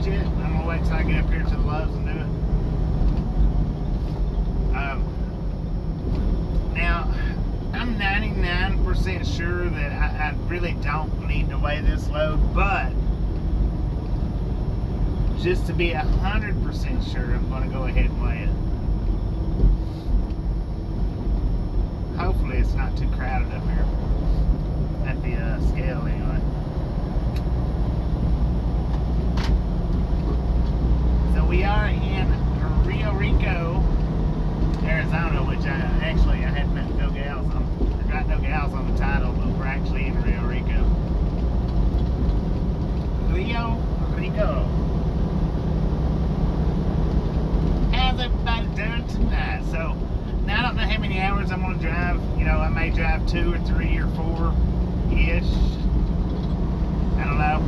it yet. I'm gonna wait till I get up here to the Loves and do it. Now, I'm 99% sure that I really don't need to weigh this load, but just to be 100% sure, I'm gonna go ahead and weigh it. Hopefully it's not too crowded up here at the scale anyway. So we are in Rio Rico, Arizona, which I had Nogales on. I got Nogales on the title, but we're actually in Rio Rico. Rio Rico. How's everybody doing tonight? So now I don't know how many hours I'm gonna drive. You know, I may drive 2 or 3 or 4-ish. I don't know.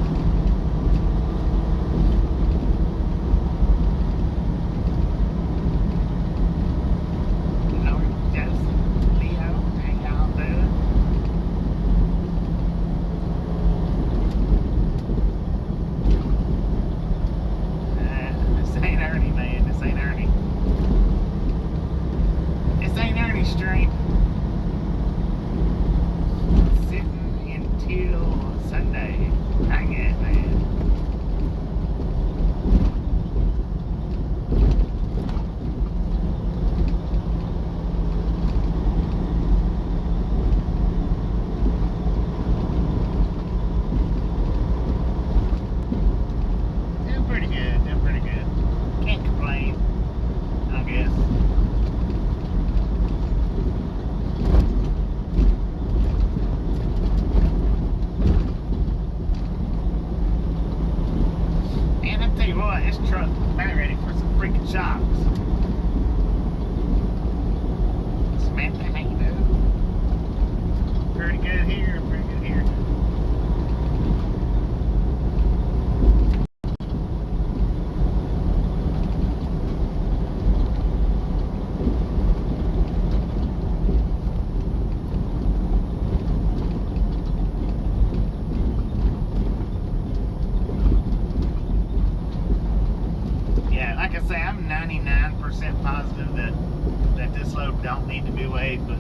I'm 99% positive that this load don't need to be weighed, but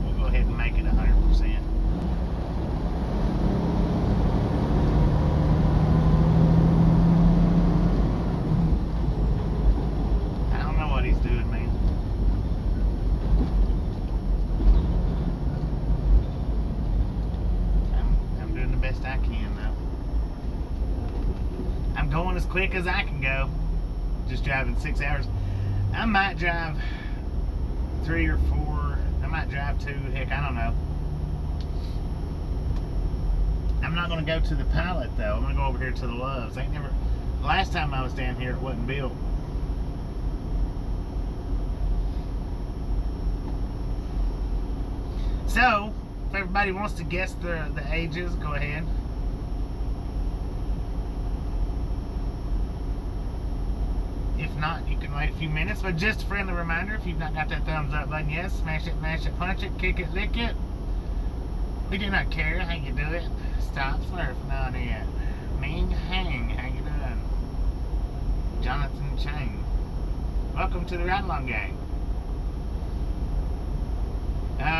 we'll go ahead and make it 100%. I don't know what he's doing, man. I'm doing the best I can, though. I'm going as quick as I can go. Just driving 6 hours. I might drive 3 or 4. I might drive 2. Heck, I don't know. I'm not going to go to the Pilot though. I'm going to go over here to the Loves. Last time I was down here, it wasn't built. So, if everybody wants to guess the ages, go ahead. If not, you can wait a few minutes. But just a friendly reminder, if you've not got that thumbs up button, yes, smash it, mash it, punch it, kick it, lick it. We do not care how you do it. Stop slurping on it. Ming Hang, how you doing? Jonathan Chang. Welcome to the Ride Along Gang.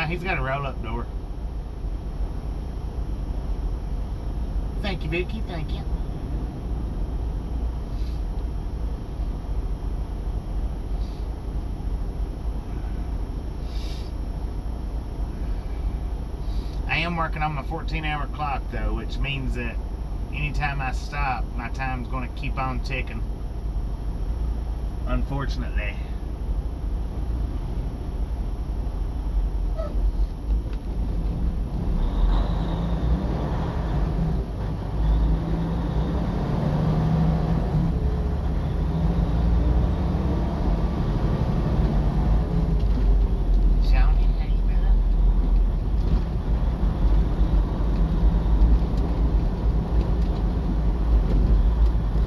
He's got a roll-up door. Thank you, Vicky. Thank you. I am working on my 14-hour clock though, which means that anytime I stop, my time's going to keep on ticking. Unfortunately.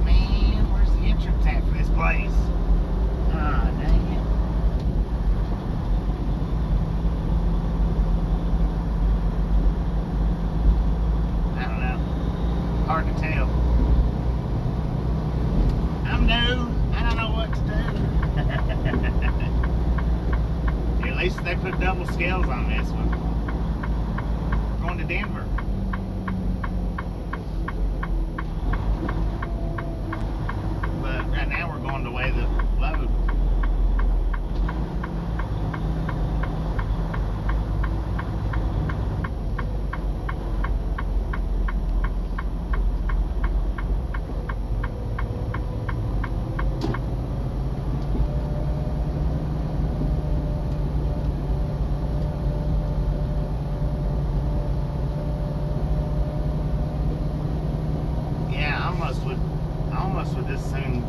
Man, where's the entrance at for this place? scales on this one. We're going to Denver. But right now we're going to weigh the load. I almost would just soon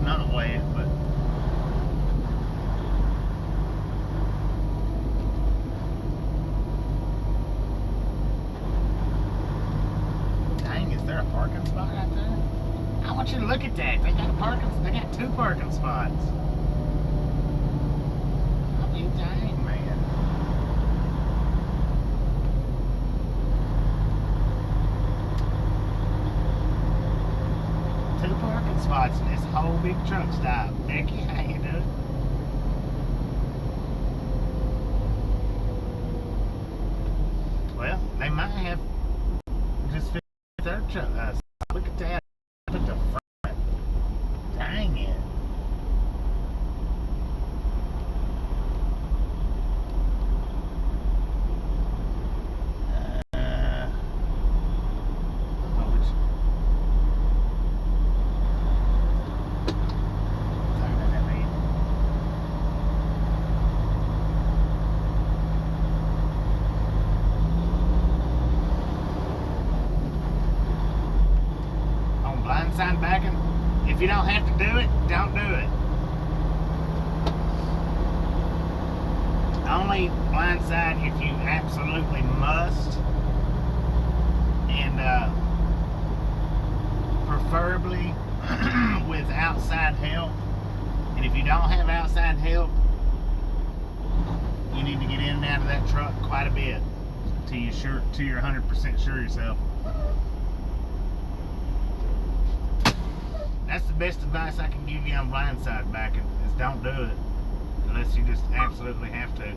not weigh it, but dang, is there a parking spot out there? I want you to look at that. They got two parking spots. I mean, dang, man. Two parking spots in this whole big truck stop. Becky, how you doing? Well, they might have just fixed their truck. Look at that. Look at the front. Dang it. Blindside backing. If you don't have to do it, don't do it. Only blindside if you absolutely must, and preferably with outside help. And if you don't have outside help, you need to get in and out of that truck quite a bit till you're 100% sure yourself. That's the best advice I can give you on blindside backing, is don't do it unless you just absolutely have to.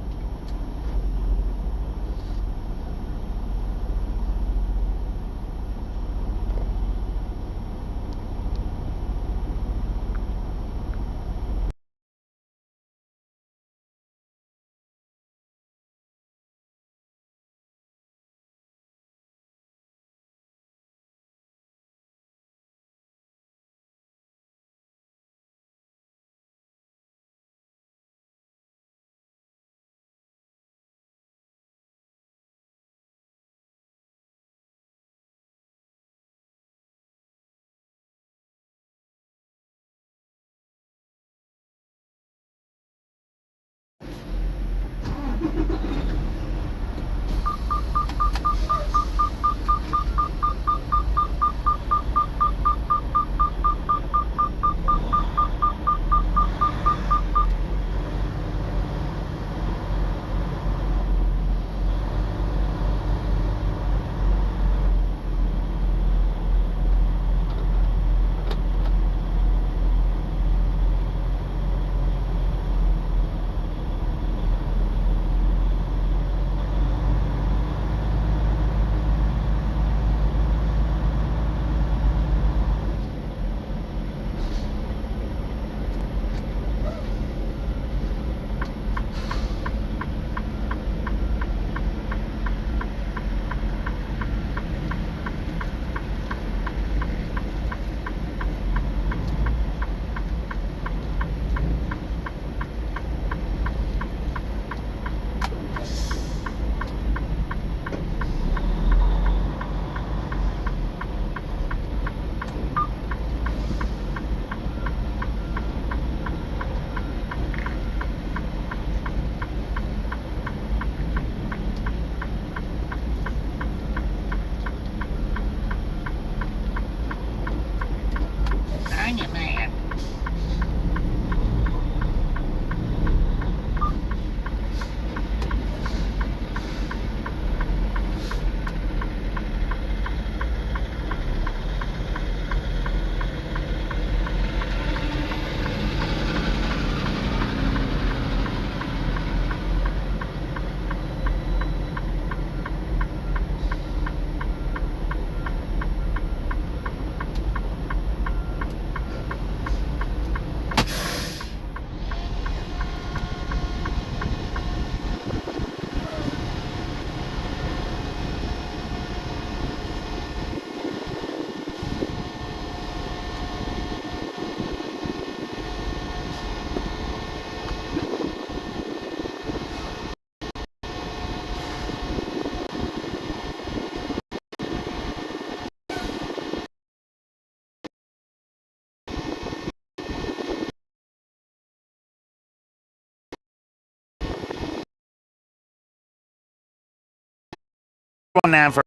now for.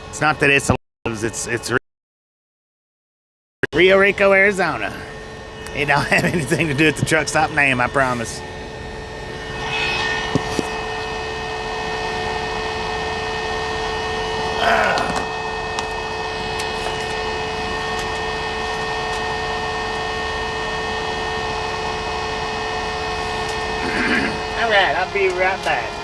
It's not that it's it's Rio Rico, Arizona. It don't have anything to do with the truck stop name, I promise. Alright, I'll be right back.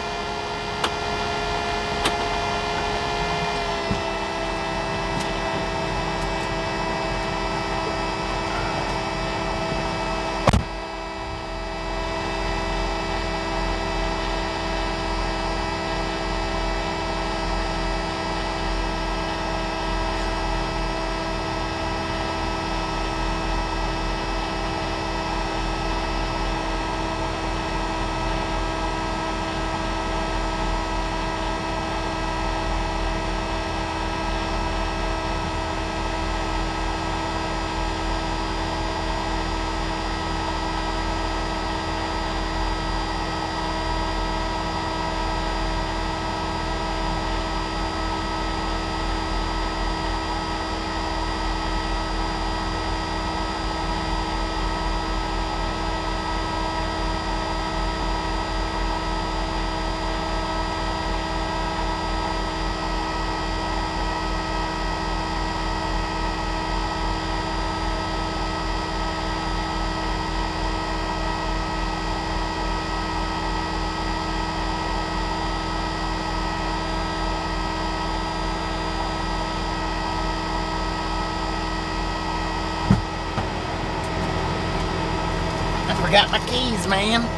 I forgot my keys, man.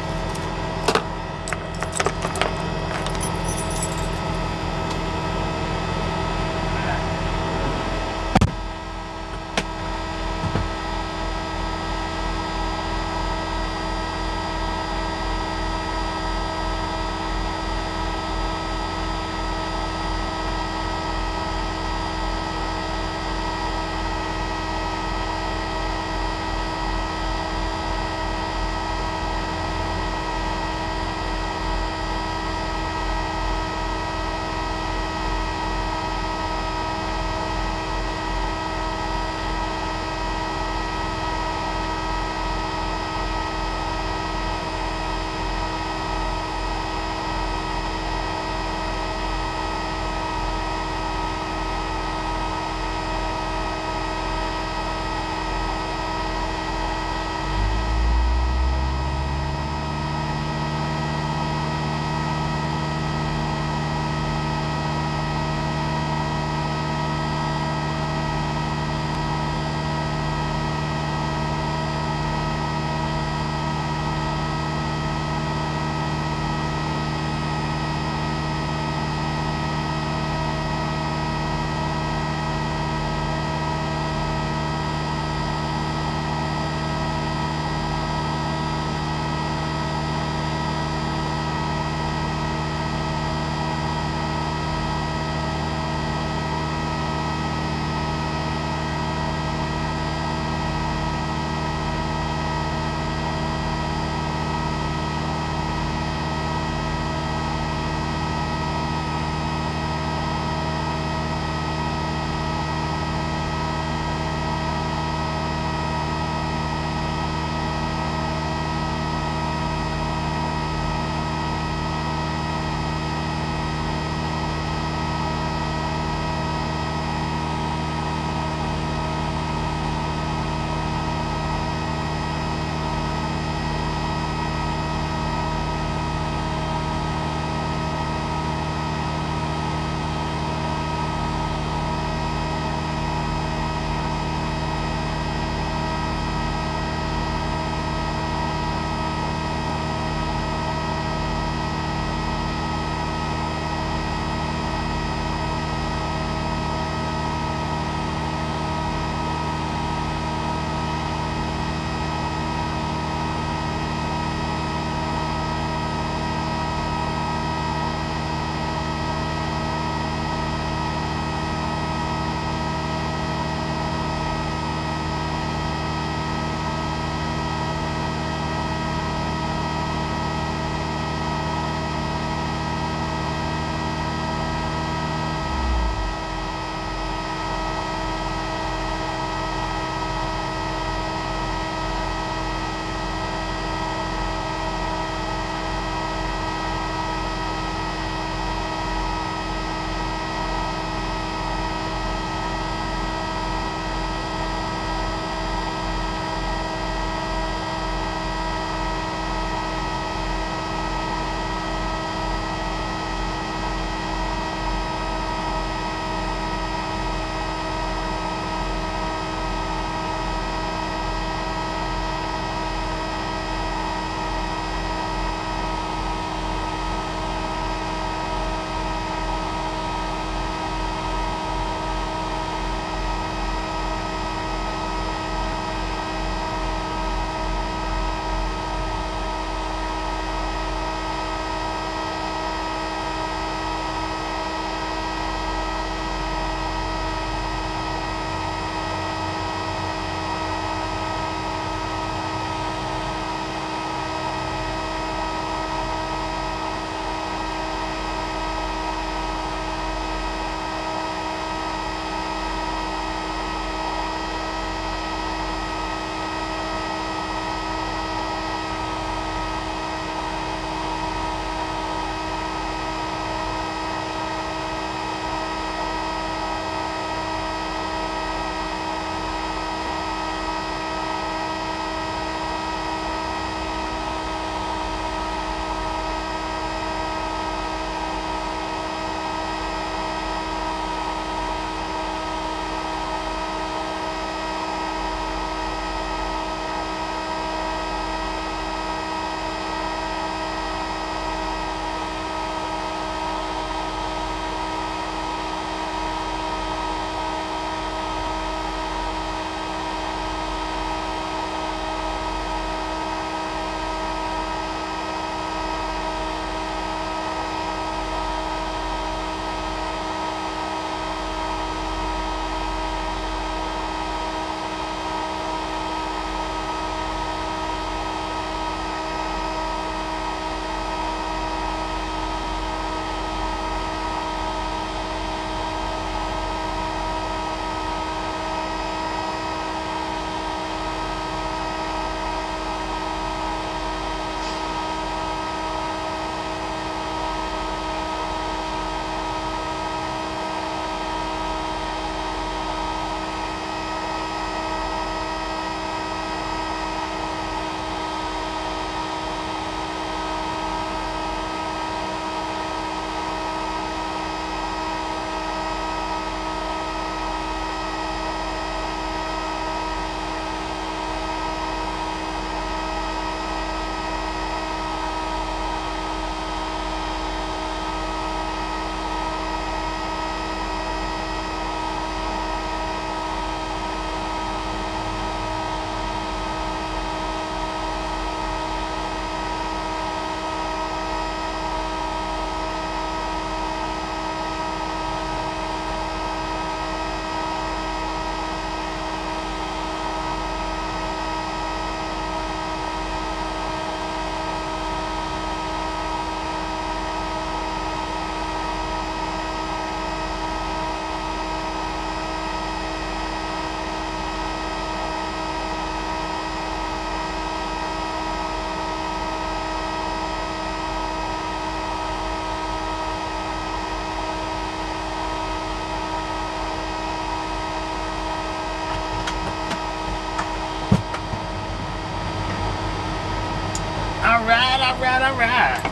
Alright.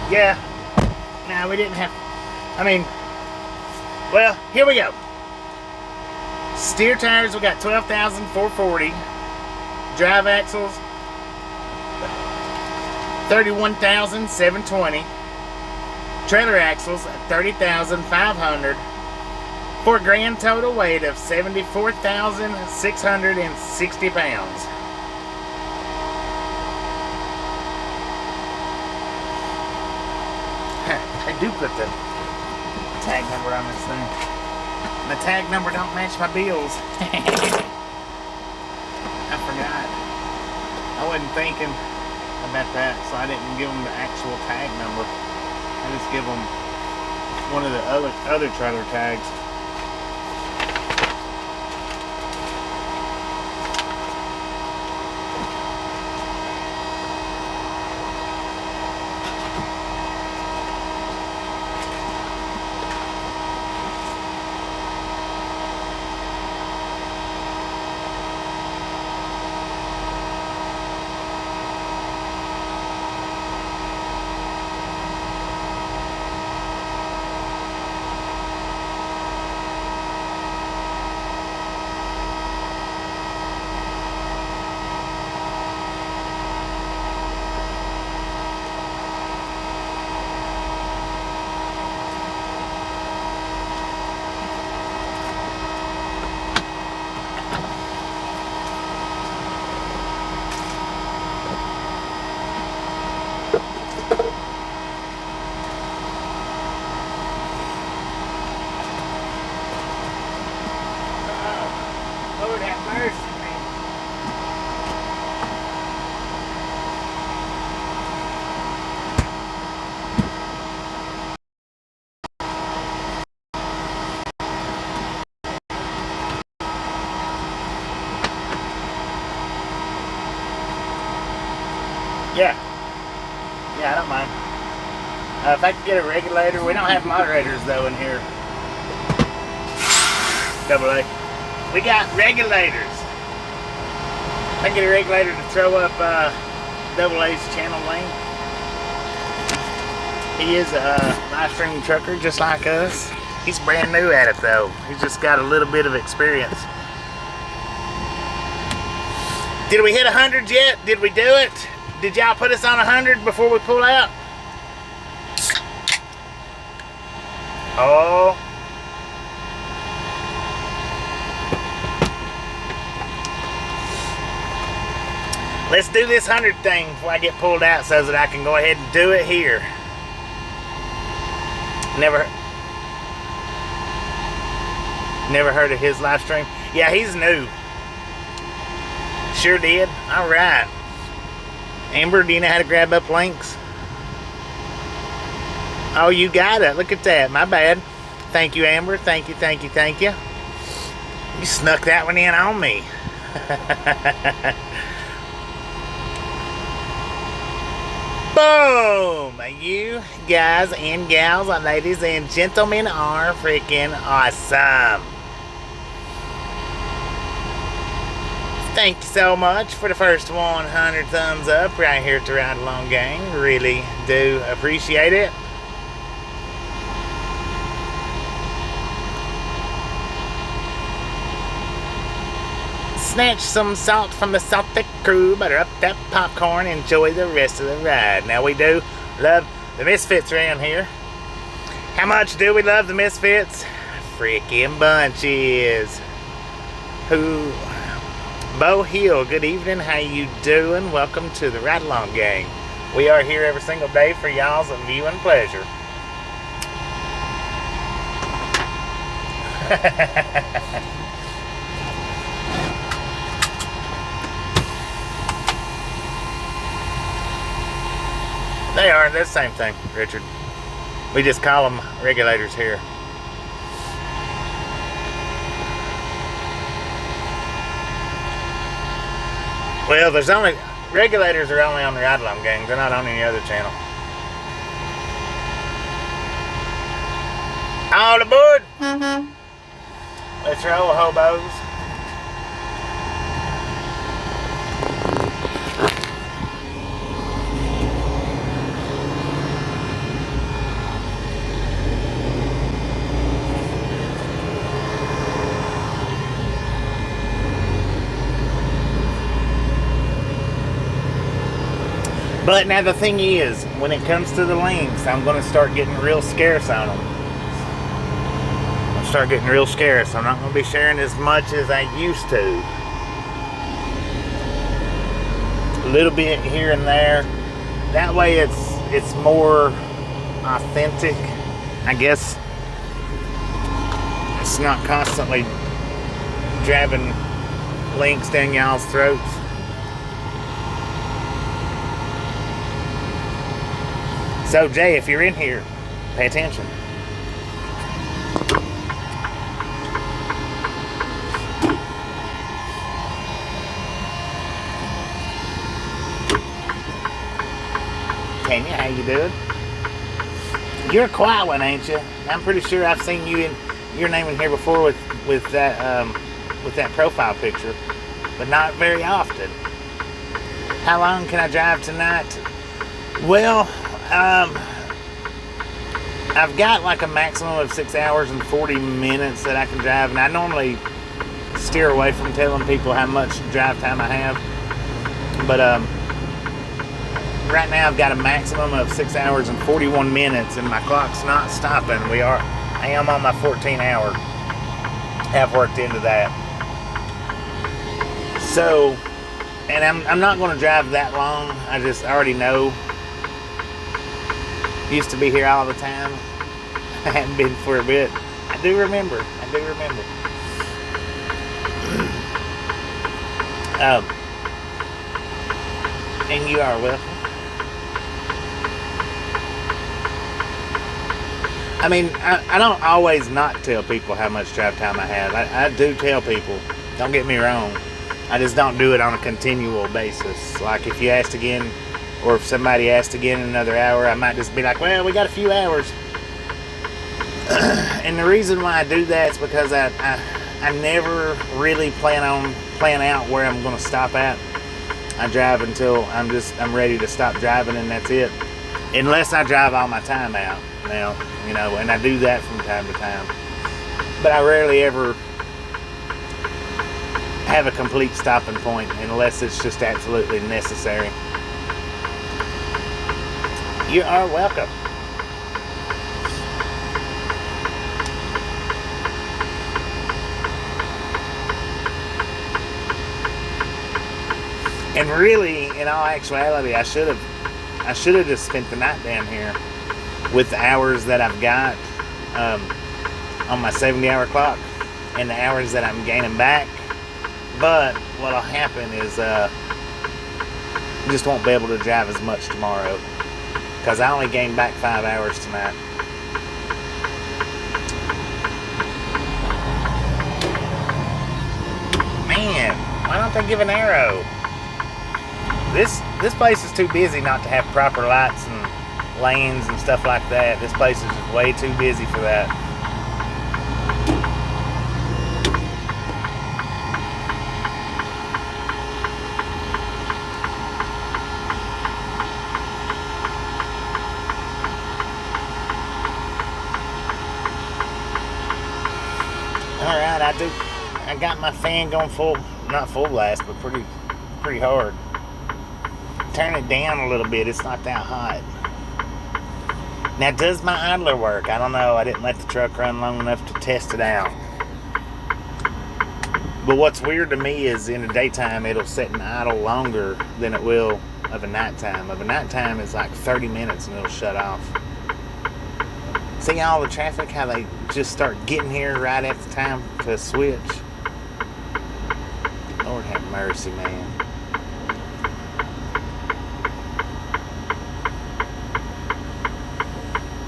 Yeah. Nah, we didn't have... I mean... Well, here we go. Steer tires, we got 12,440. Drive axles, 31,720. Trailer axles, 30,500. For a grand total weight of 74,660 pounds. I do put the tag number on this thing. The tag number don't match my bills. I forgot. I wasn't thinking about that, so I didn't give them the actual tag number. I just give them one of the other trailer tags. Yeah, I don't mind. If I could get a regulator, we don't have moderators though in here. AA. We got regulators. If I can get a regulator to throw up AA's channel link. He is a live streaming trucker just like us. He's brand new at it though. He's just got a little bit of experience. Did we hit 100 yet? Did we do it? Did y'all put us on 100 before we pull out? Oh. Let's do this 100 thing before I get pulled out so that I can go ahead and do it here. Never heard of his live stream? Yeah, he's new. Sure did. Alright. Amber, do you know how to grab up links? Oh, you got it. Look at that. My bad. Thank you, Amber. Thank you, thank you, thank you. You snuck that one in on me. Boom! You guys and gals, ladies and gentlemen, are freaking awesome. Thank you so much for the first 100 thumbs up right here at the Ride Along Gang. Really do appreciate it. Snatch some salt from the salty crew, butter up that popcorn, enjoy the rest of the ride. Now we do love the Misfits around here. How much do we love the Misfits? Freaking bunches. Who... Bo Hill, good evening. How you doing? Welcome to the Ride Along Gang. We are here every single day for y'all's viewing pleasure. They are the same thing, Richard. We just call them regulators here. Well, there's only... Regulators are only on the Ride Along Gang. They're not on any other channel. All aboard! Let's roll, hobos. But now the thing is, when it comes to the links, I'm going to start getting real scarce on them. I'll start getting real scarce. I'm not going to be sharing as much as I used to. A little bit here and there. That way it's more authentic, I guess. It's not constantly jabbing links down y'all's throats. So Jay, if you're in here, pay attention. Tanya, how you doing? You're a quiet one, ain't you? I'm pretty sure I've seen you in your name in here before with that profile picture, but not very often. How long can I drive tonight? Well, I've got like a maximum of 6 hours and 40 minutes that I can drive, and I normally steer away from telling people how much drive time I have. But right now I've got a maximum of 6 hours and 41 minutes, and my clock's not stopping. I am on my 14 hour. Have worked into that. So, and I'm not going to drive that long. I already know. Used to be here all the time. I hadn't been for a bit. I do remember. And you are welcome. I mean, I don't always not tell people how much drive time I have. I do tell people. Don't get me wrong. I just don't do it on a continual basis. Like if you asked again, or if somebody asked again in another hour, I might just be like, well, we got a few hours. And the reason why I do that is because I never really plan out where I'm going to stop at. I drive until I'm ready to stop driving, and that's it. Unless I drive all my time out now, and I do that from time to time. But I rarely ever have a complete stopping point unless it's just absolutely necessary. You are welcome. And really, in all actuality, I should have just spent the night down here with the hours that I've got on my 70-hour clock and the hours that I'm gaining back. But what'll happen is I just won't be able to drive as much tomorrow, because I only gained back 5 hours tonight. Man, why don't they give an arrow? This place is too busy not to have proper lights and lanes and stuff like that. This place is just way too busy for that. Alright, I got my fan going full, not full blast, but pretty hard. Turn it down a little bit, it's not that hot. Now, does my idler work? I don't know. I didn't let the truck run long enough to test it out. But what's weird to me is in the daytime, it'll sit and idle longer than it will of a nighttime. Of a nighttime, it's like 30 minutes and it'll shut off. See all the traffic, how they just start getting here right at the time to switch? Lord have mercy, man.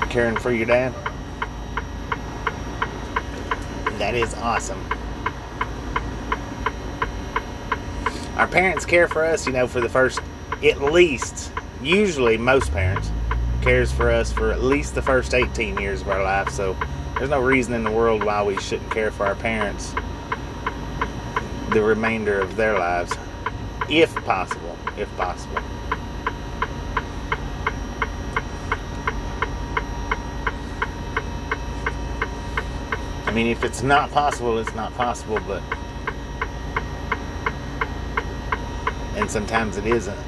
Caring for your dad? That is awesome. Our parents care for us, for the first, at least, usually most parents cares for us for at least the first 18 years of our life. So there's no reason in the world why we shouldn't care for our parents the remainder of their lives, if possible. I mean, if it's not possible, it's not possible, but... And sometimes it isn't.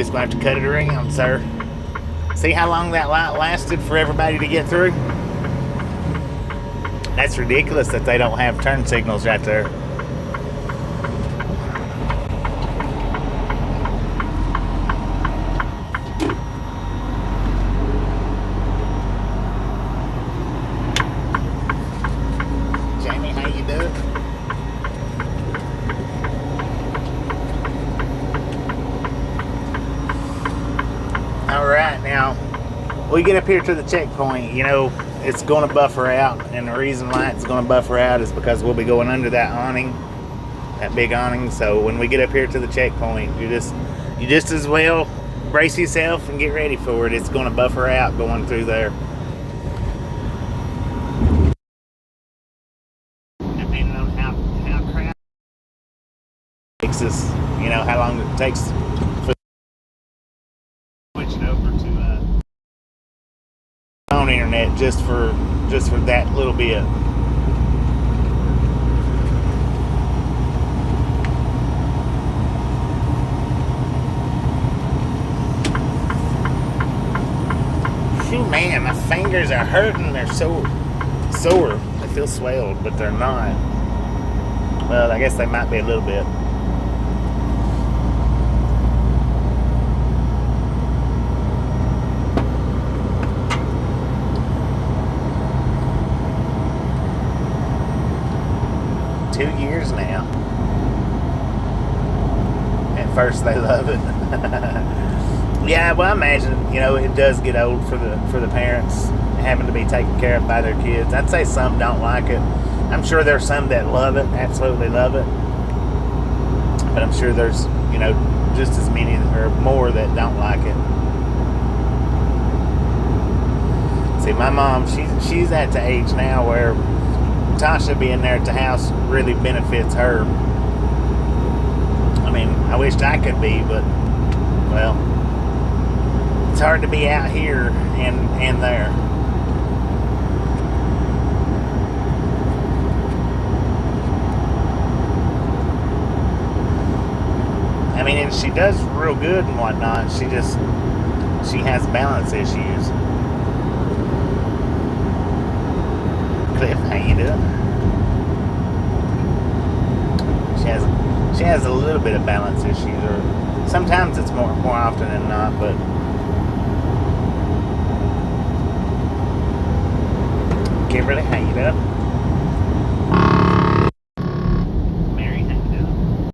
just gonna have to cut it around, sir. See how long that light lasted for everybody to get through? That's ridiculous that they don't have turn signals right there. Jamie, how you doing? All right, now we get up here to the checkpoint. You know, it's going to buffer out, and the reason why it's going to buffer out is because we'll be going under that awning, that big awning. So when we get up here to the checkpoint, you just as well brace yourself and get ready for it. It's going to buffer out going through there. Depending on how crowded it takes us, you know, how long it takes for switching over to on internet just for that little bit. Phew, man, my fingers are hurting. They're sore. They feel swelled, but they're not. Well, I guess they might be a little bit. Years now. At first they love it. Yeah, well, I imagine, you know, it does get old for the parents having to be taken care of by their kids. I'd say some don't like it. I'm sure there's some that love it, absolutely love it. But I'm sure there's, you know, just as many or more that don't like it. See, my mom, she's at the age now where Tasha being there at the house really benefits her. I mean, I wished I could be, but, well, it's hard to be out here and there. I mean, and she does real good and whatnot. She has balance issues. Cliff, how you doing? She has a little bit of balance issues, or sometimes it's more often than not, but Kimberly, how you doing? Mary, how you doing?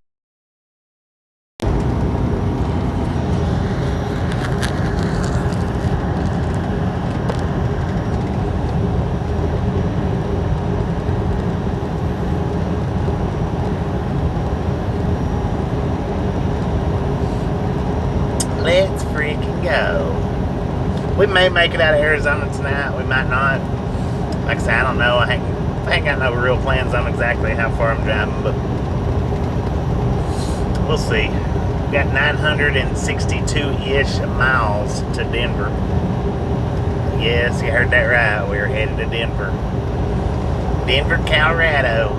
Let's freaking go. We may make it out of Arizona tonight. We might not. Like I said, I don't know. I ain't got no real plans on exactly how far I'm driving, but we'll see. We got 962-ish miles to Denver. Yes, you heard that right. We're headed to Denver. Denver, Colorado.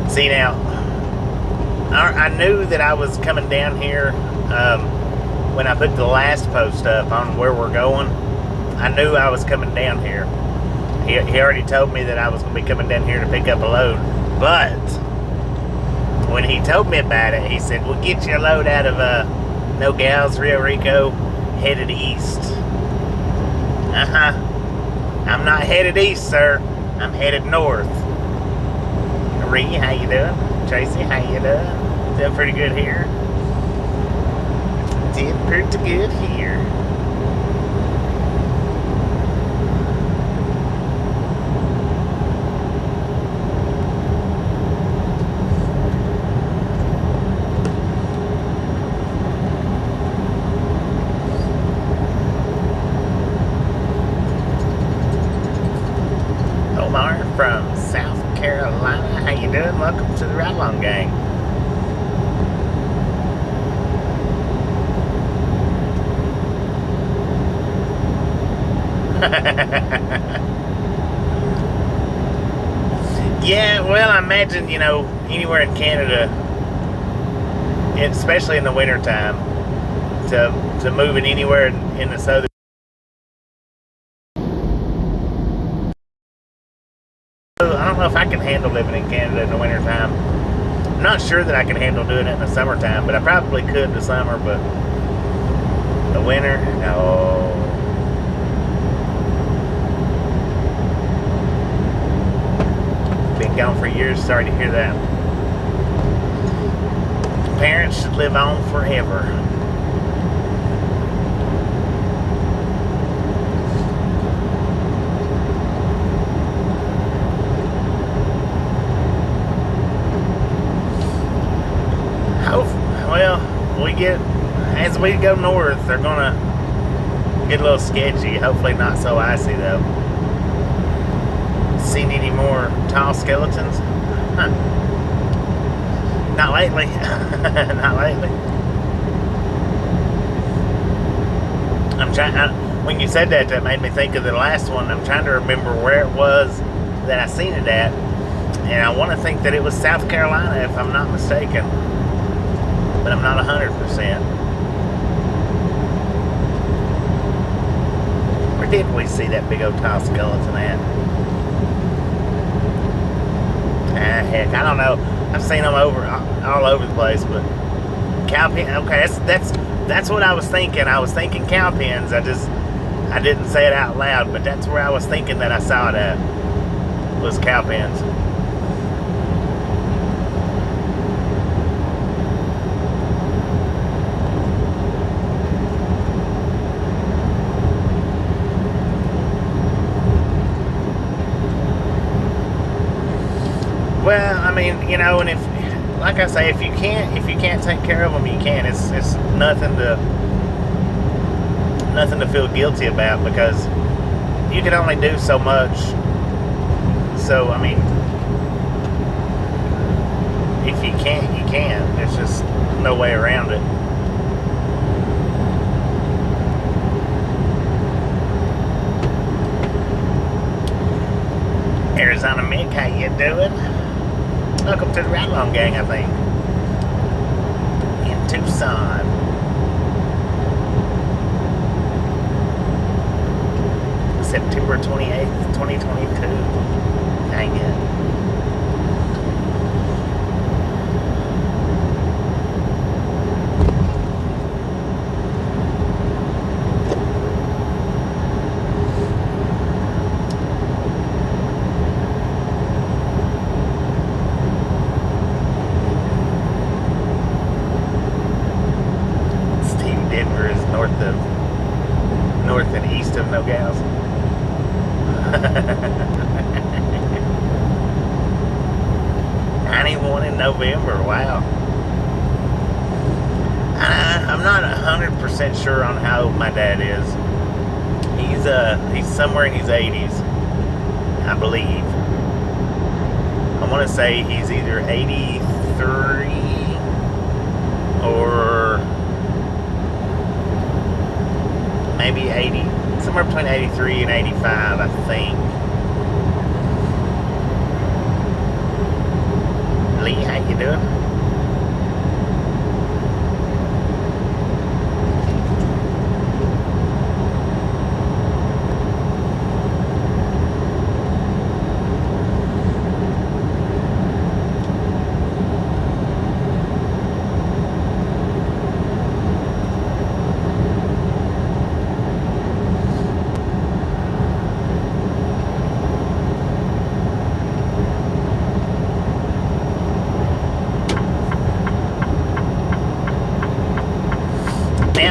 See, now, I knew that I was coming down here when I put the last post up on where we're going. I knew I was coming down here. He already told me that I was going to be coming down here to pick up a load. But when he told me about it, he said, we'll get you a load out of Nogales, Rio Rico, headed east. I'm not headed east, sir. I'm headed north. Ree, how you doing? Tracy, how you doing? Doing pretty good here. Did pretty good here. Omar from South Carolina, how you doing? Welcome to the Ride Along Gang. Yeah, well, I imagine, you know, anywhere in Canada, especially in the wintertime, to move it anywhere in the southern. I don't know if I can handle living in Canada in the wintertime. I'm not sure that I can handle doing it in the summertime, but I probably could in the summer, but the winter, no. Been gone for years, sorry to hear that. Parents should live on forever. Well, as we go north, they're gonna get a little sketchy. Hopefully not so icy though. Seen any more tall skeletons? Huh. Not lately. Not lately. When you said that, that made me think of the last one. I'm trying to remember where it was that I seen it at, and I want to think that it was South Carolina, if I'm not mistaken. But I'm not 100%. Where did we see that big old tall skeleton at? Heck, I don't know. I've seen them all over the place, but cow pen. Okay, that's what I was thinking. I was thinking cow pens. I didn't say it out loud, but that's where I was thinking that I saw it at. Was cow pens. Well, I mean, and if, like I say, if you can't take care of them, you can't. It's nothing to feel guilty about, because you can only do so much. So, I mean, if you can't, you can't. There's just no way around it. Arizona Mick, how you doing? Welcome to the Ride Along Gang, I think. In Tucson. September 28th, 2022. Dang it. North and east of Nogales. 91 in November, wow. I'm not 100% sure on how old my dad is. He's somewhere in his 80s, I believe. I want to say he's either 83 or maybe 80, somewhere between 83 and 85, I think. Lee, how you doing?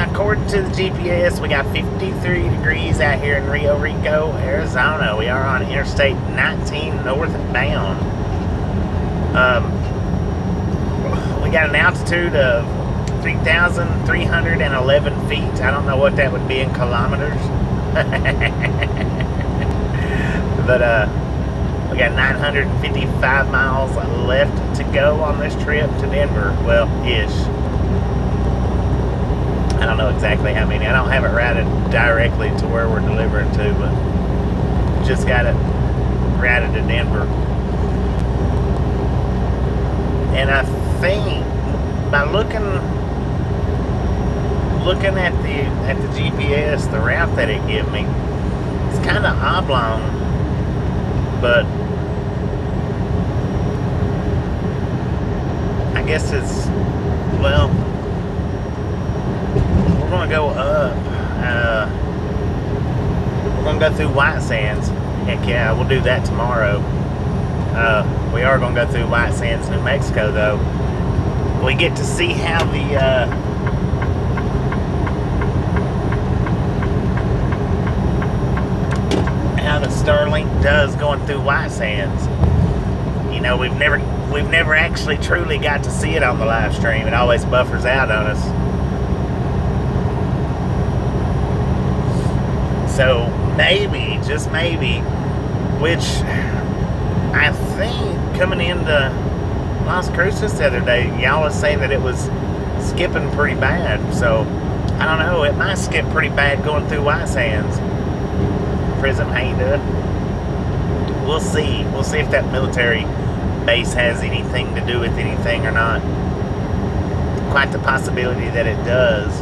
According to the GPS, we got 53 degrees out here in Rio Rico, Arizona. We are on Interstate 19 northbound. We got an altitude of 3,311 feet. I don't know what that would be in kilometers. But we got 955 miles left to go on this trip to Denver. Well, ish. I don't know exactly how many. I don't have it routed directly to where we're delivering to, but just got it routed to Denver. And I think by looking at the GPS, the route that it gave me, it's kind of oblong, but I guess it's, well, we're gonna go up. We're gonna go through White Sands. Heck yeah, we'll do that tomorrow. We are gonna go through White Sands, New Mexico, though. We get to see how the Starlink does going through White Sands. You know, we've never actually truly got to see it on the live stream. It always buffers out on us. So maybe, just maybe, which I think coming into Las Cruces the other day, y'all was saying that it was skipping pretty bad. So I don't know, it might skip pretty bad going through White Sands. Prism, how you doing? We'll see. We'll see if that military base has anything to do with anything or not. Quite the possibility that it does.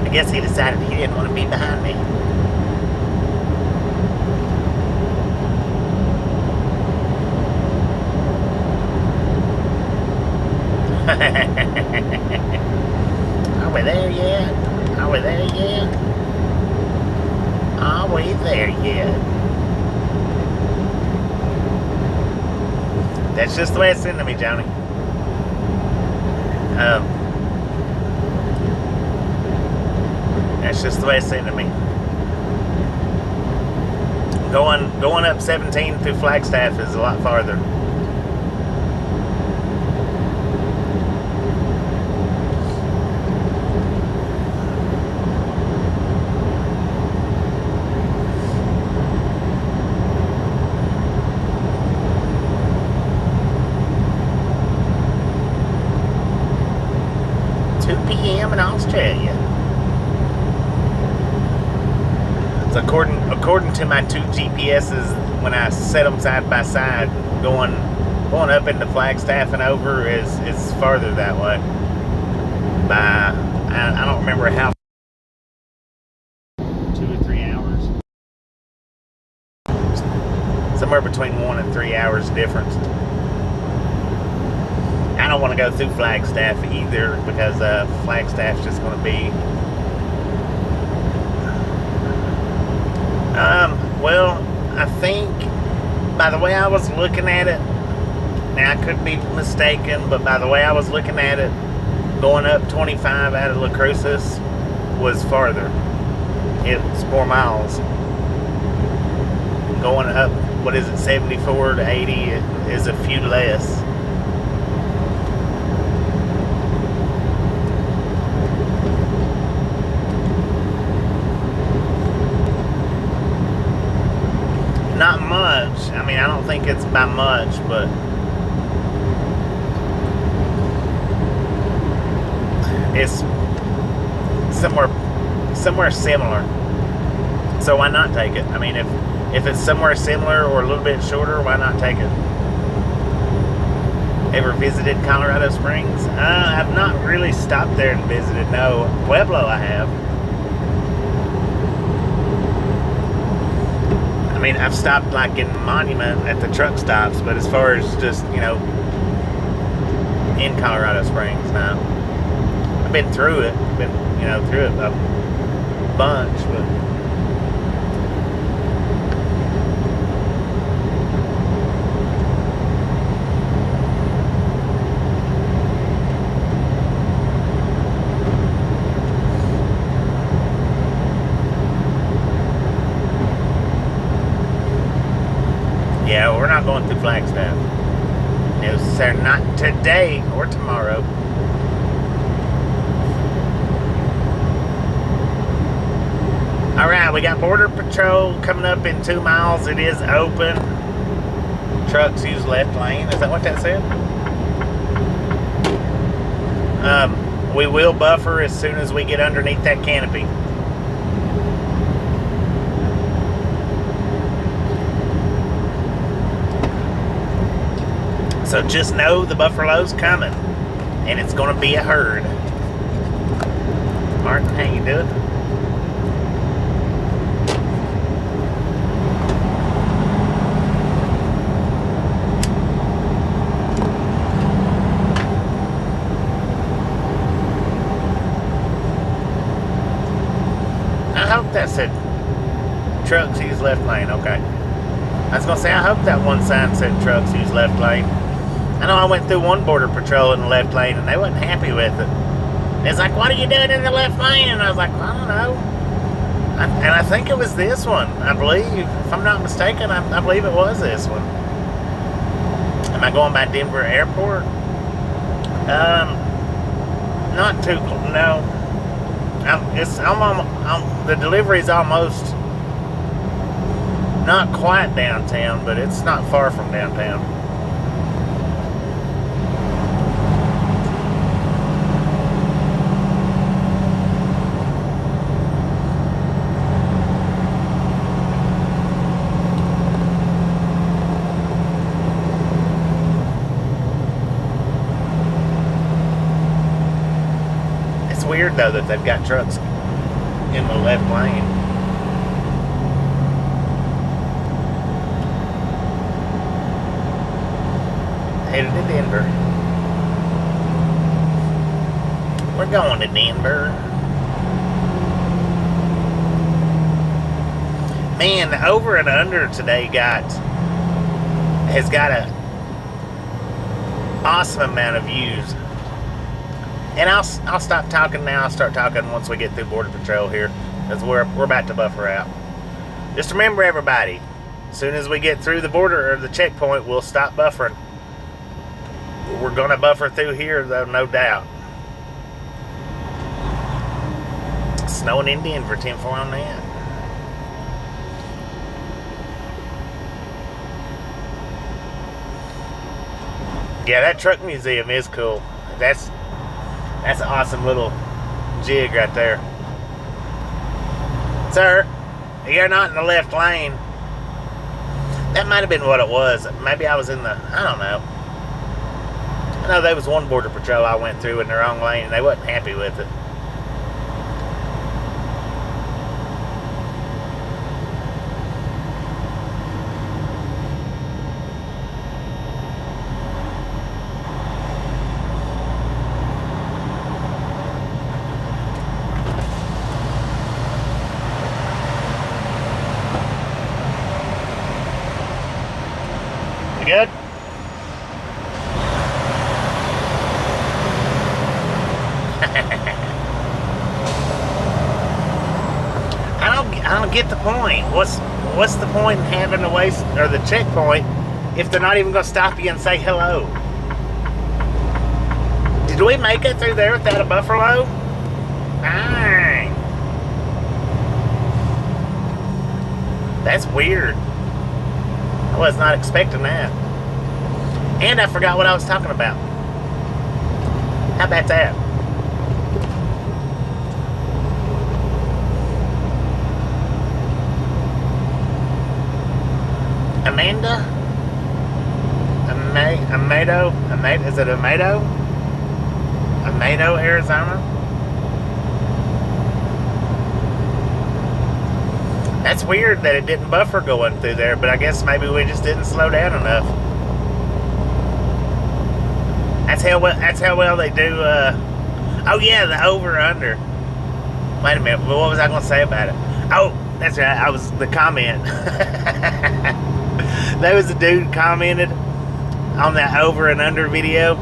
I guess he decided he didn't want to be behind me. Are we there yet? Are we there yet? Are we there yet? That's just the way it's into me, Johnny. That's just the way it's into me. Going up 17 through Flagstaff is a lot farther. In Australia. So according to my two GPSs, when I set them side by side, going up into Flagstaff and over is farther that way. By I don't remember how. 2 or 3 hours. Somewhere between 1 and 3 hours difference. I don't want to go through Flagstaff either, because Flagstaff's just going to be well, I think by the way I was looking at it, now I could be mistaken, but by the way I was looking at it, going up 25 out of La Cruces was farther. It's 4 miles. Going up, what is it, 74 to 80 is a few less. Not much. I mean, I don't think it's by much, but it's somewhere similar. So why not take it? I mean, if it's somewhere similar or a little bit shorter, why not take it? Ever visited Colorado Springs? I've not really stopped there and visited. No, Pueblo I have. I mean, I've stopped like in Monument at the truck stops, but as far as just, you know, in Colorado Springs, no. I've been through it, through it a bunch, but Yeah, we're not going through Flagstaff. No, sir, not today or tomorrow. Alright, we got Border Patrol coming up in 2 miles. It is open. Trucks use left lane. Is that what that said? We will buffer as soon as we get underneath that canopy. So just know the buffalo's coming, and it's going to be a herd. Martin, how you doing? I hope that said trucks use left lane. Okay. I was going to say, I hope that one sign said trucks use left lane. I know I went through one border patrol in the left lane and they wasn't happy with it. It's like, what are you doing in the left lane? And I was like, well, I don't know. And I think it was this one, I believe. If I'm not mistaken, I believe it was this one. Am I going by Denver Airport? Not too, no. The delivery's almost not quite downtown, but it's not far from downtown. It's weird though that they've got trucks in the left lane. Headed to Denver. We're going to Denver. Man, the over and under today has got a awesome amount of views. And I'll stop talking now. I'll start talking once we get through Border Patrol here, because we're about to buffer out. Just remember, everybody, as soon as we get through the border or the checkpoint, we'll stop buffering. We're going to buffer through here, though, no doubt. Snowing in Denver, 10-4 on that. Yeah, that truck museum is cool. That's an awesome little jig right there. Sir, you're not in the left lane. That might have been what it was. Maybe I was in the, I don't know. I know there was one border patrol I went through in the wrong lane and they wasn't happy with it. Good? I don't get the point. What's the point in having the waste or the checkpoint if they're not even going to stop you and say hello? Did we make it through there without a buffalo? Dang. That's weird. I was not expecting that. And I forgot what I was talking about. How about that? Amanda? Is it Amado? Amado, Arizona? That's weird that it didn't buffer going through there, but I guess maybe we just didn't slow down enough. That's how well they do. Oh yeah, the over/under. Wait a minute. What was I going to say about it? Oh, that's right. I was the comment. There was a dude commented on that over and under video.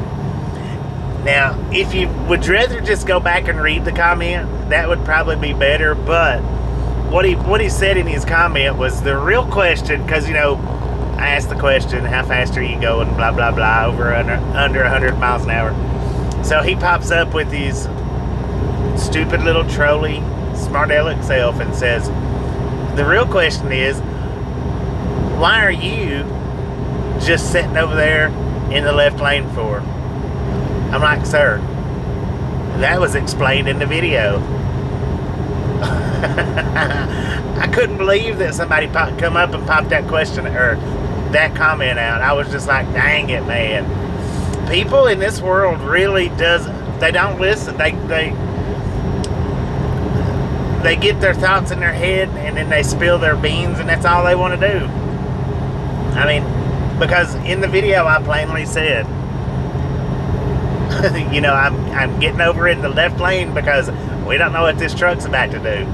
Now, if you would rather just go back and read the comment, that would probably be better. But what he said in his comment was the real question, because you know I asked the question, how fast are you going, blah, blah, blah, over under 100 miles an hour. So he pops up with his stupid little trolley, smart aleck self, and says, the real question is, why are you just sitting over there in the left lane for? I'm like, sir, that was explained in the video. I couldn't believe that somebody come up and popped that question or that comment out. I was just like, dang it, man. People in this world really they don't listen. They get their thoughts in their head and then they spill their beans, and that's all they want to do. I mean, because in the video I plainly said, you know, I'm getting over in the left lane because we don't know what this truck's about to do.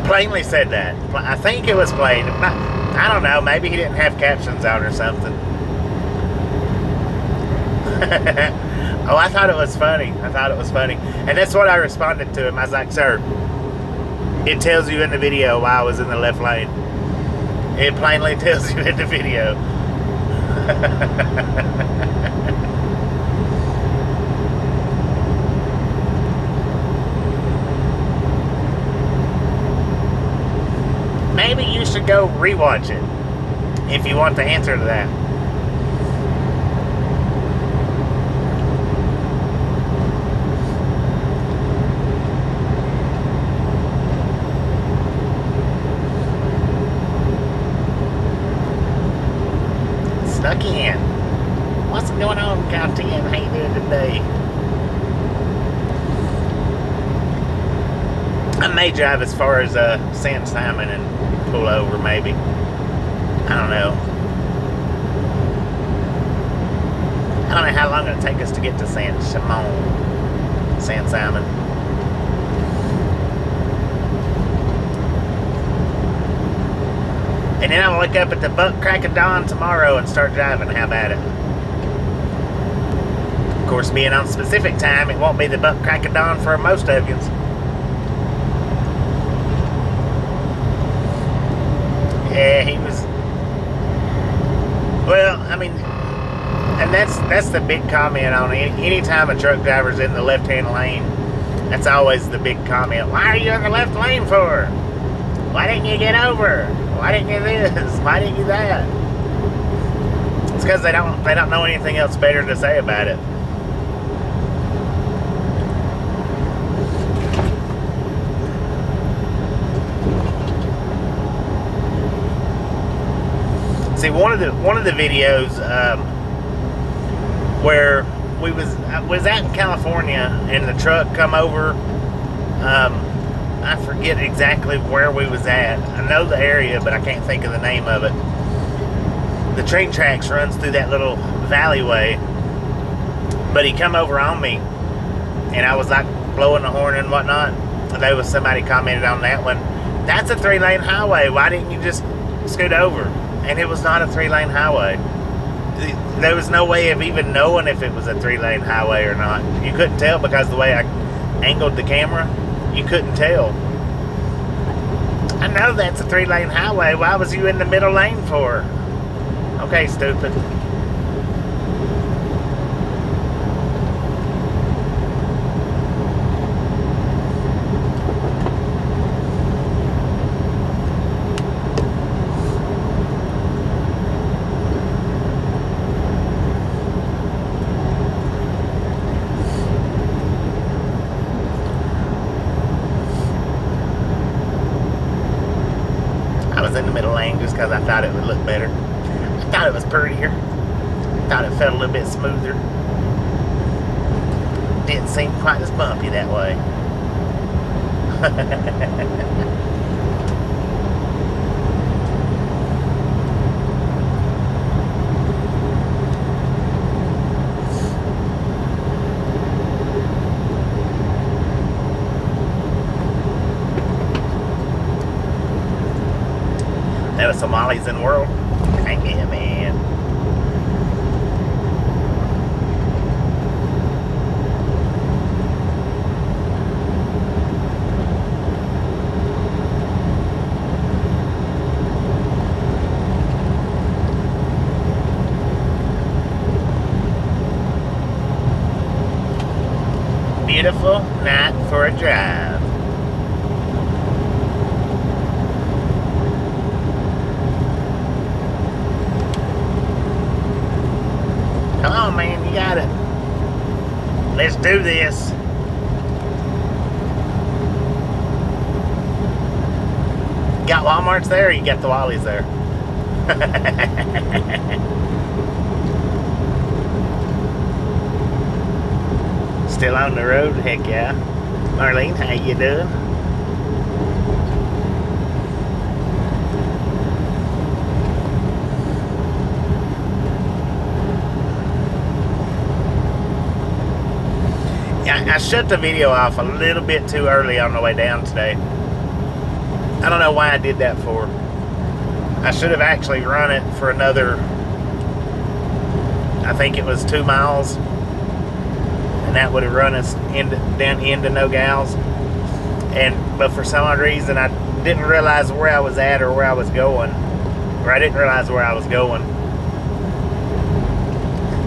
Plainly said that. I think it was plain. I don't know. Maybe he didn't have captions on or something. Oh, I thought it was funny. And that's what I responded to him. I was like, sir, it tells you in the video why I was in the left lane. It plainly tells you in the video. Maybe you should go rewatch it if you want the answer to that. Snuck in. What's going on, Captain? How you doing today? I may drive as far as San Simon and pull over, maybe. I don't know. I don't know how long it'll take us to get to San Simon. And then I'll look up at the buck crack of dawn tomorrow and start driving. How about it? Of course, being on specific time, it won't be the buck crack of dawn for most of you. Yeah, he was. Well, I mean, and that's the big comment on it. Anytime a truck driver's in the left-hand lane, that's always the big comment. Why are you in the left lane for? Why didn't you get over? Why didn't you this? Why didn't you that? It's because they don't know anything else better to say about it. See, one of the videos where I was out in California and the truck come over. I forget exactly where we was at. I know the area, but I can't think of the name of it. The train tracks runs through that little alleyway, but he come over on me, and I was like blowing the horn and whatnot. And there was somebody commented on that one. That's a 3-lane highway. Why didn't you just scoot over? And it was not a 3-lane highway. There was no way of even knowing if it was a 3-lane highway or not. You couldn't tell because the way I angled the camera, you couldn't tell. I know that's a 3-lane highway. Why was you in the middle lane for? Okay, stupid. In the middle lane just because I thought it would look better. I thought it was prettier. I thought it felt a little bit smoother. Didn't seem quite as bumpy that way. There was Somalis in the world. Dang it, man. beautiful night for a drive. Come on, man, you got it. Let's do this. Got Walmart's there, or you got the Wally's there? Still on the road? Heck yeah. Marlene, how you doing? Yeah, I shut the video off a little bit too early on the way down today. I don't know why I did that for. I should have actually run it for another, I think it was 2 miles. And that would have run us down into Nogales. But for some odd reason, I didn't realize where I was at or where I was going. Or I didn't realize where I was going.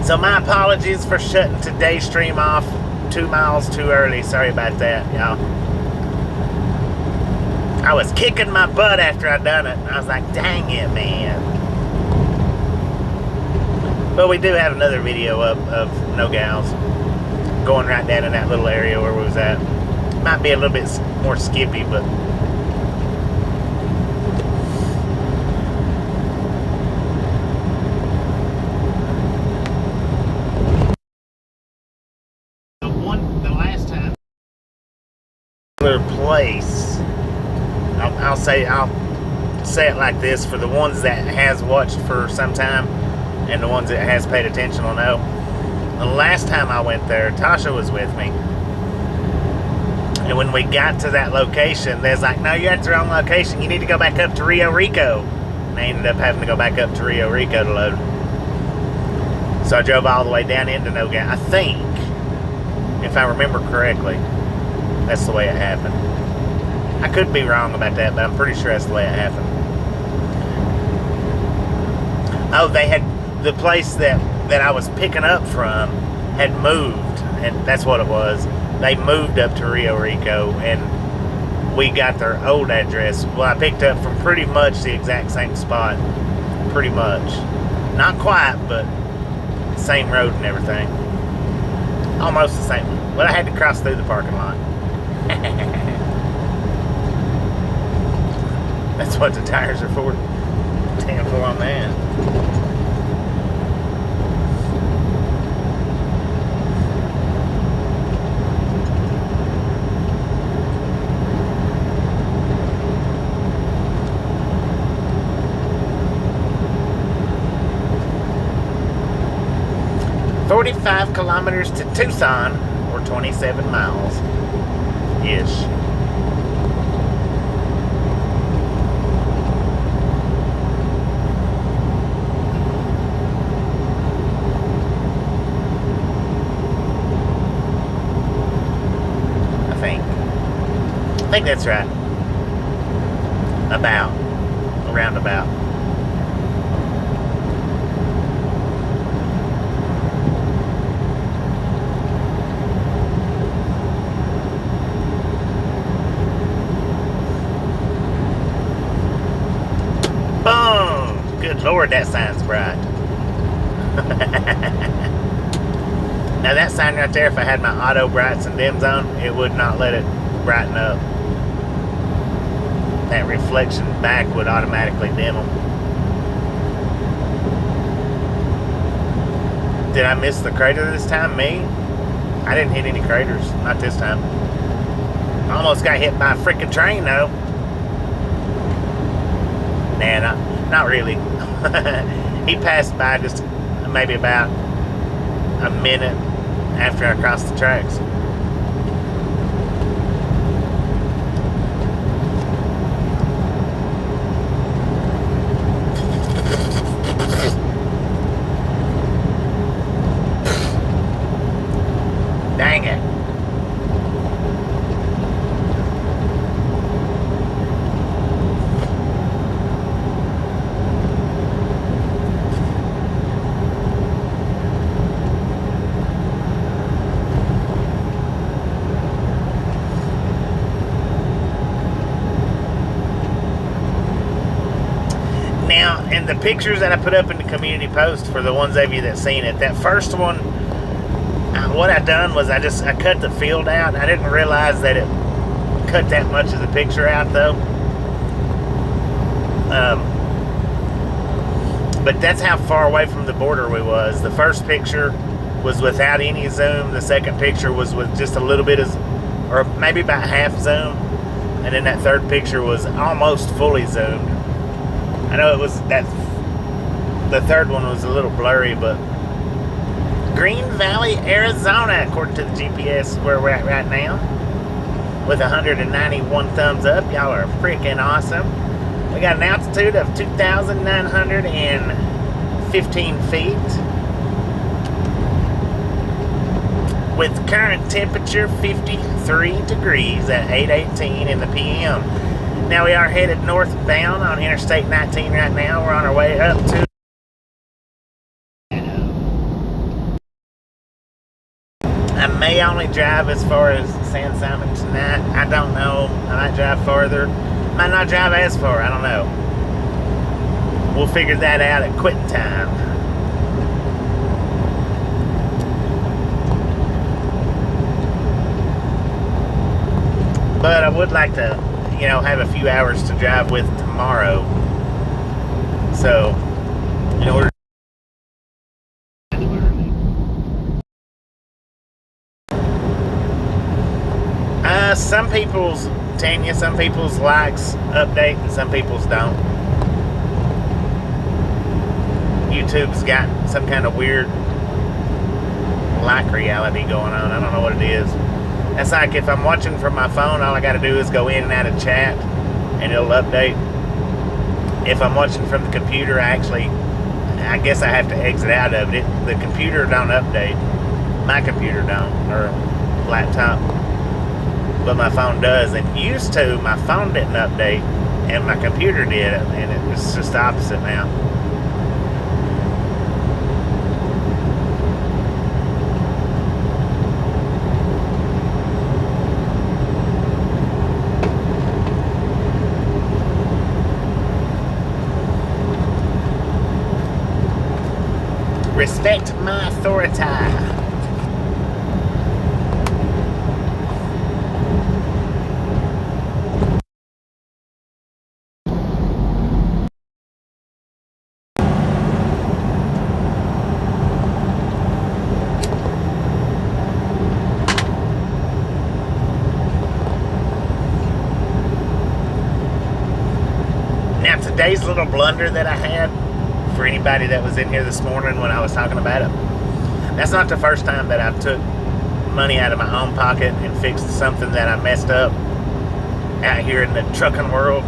So my apologies for shutting today's stream off 2 miles too early. Sorry about that, y'all. I was kicking my butt after I done it. And I was like, dang it, man. But we do have another video up of Nogales. Going right down in that little area where we was at. Might be a little bit more skippy, but the last time place, I'll say it like this for the ones that has watched for some time and the ones that has paid attention will know. The last time I went there, Tasha was with me. And when we got to that location, there's like, no, you're at the wrong location. You need to go back up to Rio Rico. And I ended up having to go back up to Rio Rico to load. So I drove all the way down into Nogales. I think, if I remember correctly, that's the way it happened. I could be wrong about that, but I'm pretty sure that's the way it happened. Oh, they had the place that I was picking up from had moved, and that's what it was. They moved up to Rio Rico, and we got their old address. Well, I picked up from pretty much the exact same spot. Pretty much. Not quite, but same road and everything. Almost the same. Well, I had to cross through the parking lot. That's what the tires are for. 10-4 on that. "45 kilometers to Tucson, or 27 miles ish." I think that's right. Around about. Boom! Good Lord, that sign's bright. Now that sign right there, if I had my auto brights and dims on, it would not let it brighten up. That reflection back would automatically dim them. Did I miss the crater this time? Me? I didn't hit any craters. Not this time. Almost got hit by a freaking train though. Nah, not really. He passed by just maybe about a minute after I crossed the tracks. Dang it. Now, in the pictures that I put up in the community post, for the ones of you that seen it, that first one, what I done was I cut the field out. I didn't realize that it cut that much of the picture out, though. But that's how far away from the border we was. The first picture was without any zoom. The second picture was with just a little bit of, or maybe about half zoom. And then that third picture was almost fully zoomed. I know it was that, the third one was a little blurry, but Green Valley, Arizona, according to the GPS, is where we're at right now, with 191 thumbs up. Y'all are freaking awesome. We got an altitude of 2,915 feet, with current temperature 53 degrees at 8:18 in the PM. Now we are headed northbound on Interstate 19 right now. We're on our way up to... I may only drive as far as San Simon tonight. I don't know. I might drive farther. Might not drive as far. I don't know. We'll figure that out at quitting time. But I would like to, you know, have a few hours to drive with tomorrow. So, in order... some people's, Tanya, some people's likes update and some people's don't. YouTube's got some kind of weird like reality going on. I don't know what it is. It's like if I'm watching from my phone, all I got to do is go in and out of chat and it'll update. If I'm watching from the computer, I guess I have to exit out of it. The computer don't update. My computer don't, or laptop. But my phone does. And used to, my phone didn't update and my computer did, and it's just the opposite now. Respect my authority. Now, today's little blunder that I had, for anybody that was in here this morning when I was talking about it, that's not the first time that I've took money out of my own pocket and fixed something that I messed up out here in the trucking world.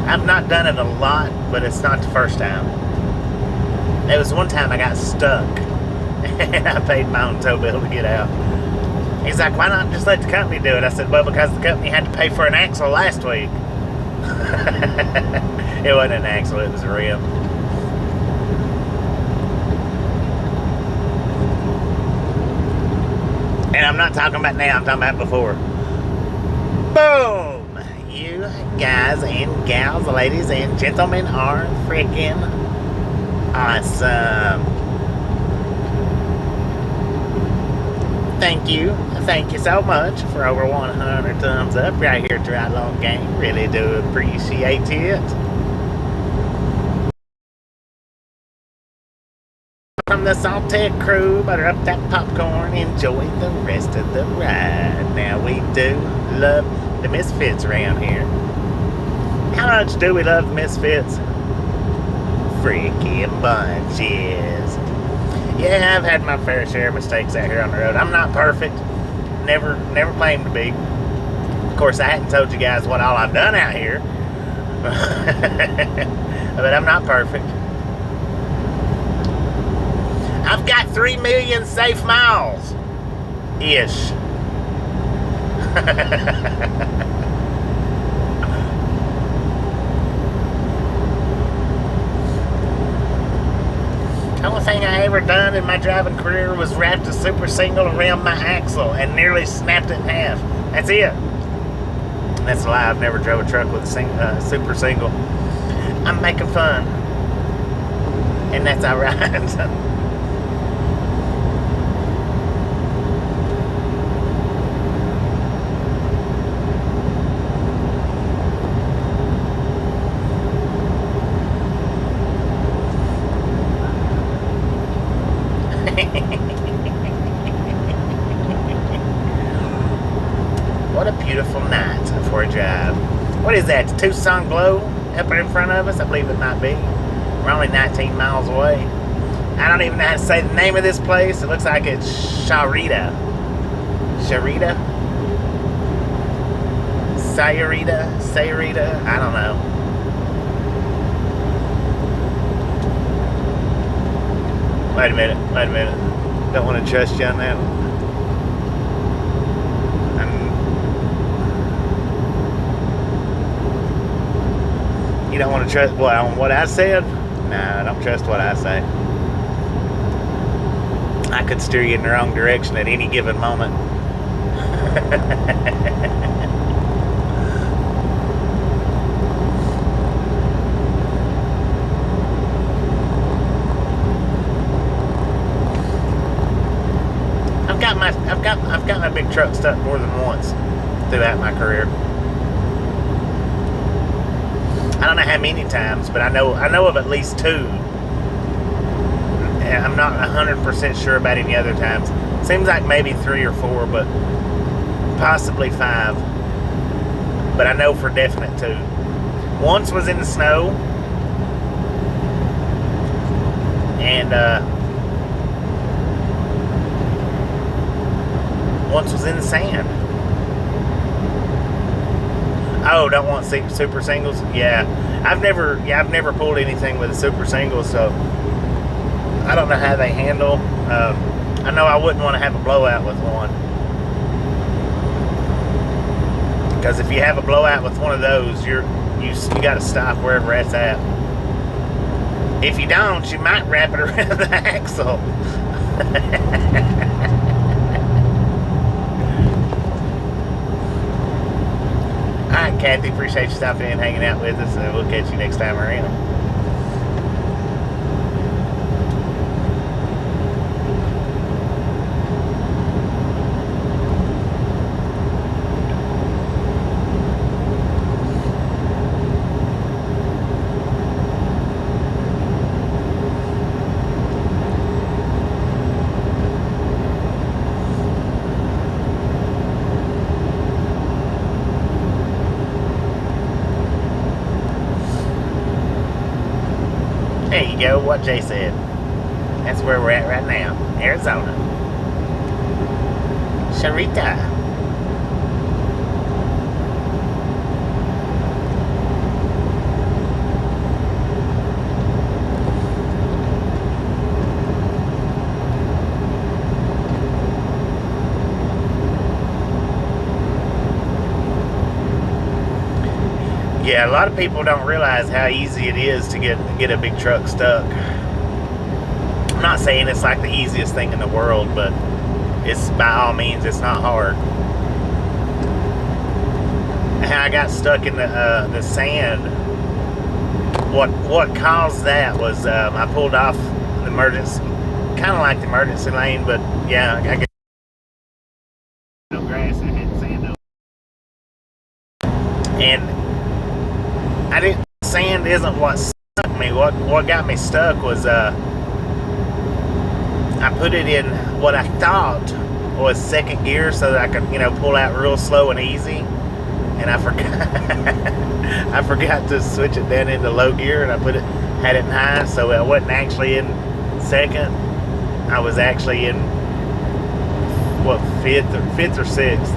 I've not done it a lot, but it's not the first time. There was one time I got stuck and I paid my own tow bill to get out. He's like, why not just let the company do it? I said, well, because the company had to pay for an axle last week. It wasn't an axle, it was a rim. And I'm not talking about now, I'm talking about before. Boom! You guys and gals, ladies and gentlemen are freaking awesome. Thank you so much for over 100 thumbs up right here at the Guard Dog Gang. Really do appreciate it. From the Salted crew, butter up that popcorn, enjoy the rest of the ride. Now, we do love the Misfits around here. How much do we love the Misfits? Freaking bunches. Yeah, I've had my fair share of mistakes out here on the road. I'm not perfect. Never claimed to be. Of course, I hadn't told you guys what all I've done out here. But I'm not perfect. I've got 3 million safe miles. Ish. The only thing I ever done in my driving career was wrapped a super single around my axle and nearly snapped it in half. That's it. That's a lie. I've never drove a truck with a super single. I'm making fun. And that's alright. What a beautiful night for a drive. What is that? The Tucson Glow up in front of us? I believe it might be. We're only 19 miles away. I don't even know how to say the name of this place. It looks like it's Sharita. Sharita? Sayarita? Sayarita? I don't know. Wait a minute. Wait a minute. Don't want to trust you on that one. You don't want to trust on what I said? Nah, I don't trust what I say. I could steer you in the wrong direction at any given moment. I've got my big truck stuck more than once throughout my career. I don't know how many times, but I know of at least 2. And I'm not 100% sure about any other times. Seems like maybe 3 or 4, but possibly 5. But I know for definite 2. Once was in the snow, and once was in the sand. Oh, don't want super singles? Yeah, I've never pulled anything with a super single, so I don't know how they handle. I know I wouldn't want to have a blowout with one, because if you have a blowout with one of those, you got to stop wherever it's at. If you don't, you might wrap it around the axle. Alright, Kathy, appreciate you stopping in and hanging out with us, and we'll catch you next time around. There you go, what Jay said. That's where we're at right now, Arizona. Sharita. Yeah, a lot of people don't realize how easy it is to get a big truck stuck. I'm not saying it's like the easiest thing in the world, but it's, by all means, it's not hard. How I got stuck in the sand, what caused that was I pulled off the emergency, kind of like the emergency lane, but yeah, I guess no grass, I had sand over. And I didn't. Sand isn't what stuck me. What got me stuck was I put it in what I thought was second gear so that I could, pull out real slow and easy. And I forgot to switch it down into low gear, and I had it in high, so I wasn't actually in second. I was actually in fifth or sixth.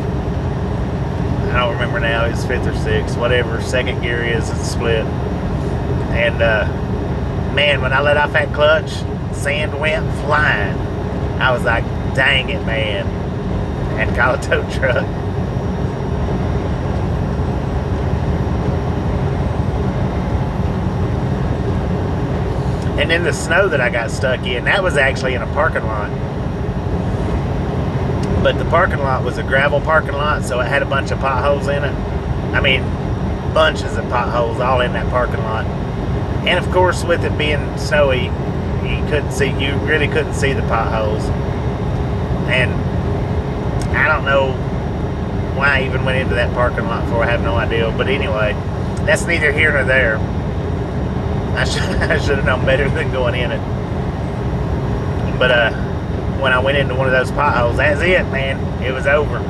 I don't remember now. It's 5th or 6th, whatever second gear is, it's split. And man, when I let off that clutch, sand went flying. I was like, dang it, man. I had to call a tow truck. And then the snow that I got stuck in, that was actually in a parking lot. But the parking lot was a gravel parking lot, so it had a bunch of potholes in it. I mean, bunches of potholes all in that parking lot. And of course, with it being snowy, you really couldn't see the potholes. And I don't know why I even went into that parking lot for. I have no idea. But anyway, that's neither here nor there. I should have known better than going in it. But when I went into one of those potholes, that's it, man. It was over.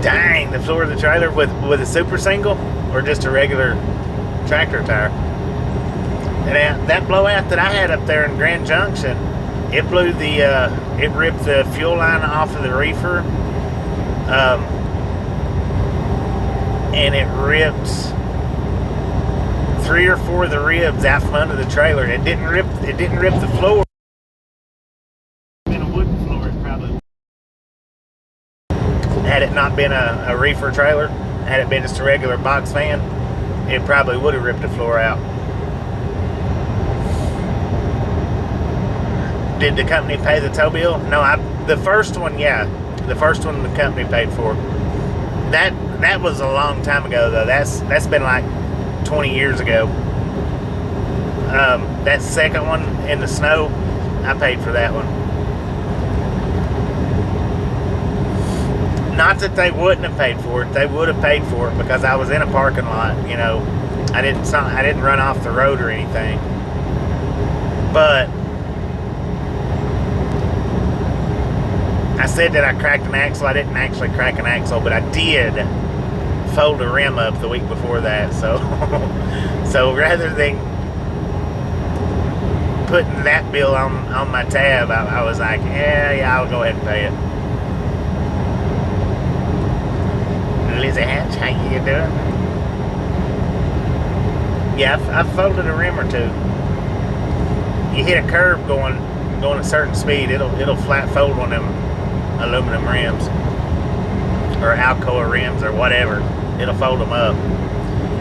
Dang, the floor of the trailer with a super single or just a regular tractor tire. And that blowout that I had up there in Grand Junction, it ripped the fuel line off of the reefer, and it ripped 3 or 4 of the ribs out from under the trailer. It didn't rip the floor. In a wooden floor, it probably. Had it not been a reefer trailer, had it been just a regular box van, it probably would have ripped the floor out. Did the company pay the tow bill? No, the first one, yeah. The first one the company paid for. That was a long time ago though. That's been like 20 years ago. That second one in the snow, I paid for that one. Not that they wouldn't have paid for it. They would have paid for it because I was in a parking lot. You know, I didn't run off the road or anything. But I said that I cracked an axle. I didn't actually crack an axle, but I did fold a rim up the week before that. So, so rather than putting that bill on my tab, I was like, yeah, I'll go ahead and pay it. Lizzie Hatch, how you doing? Yeah, I've folded a rim or two. You hit a curb going a certain speed, it'll flat fold one of them aluminum rims or Alcoa rims or whatever. It'll fold them up.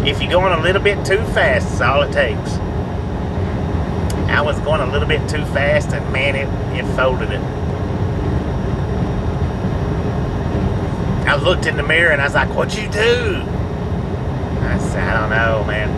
If you're going a little bit too fast, that's all it takes. I was going a little bit too fast, and man, it folded it. I looked in the mirror and I was like, "What'd you do?" I said, "I don't know, man."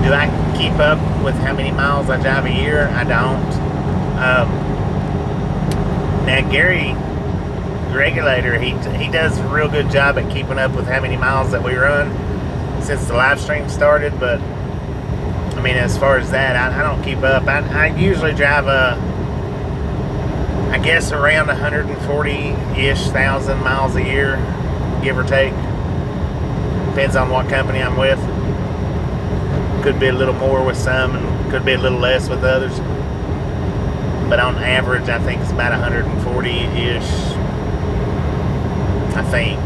Do I keep up with how many miles I drive a year? I don't. Now Gary, regulator, he does a real good job at keeping up with how many miles that we run since the live stream started. But I mean, as far as that, I don't keep up. I usually drive I guess around 140-ish thousand miles a year, give or take. Depends on what company I'm with. Could be a little more with some and could be a little less with others. But on average, I think it's about 140-ish, I think.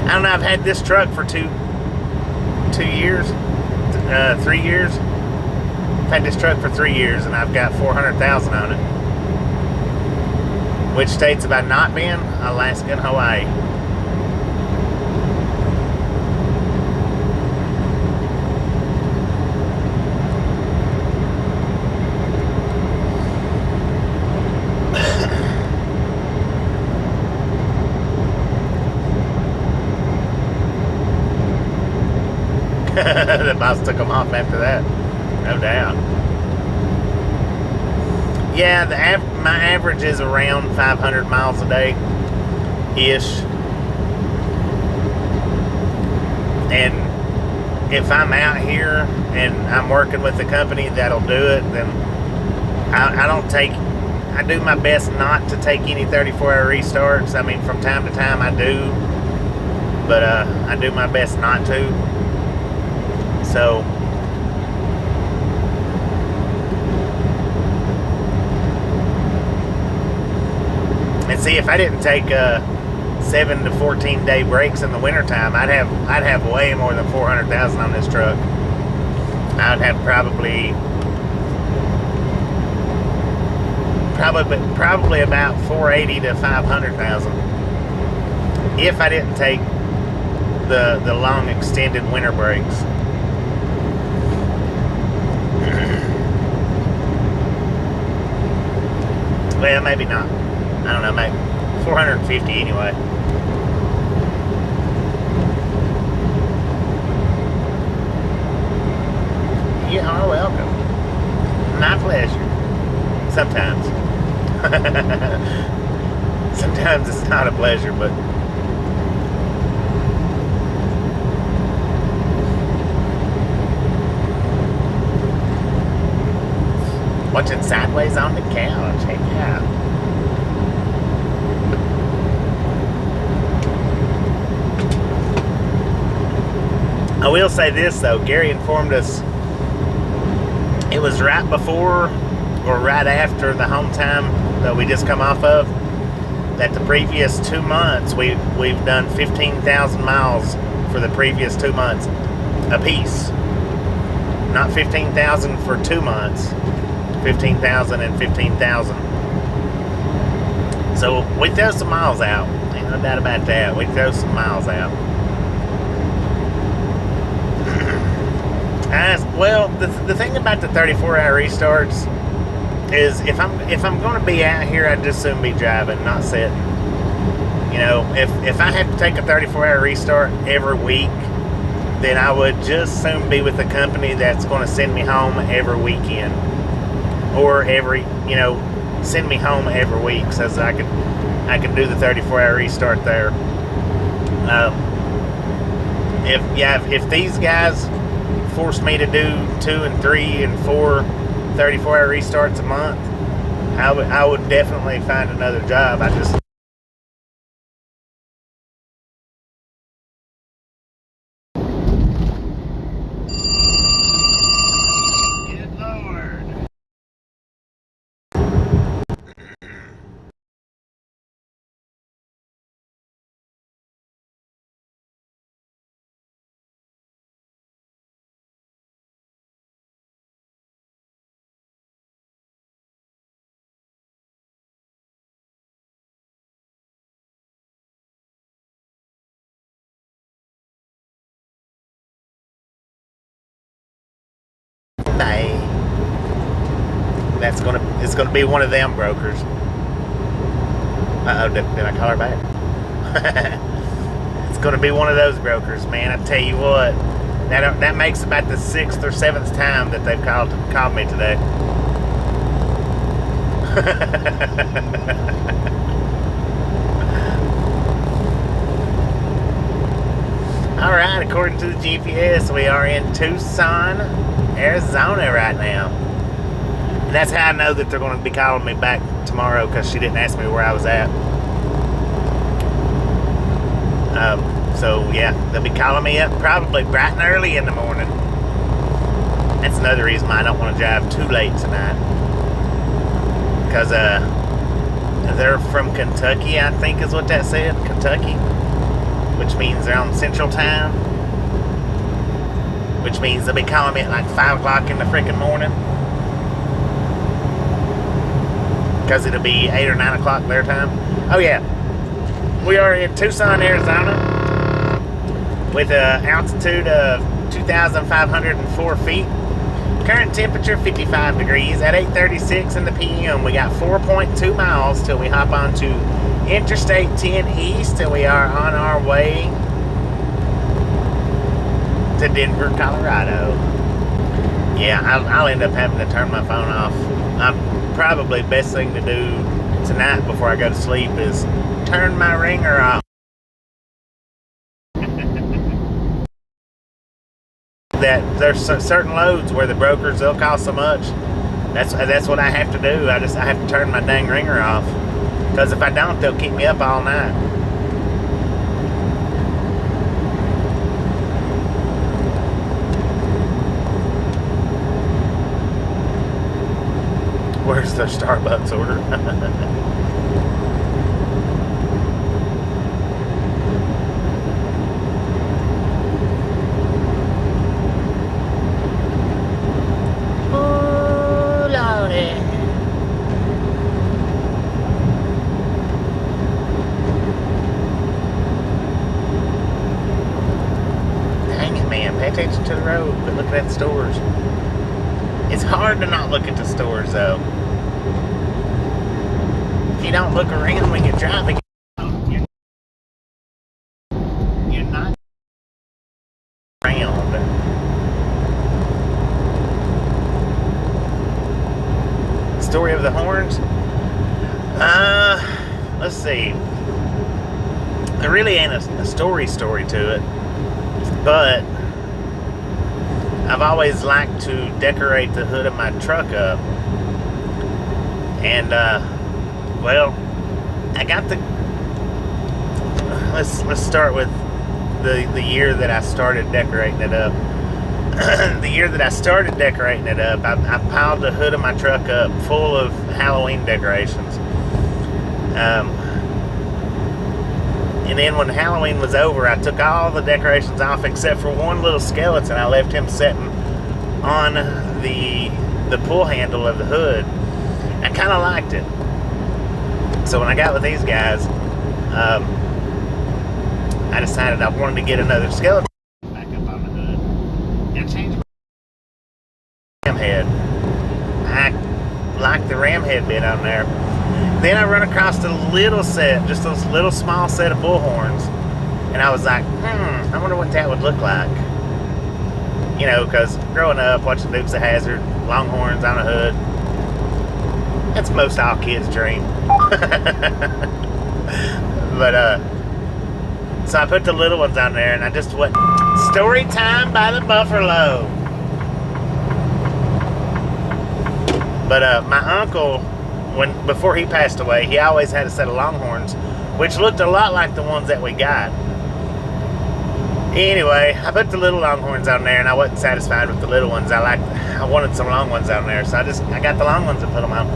I don't know, I've had this truck for 3 years. I've had this truck for 3 years and I've got 400,000 on it. Which states have I not been? Alaska and Hawaii. The boss took them off after that, no doubt. Yeah, my average is around 500 miles a day ish. And if I'm out here and I'm working with a company that'll do it, then I do my best not to take any 34-hour restarts. I mean, from time to time I do, but I do my best not to. So see, if I didn't take 7 to 14 day breaks in the wintertime, I'd have way more than 400,000 on this truck. I'd have probably about 480 to 500,000 if I didn't take the long extended winter breaks. Well, maybe not. I don't know, maybe 450 anyway. You are welcome. My pleasure. Sometimes. Sometimes it's not a pleasure, but watching Sideways on the couch. Hey, yeah. I will say this though, Gary informed us it was right before or right after the home time that we just come off of, that the previous 2 months we've done 15,000 miles for the previous 2 months apiece. Not 15,000 for 2 months, 15,000 and 15,000. So we throw some miles out. Ain't no doubt about that. We throw some miles out. Well, the thing about the 34-hour restarts is if I'm going to be out here, I'd just soon be driving, not sitting. You know, if I had to take a 34-hour restart every week, then I would just soon be with a company that's going to send me home every weekend, or send me home every week, so I could do the 34-hour restart there. If these guys forced me to do 2 and 3 and 4 34-hour restarts a month, I would definitely find another job. Good Lord. Hey, it's gonna be one of them brokers. Uh-oh, did I call her back? It's gonna be one of those brokers, man. I tell you what, that makes about the 6th or 7th time that they've called me today. Alright, according to the GPS, we are in Tucson, Arizona right now. And that's how I know that they're going to be calling me back tomorrow, because she didn't ask me where I was at. So yeah, they'll be calling me up probably bright and early in the morning. That's another reason why I don't want to drive too late tonight. Because they're from Kentucky, I think is what that said, Kentucky. Which means they're on Central Time. Which means they'll be calling me at like 5 o'clock in the freaking morning. Because it'll be 8 or 9 o'clock their time. Oh yeah. We are in Tucson, Arizona. With an altitude of 2,504 feet. Current temperature 55 degrees. At 8:36 in the PM, we got 4.2 miles till we hop onto Interstate 10 East, and we are on our way to Denver, Colorado. Yeah, I'll end up having to turn my phone off. Probably best thing to do tonight before I go to sleep is turn my ringer off. That there's certain loads where the brokers, they'll cost so much. That's what I have to do. I have to turn my dang ringer off, because if I don't, they'll keep me up all night. Where's the Starbucks order? looking at the stores. It's hard to not look at the stores, though. If you don't look around when you're driving, you're not around. Story of the horns? Let's see. There really ain't a story to it, but I've always liked to decorate the hood of my truck up. And, well, I got the... Let's start with the year that I started decorating it up. The year that I started decorating it up, I piled the hood of my truck up full of Halloween decorations. And then when Halloween was over, I took all the decorations off except for one little skeleton. I left him sitting on the pull handle of the hood. I kind of liked it. So when I got with these guys, I decided I wanted to get another skeleton back up on the hood and change my ram head. I like the ram head bit on there. Then I run across a little set, just this little small set of bullhorns, and I was like, I wonder what that would look like. You know, because growing up, watching Dukes of Hazzard, Longhorns on a hood, that's most all kids' dream. But, so I put the little ones on there, and I just went, story time by the Buffalo. But, my uncle, before he passed away, he always had a set of Longhorns, which looked a lot like the ones that we got. Anyway, I put the little Longhorns on there, and I wasn't satisfied with the little ones. I wanted some long ones on there, so I got the long ones and put them on.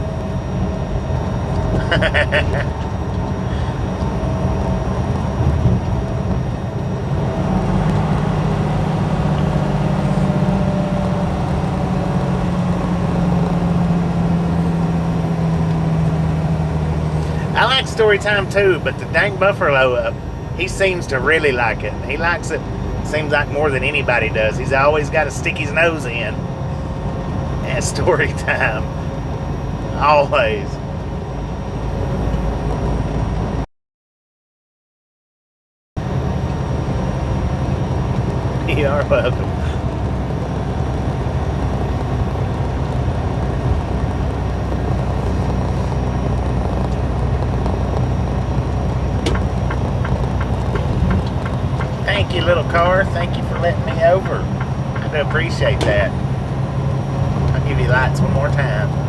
I like story time too, but the dang Buffalo, he seems to really like it. He likes it, seems like more than anybody does. He's always got to stick his nose in at story time. Always. You are welcome. Thank you, little car. Thank you for letting me over. I do appreciate that. I'll give you lights one more time.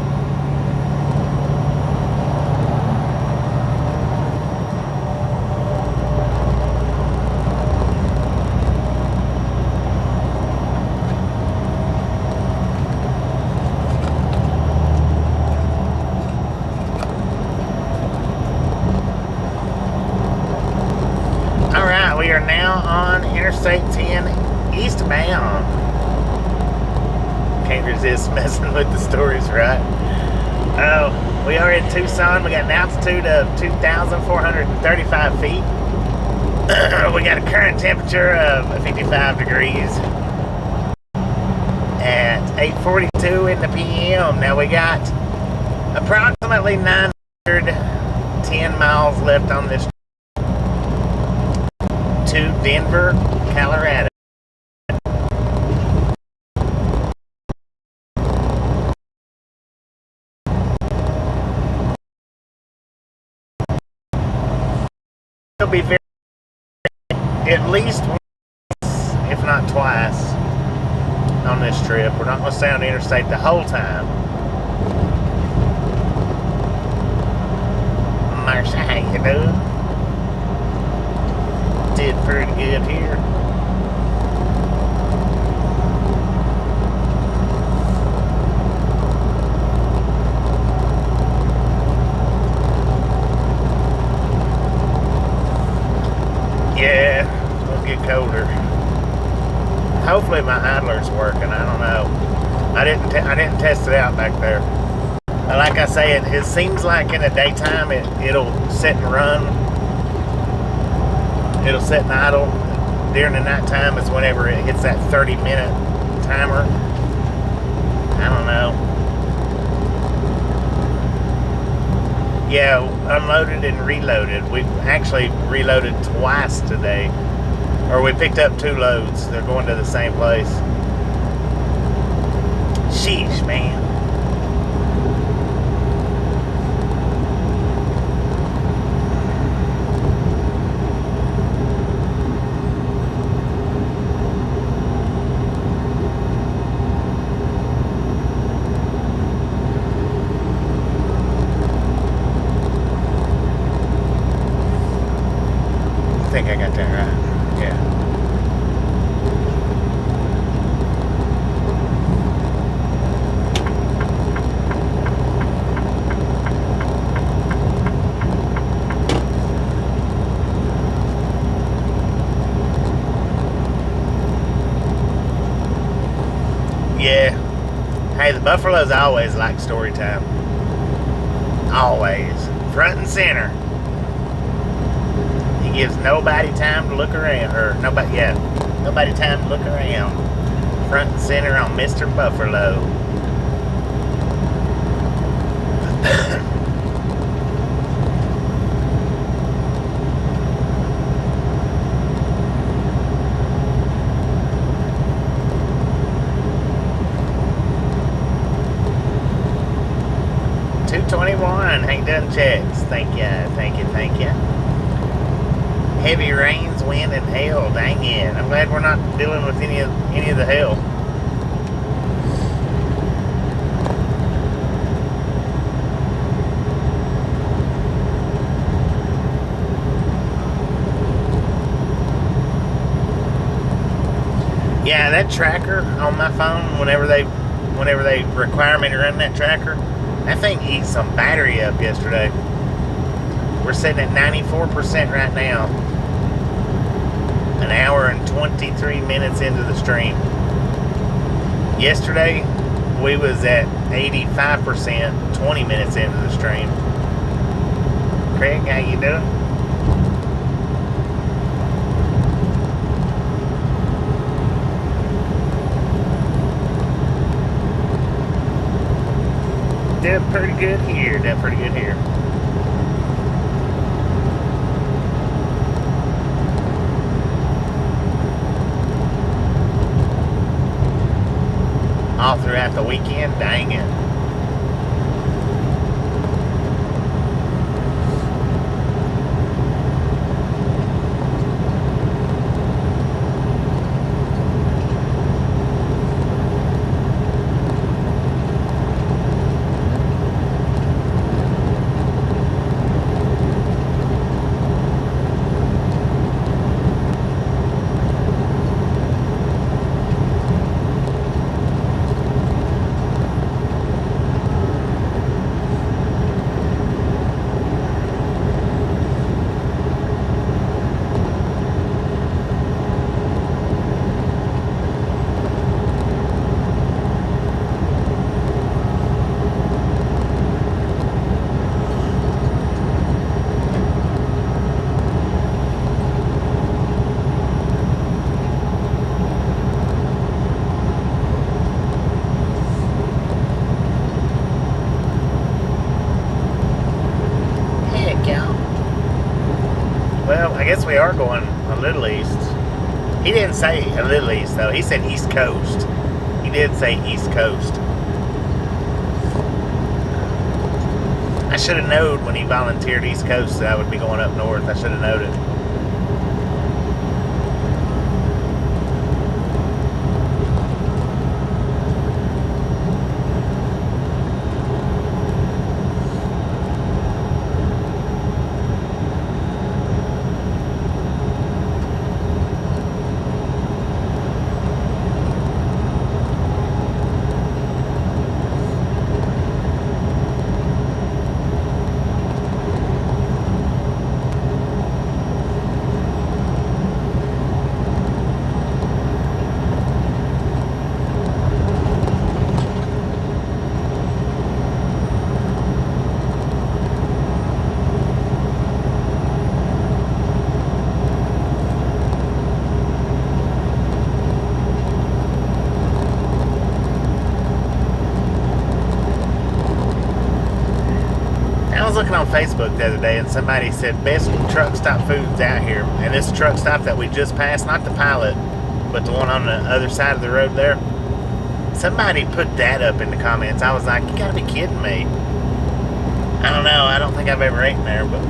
We are now on Interstate 10 eastbound. Can't resist messing with the stories, right? Oh, we are in Tucson. We got an altitude of 2,435 feet. We got a current temperature of 55 degrees at 8:42 in the PM. Now we got approximately 910 miles left on this to Denver, Colorado. It'll be at least once, if not twice, on this trip. We're not going to stay on the interstate the whole time. Marsha, how you doing? Did pretty good here. Yeah, it'll get colder. Hopefully my idler's working. I don't know. I didn't test it out back there. Like I say, it seems like in the daytime it'll sit and run. It'll sit and idle. During the nighttime is whenever it hits that 30-minute timer. I don't know. Yeah, unloaded and reloaded. We actually reloaded twice today. Or we picked up 2 loads. They're going to the same place. Sheesh, man. I think I got that right. Yeah. Yeah. Hey, the Buffaloes always like story time. Always. Front and center. He gives nobody time to look around. Or nobody time to look around. Front and center on Mr. Buffalo. $2.21. Ain't done checks. Thank you. Heavy rains, wind, and hail. Dang it. I'm glad we're not dealing with any of the hail. Yeah, that tracker on my phone, whenever they require me to run that tracker, that thing eats some battery up yesterday. We're sitting at 94% right now. An hour and 23 minutes into the stream. Yesterday, we was at 85%, 20 minutes into the stream. Craig, how you doing? Doing pretty good here. All throughout the weekend, dang it. Well, I guess we are going a little east. He didn't say a little east, though. He said East Coast. He did say East Coast. I should have known when he volunteered East Coast that I would be going up north. I should have known it. was looking on Facebook the other day, and somebody said best truck stop foods out here. And this truck stop that we just passed, not the Pilot, but the one on the other side of the road there. Somebody put that up in the comments. I was like, you gotta be kidding me. I don't know. I don't think I've ever eaten there, but.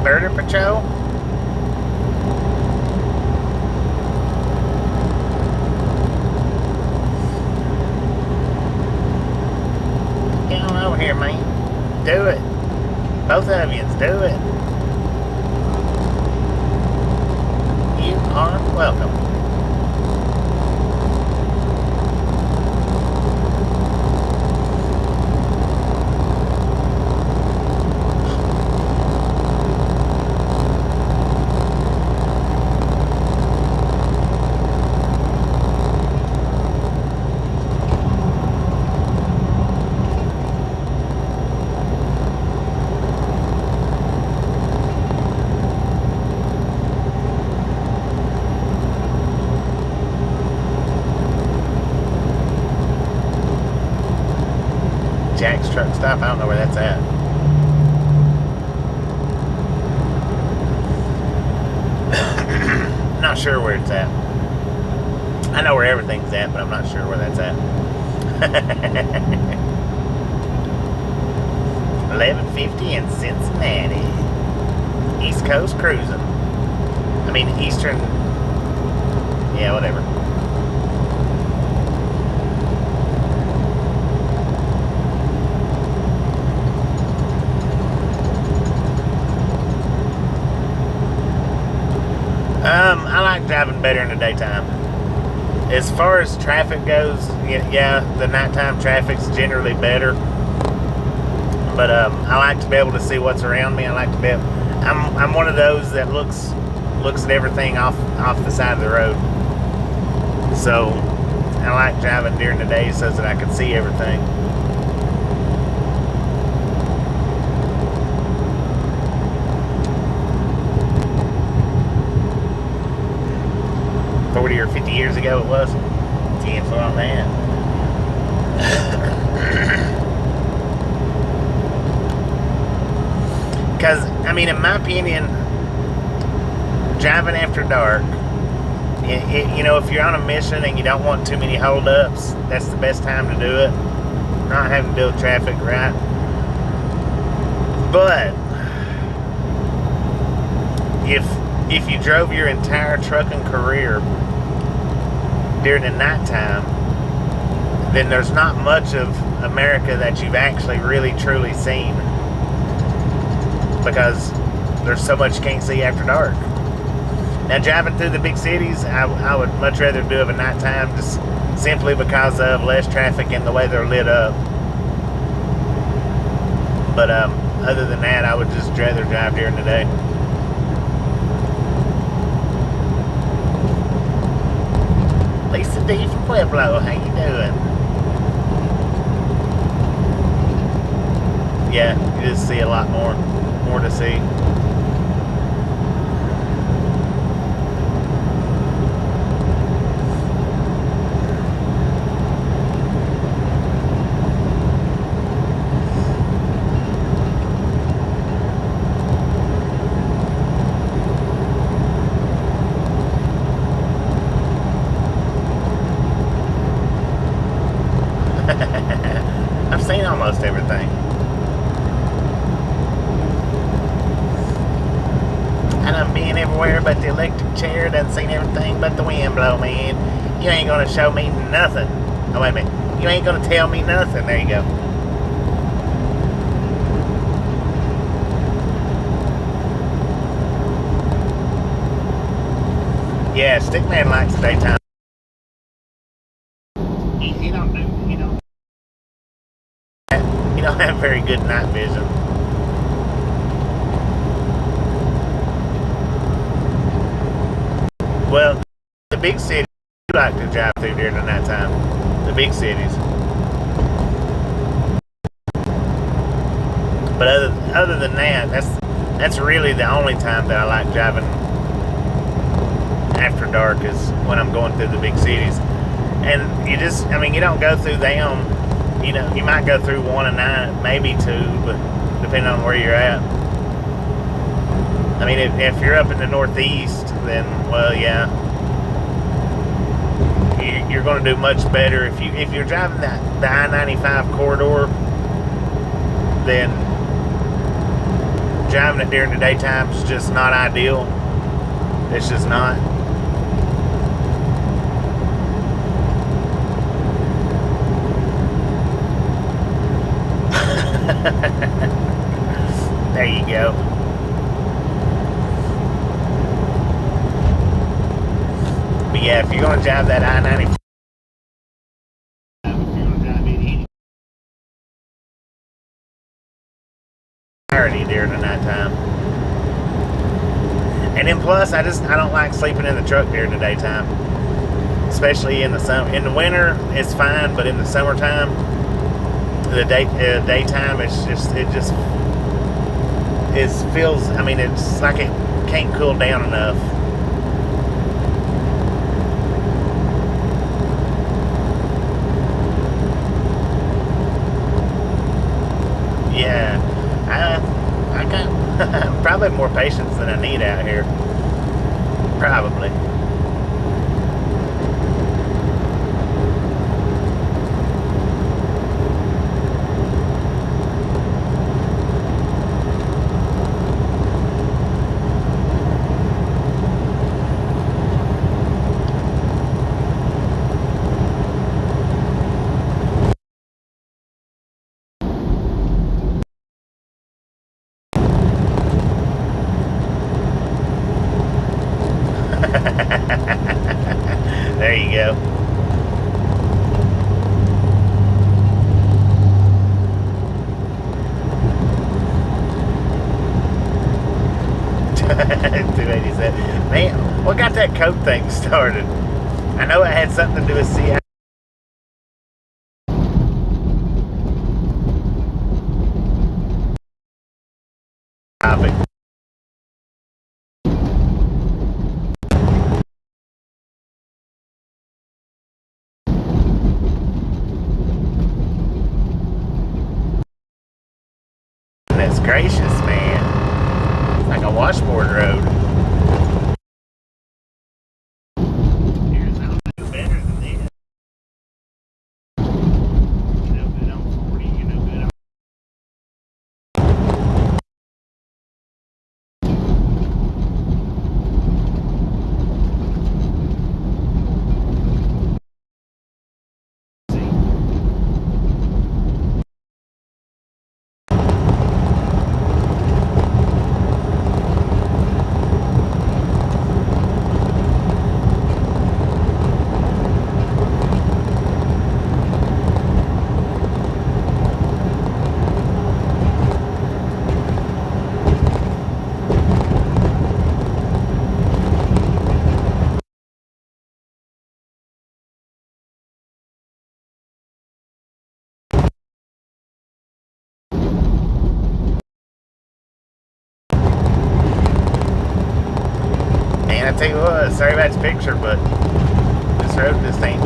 Murder Patrol? Get on over here, man. Do it. Both of you, do it. You are welcome. Jack's truck stop. I don't know where that's at. Not sure where it's at. I know where everything's at, but I'm not sure where that's at. 11:50 in Cincinnati. East Coast cruising. I mean, Eastern. Yeah, whatever. I like driving better in the daytime. As far as traffic goes, yeah, the nighttime traffic's generally better. But I like to be able to see what's around me. I like to be able, I'm one of those that looks at everything off the side of the road. So I like driving during the day so that I can see everything. Or 50 years ago it was. 10 foot on that. Because, I mean, in my opinion, driving after dark, you know, if you're on a mission and you don't want too many holdups, that's the best time to do it. Not having to deal with traffic, right? But if you drove your entire trucking career during the nighttime, then there's not much of America that you've actually really truly seen, because there's so much you can't see after dark. Now, driving through the big cities, I would much rather do it at nighttime, just simply because of less traffic and the way they're lit up. But other than that, I would just rather drive during the day. Lisa D from Pueblo, how you doing? Yeah, you just see a lot more to see. I've seen almost everything. I done been everywhere but the electric chair, done seen everything but the wind blow, man. You ain't gonna show me nothing. Oh, wait a minute. You ain't gonna tell me nothing. There you go. Yeah, Stickman likes daytime. He don't do, he don't have very good night vision. Well, the big cities do like to drive through during the nighttime. The big cities. But other than that, that's really the only time that I like driving after dark is when I'm going through the big cities. And you just, I mean, you don't go through them. You know, you might go through one a night, maybe two, but depending on where you're at. I mean, if you're up in the Northeast, then, well, yeah, you're going to do much better. If you're driving the I-95 corridor, then driving it during the daytime is just not ideal. It's just not. There you go. But yeah, if you're going to drive that I-95, if you're going to drive it entirety during the nighttime. And then plus, I don't like sleeping in the truck during the daytime, especially in the summer. In the winter, it's fine, but in the summertime, the daytime, it feels. I mean, it's like it can't cool down enough. Yeah, I got probably more patience than I need out here. Probably. There you go. Man, what got that coat thing started? I know it had something to do with CI. Topic. Goodness gracious, man. It's like a washboard road. Here's how to do better than this. You know good on 40, you know good on. And I tell you what, sorry about this picture, but this road just ain't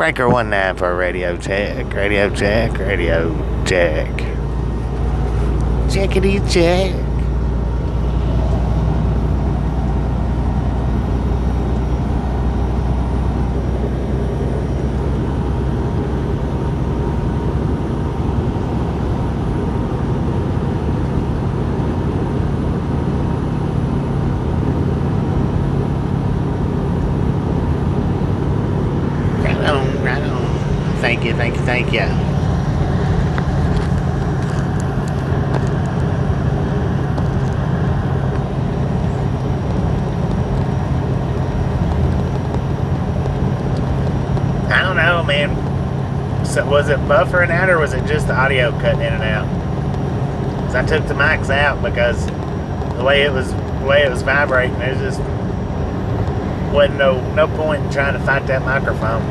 Breaker 19 for a radio check. Radio check. Radio check. Checkity check. Right on. Thank you, thank you, thank you. I don't know, man. So was it buffering out or was it just the audio cutting in and out? 'Cause I took the mics out because the way it was vibrating, there just wasn't no point in trying to fight that microphone.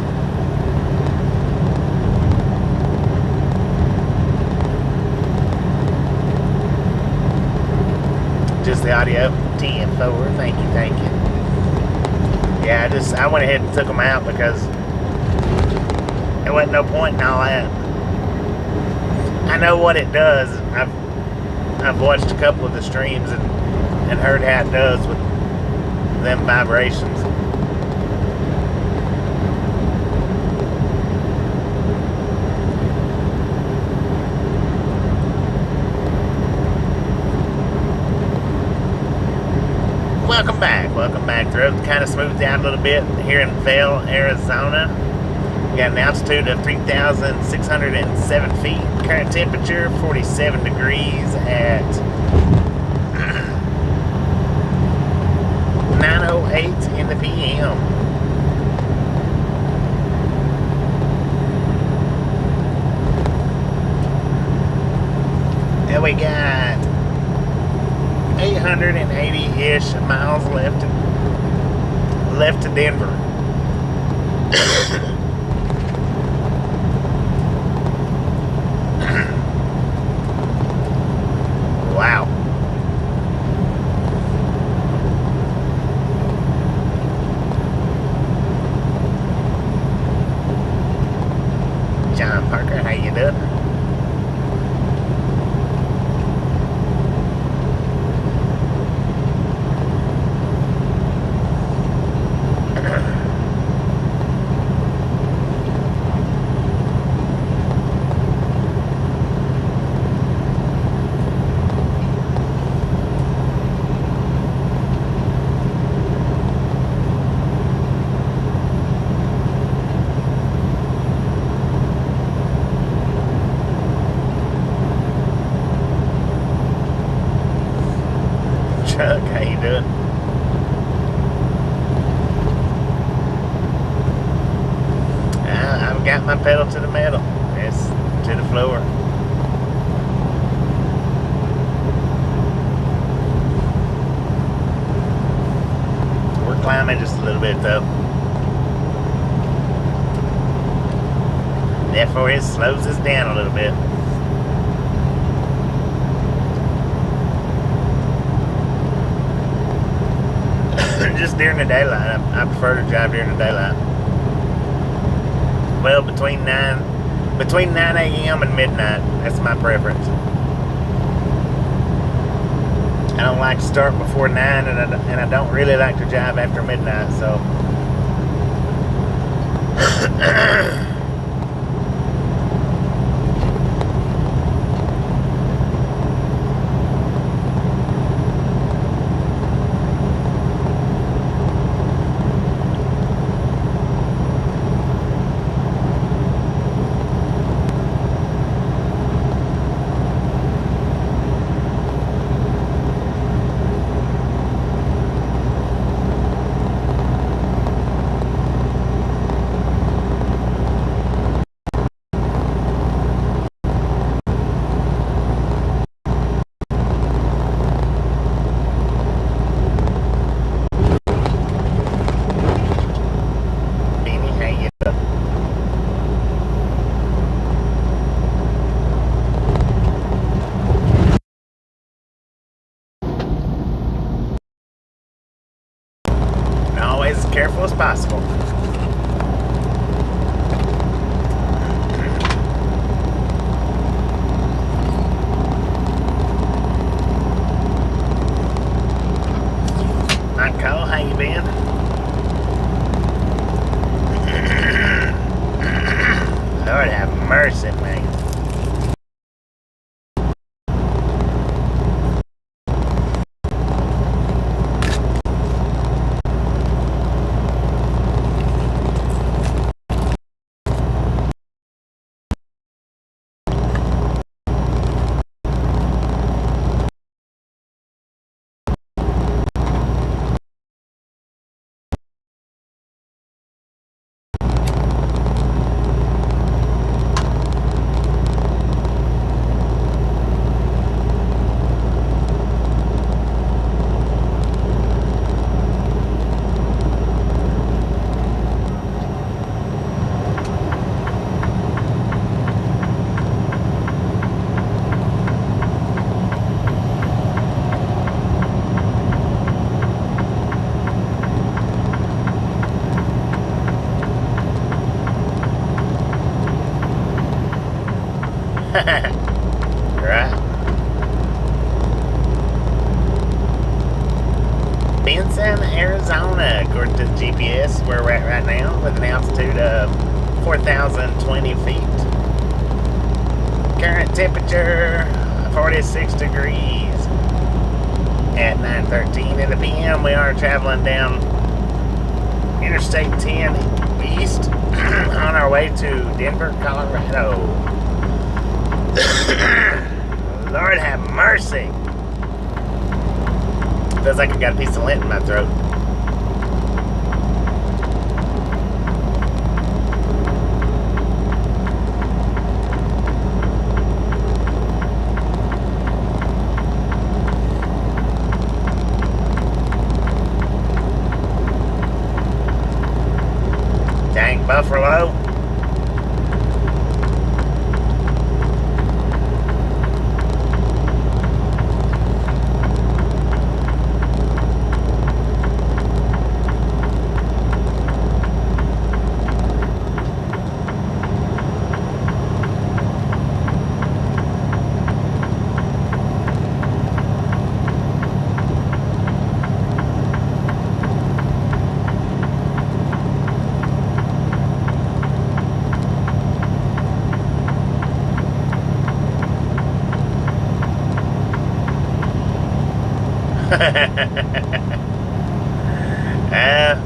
Just the audio. 10-4. Thank you, thank you. Yeah, I went ahead and took them out because there wasn't no point in all that. I know what it does. I've watched a couple of the streams and heard how it does with them vibrations. Welcome back. Welcome back. The road kind of smoothed out a little bit here in Vail, Arizona. We got an altitude of 3,607 feet. Current temperature 47 degrees at 9:08 in the PM. And we got 880-ish miles left to Denver. Wow. John Parker, how you doing? Chuck, how you doing? I've got my pedal to the metal. It's to the floor. We're climbing just a little bit though. Therefore it slows us down a little bit. Just during the daylight. I prefer to drive during the daylight. Well, between 9 a.m. and midnight. That's my preference. I don't like to start before 9, and I don't really like to drive after midnight. So. Always as careful as possible. according to the GPS, where we're at right now, with an altitude of 4,020 feet. Current temperature 46 degrees at 9:13 in the p.m. We are traveling down Interstate 10 east on our way to Denver, Colorado. Lord have mercy. Feels like I got a piece of lint in my throat. Dang buffalo.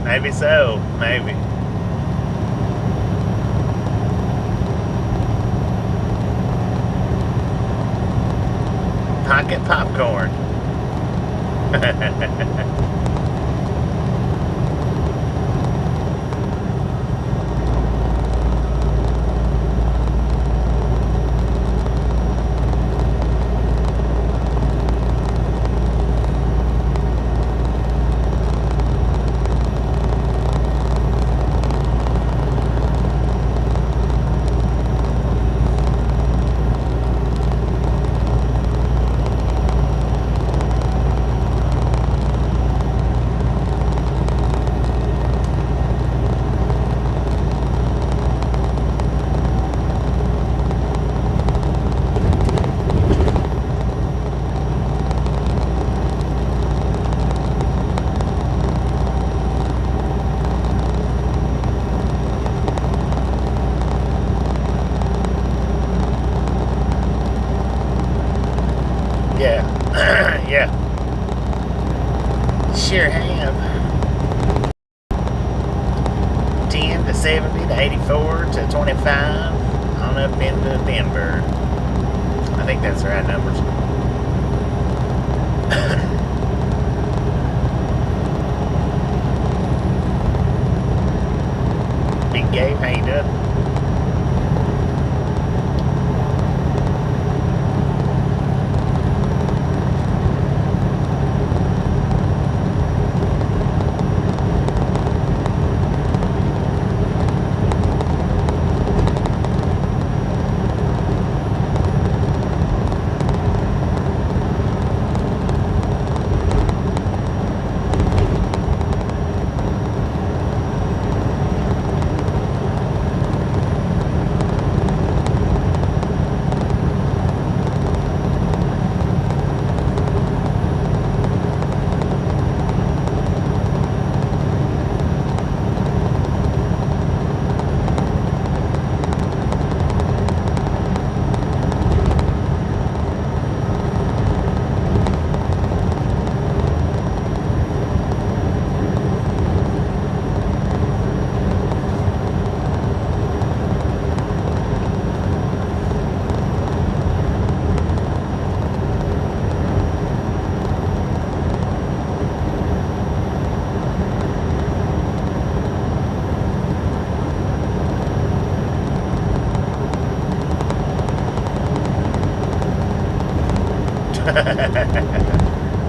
Maybe so. Maybe. Pocket popcorn. Yeah. Sure have. 10 to 70 to 84 to 25 on up into Denver. I think that's the right numbers. Big Gabe, how you doing?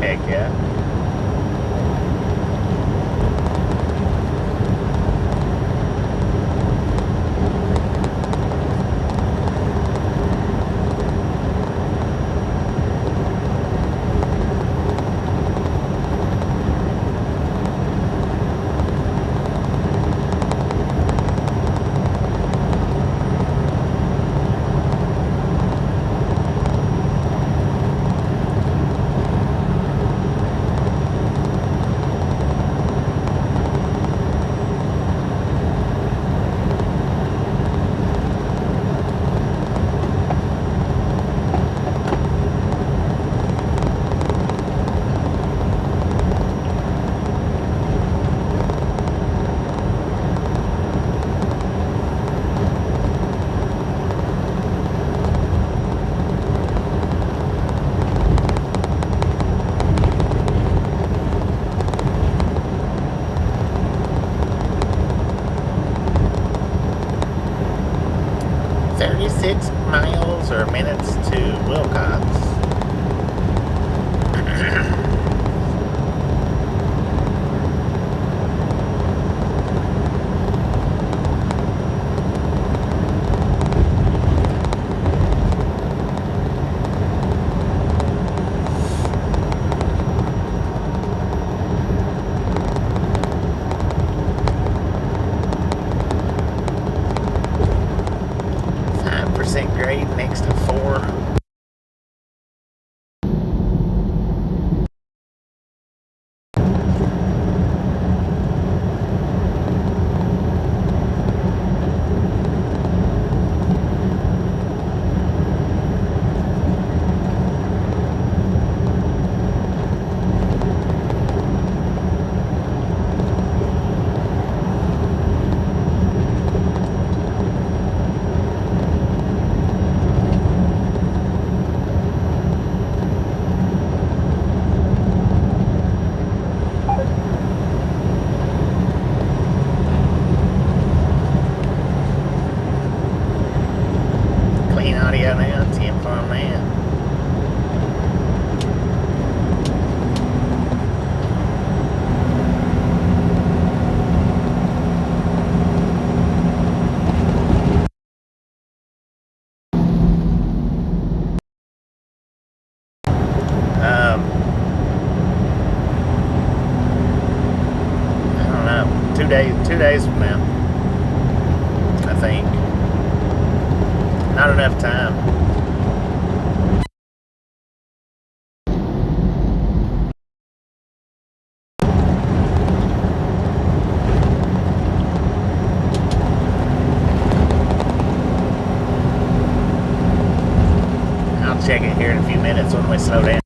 Heck yeah. 2 days from now. I think. Not enough time. I'll check it here in a few minutes when we slow down.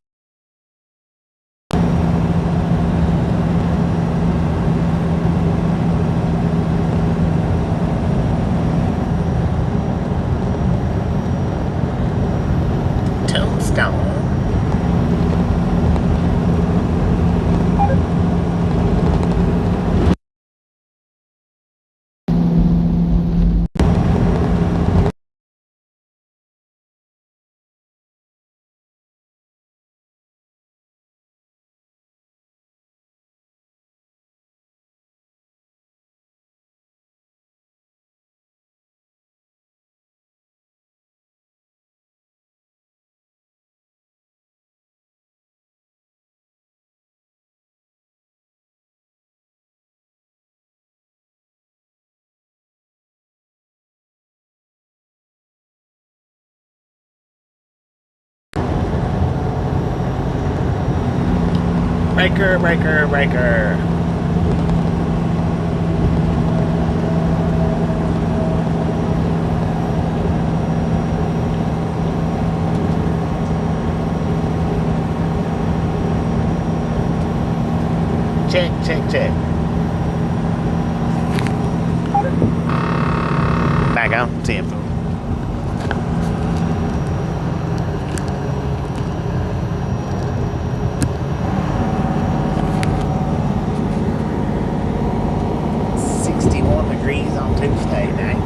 Tombstone. Breaker, breaker, breaker. Check, check, check. Back on, 10. On Tuesday night.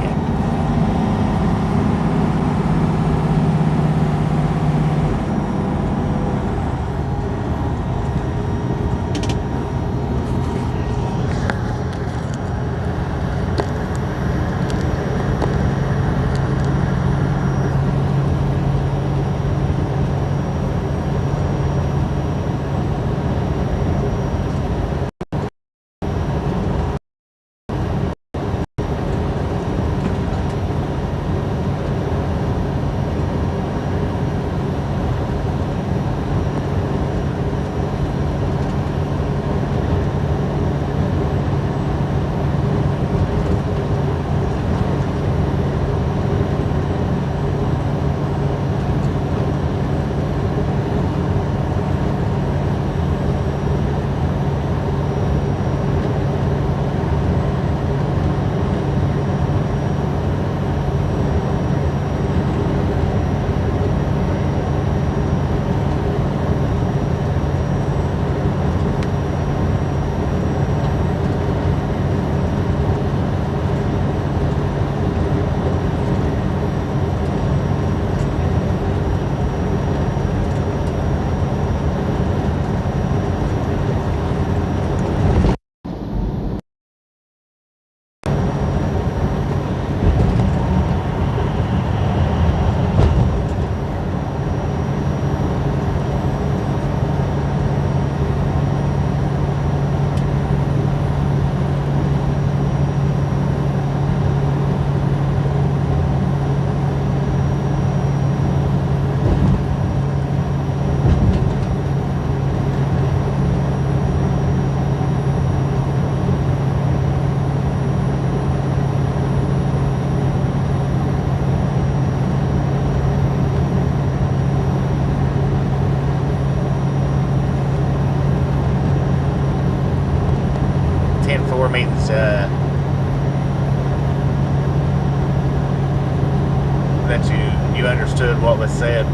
Means that you understood what was said.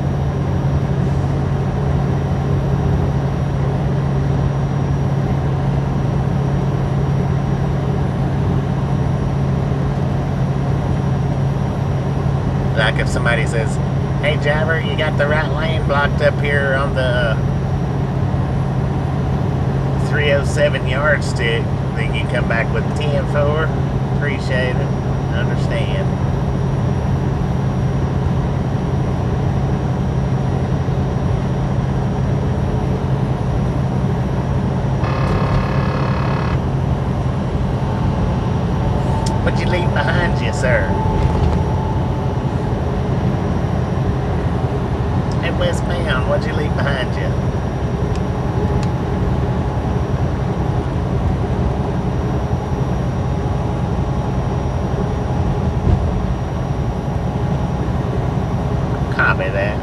Like if somebody says, "Hey driver, you got the right lane blocked up here on the 307 yardstick," then you come back with 10-4. Appreciate it. Understand. sir. Hey, westbound, what'd you leave behind you? Copy that.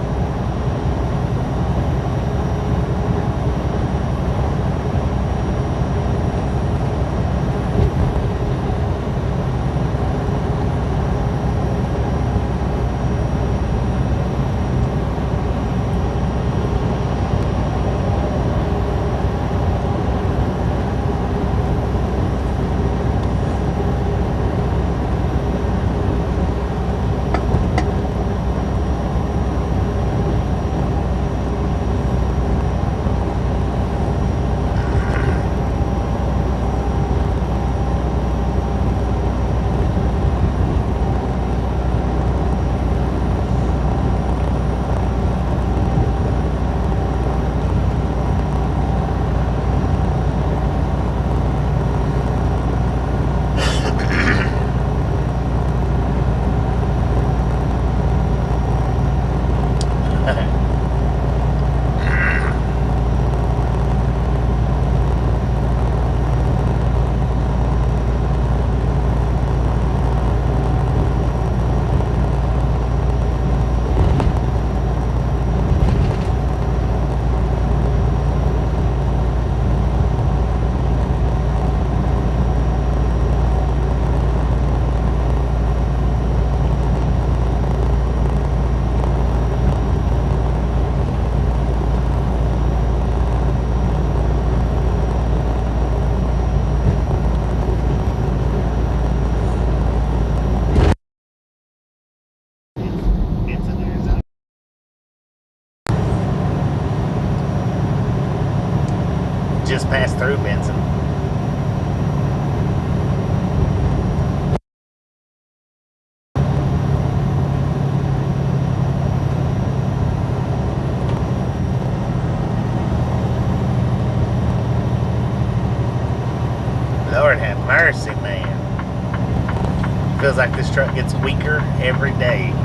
Just passed through Benson. Lord have mercy, man. Feels like this truck gets weaker every day.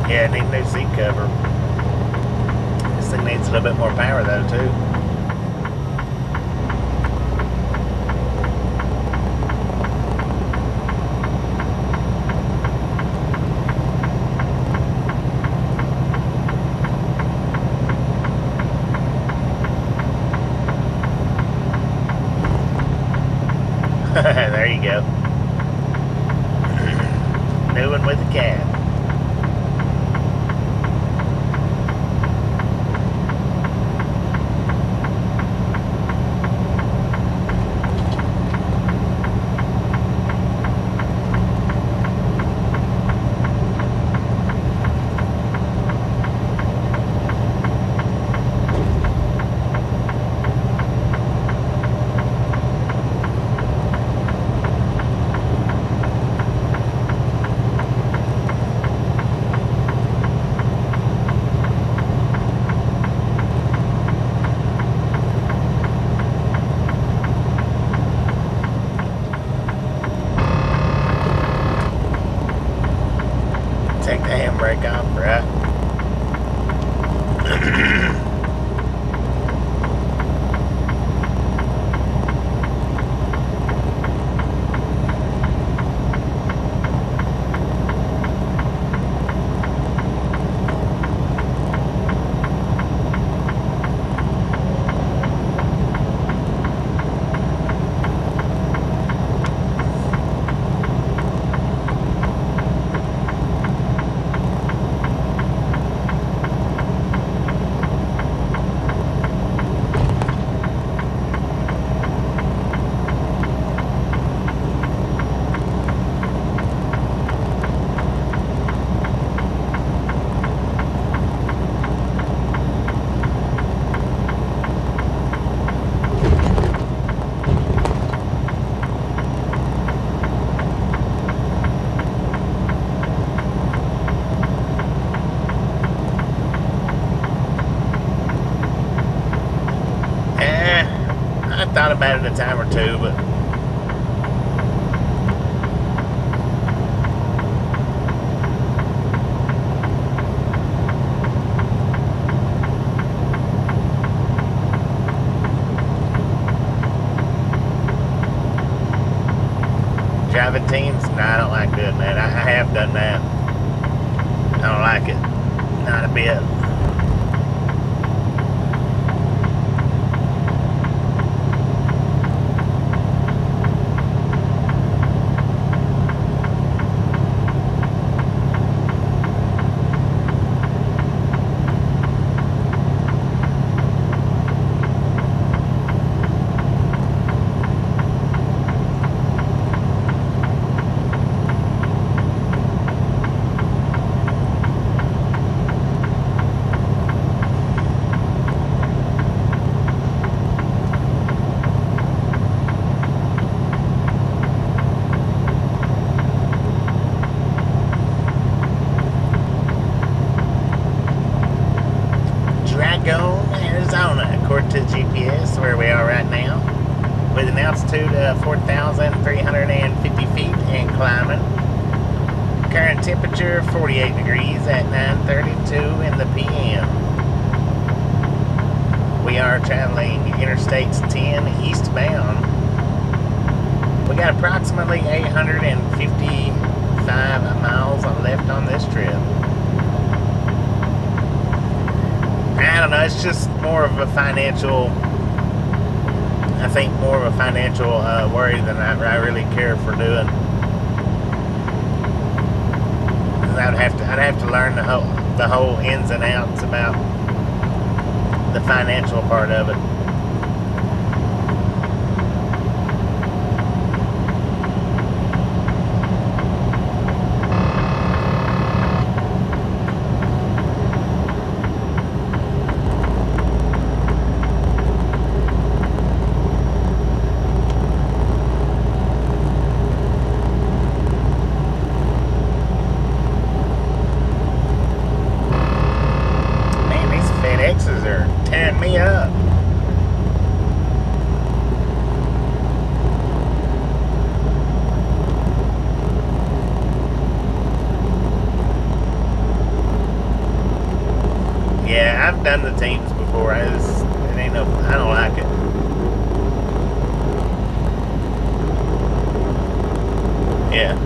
Yeah, I need a new seat cover. This thing needs a little bit more power though too. There you go. New one with the cab. Take the handbrake off, right? thought about it a time or two, but driving teams? No, I don't like doing that. I have done that. I don't like it. Not a bit. According to GPS, where we are right now, with an altitude of 4,350 feet and climbing. Current temperature 48 degrees at 9:32 in the PM. We are traveling Interstates 10 eastbound. We got approximately 855 miles left on this trip. I don't know, it's just more of a financial, I think more of a financial worry than I really care for doing. I'd have to learn the whole ins and outs about the financial part of it. FedExes are tearing me up. Yeah, I've done the teams before. I don't like it. Yeah.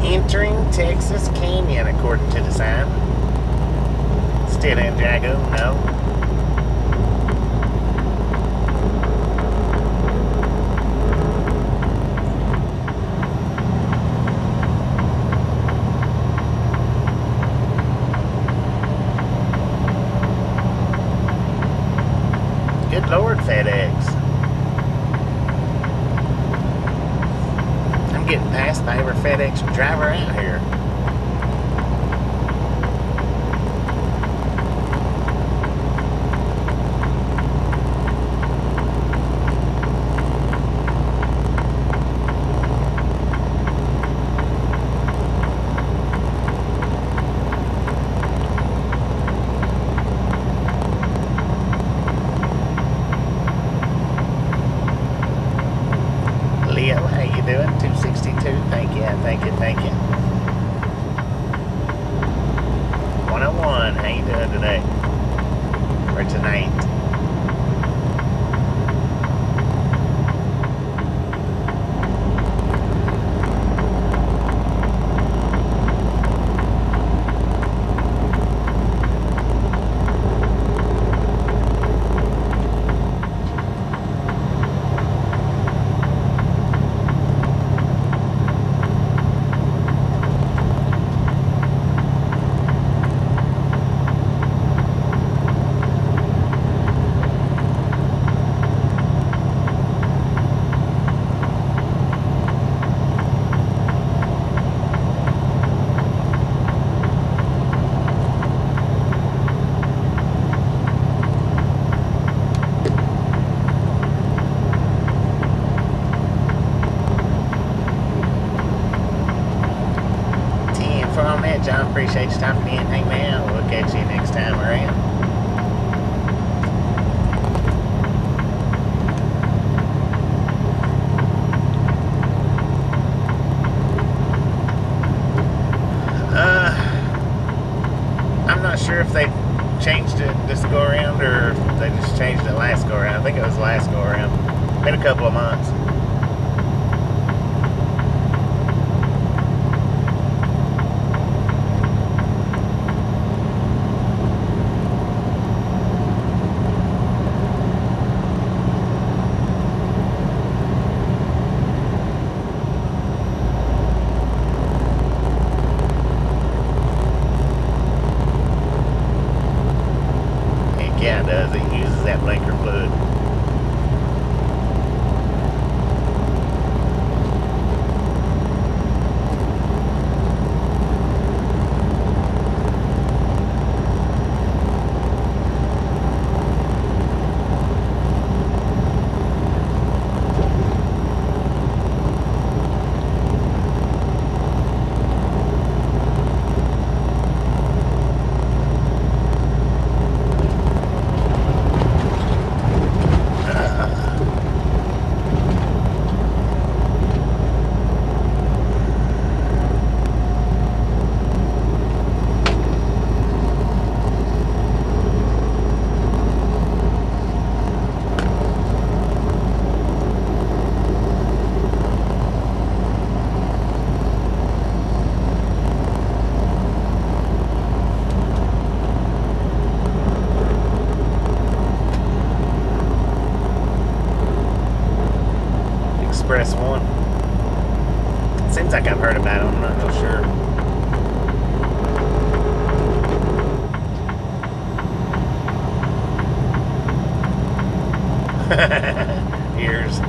Entering Texas Canyon, according to the sign. Still in Dragoon, no. Good Lord, FedEx. Getting passed by every FedEx driver out here. Leo, how you doing? 262, thank you. 101, how you doing today? Or tonight? appreciate you stopping in. Hey man, we'll catch you next time around. I'm not sure if they changed it this go around or if they just changed it last go around. I think it was last go around. Been a couple of months. Yeah, it does. It uses that blinker fluid. Express 1. Seems like I've heard about it, I'm not real sure. Ears.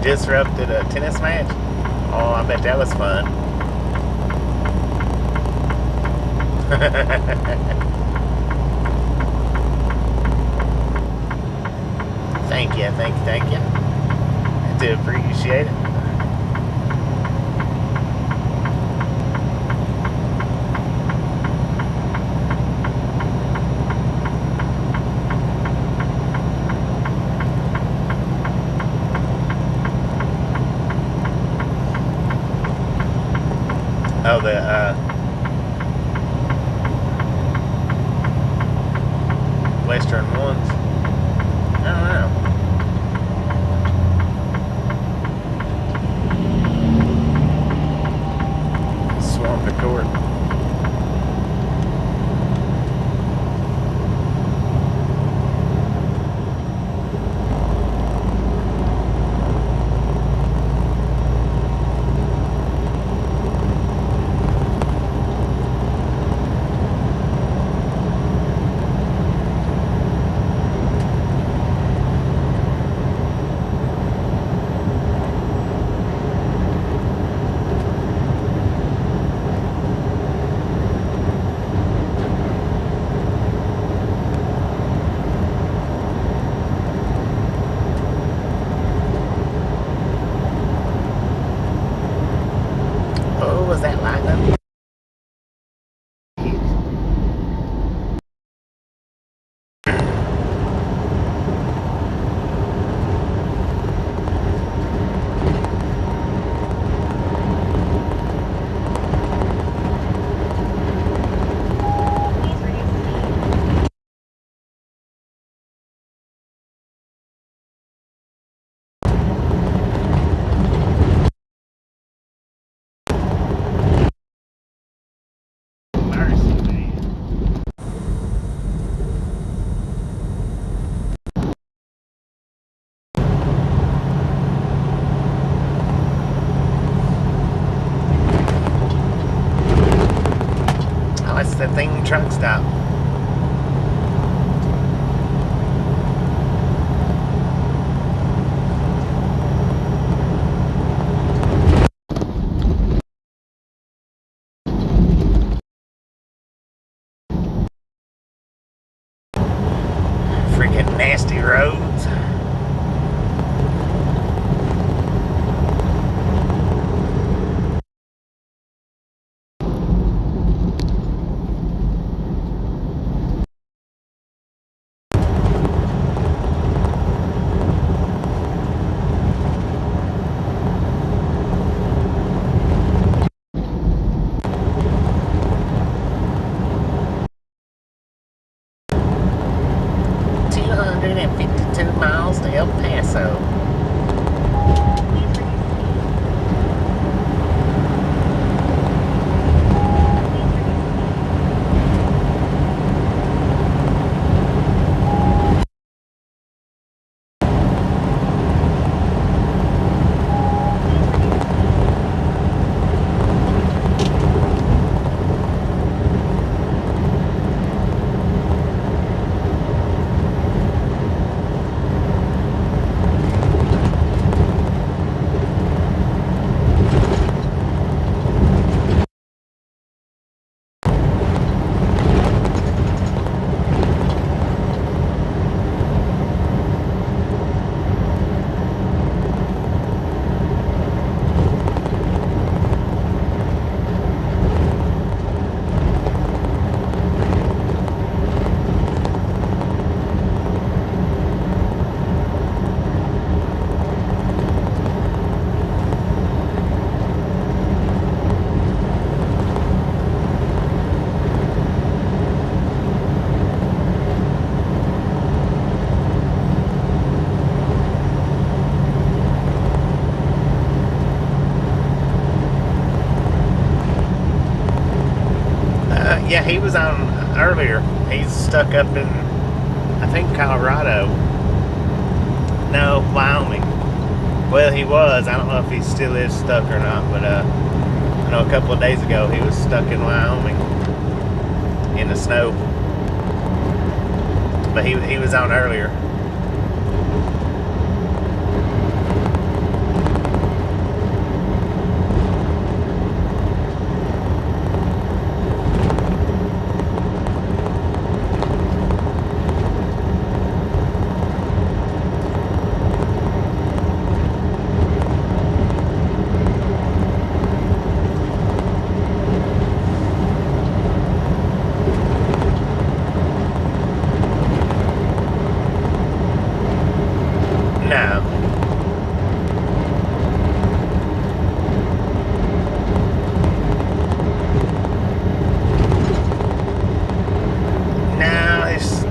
Disrupted a tennis match. Oh, I bet that was fun. Thank you. I do appreciate it. Oh, the Western ones. I don't know. Swamp Accord. truck stop. Freaking nasty roads. Miles to El Paso. Yeah, he was on earlier. He's stuck up in, I think, Colorado. No, Wyoming. Well, he was. I don't know if he still is stuck or not, but I know a couple of days ago he was stuck in Wyoming in the snow. But he was on earlier.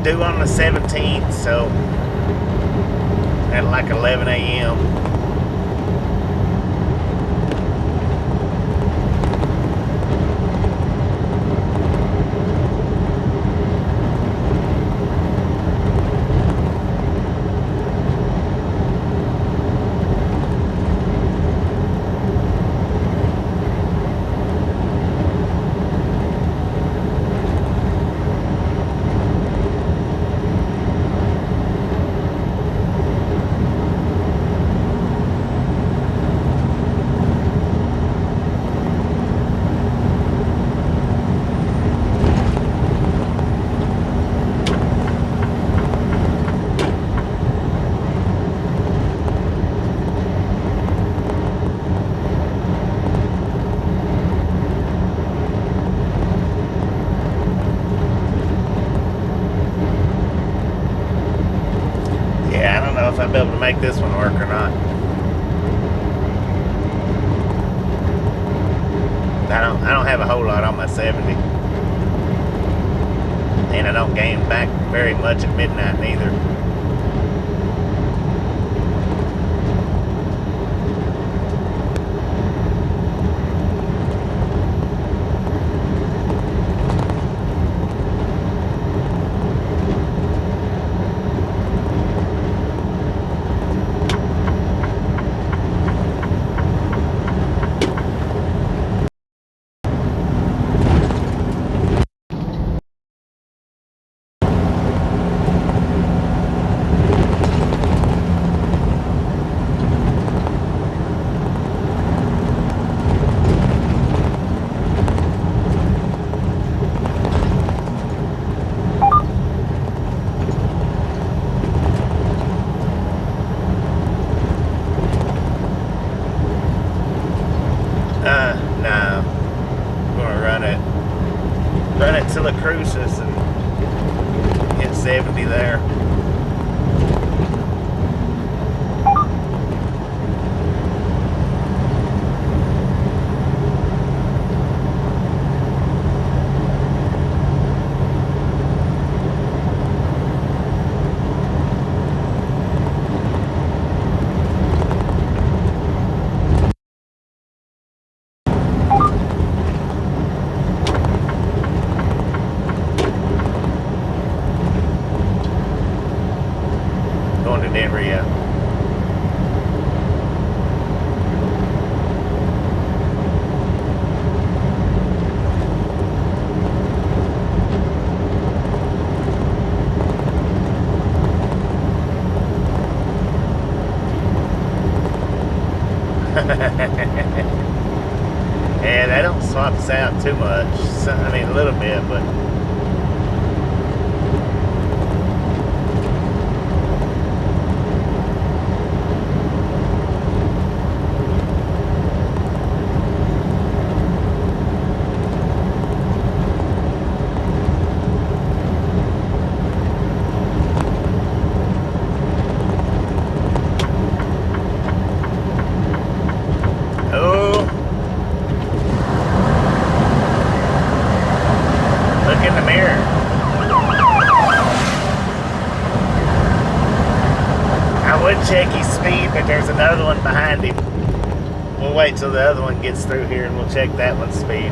Due on the 17th, so at like 11 a.m. If I'll be able to make this one work or not. I don't have a whole lot on my 70. And I don't gain back very much at midnight neither. Yeah, they don't swap us out too much. So, I mean, a little bit, but. Check his speed, but there's another one behind him. We'll wait till the other one gets through here and we'll check that one's speed.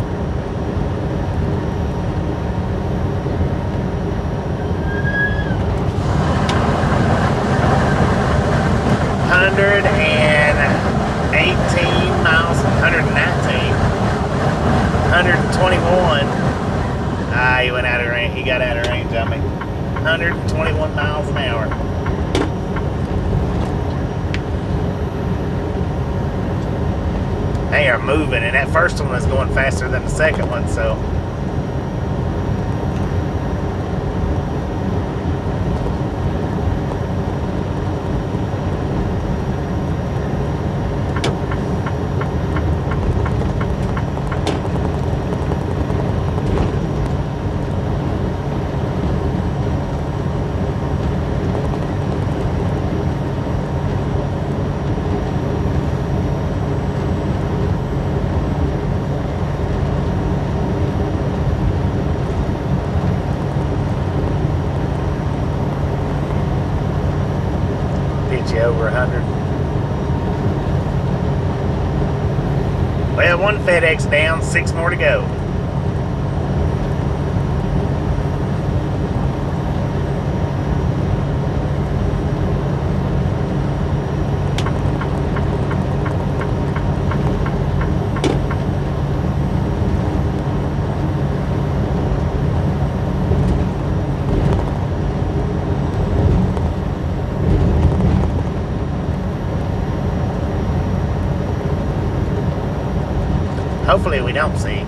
$118 miles, 119, 121. He went out of range. He got out of range on me. 121 miles an hour. They are moving, and that first one was going faster than the second one, so. Over 100. Well, one FedEx down, 6 more to go. Hopefully we don't see.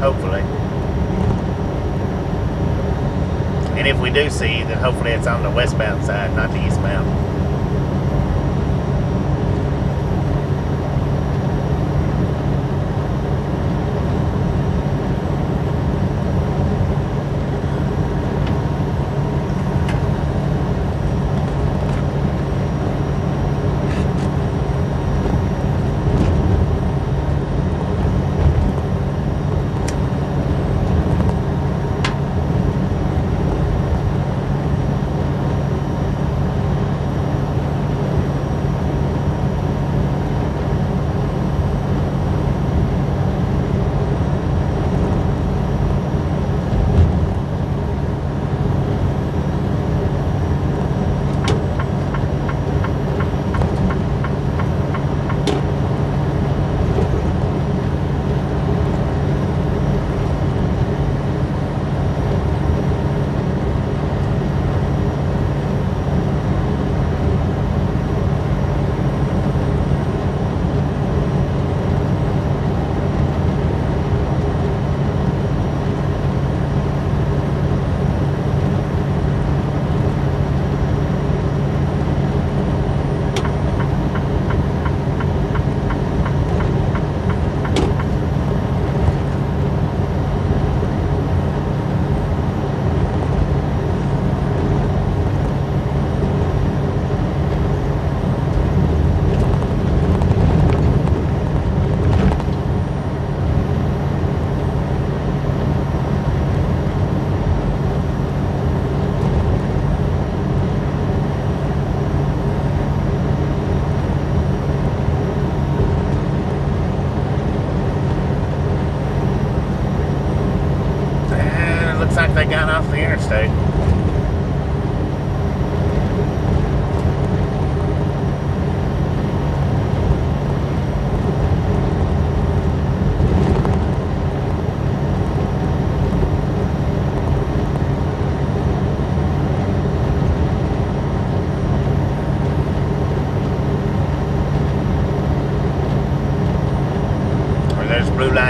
Hopefully. And if we do see, then hopefully it's on the westbound side, not the eastbound.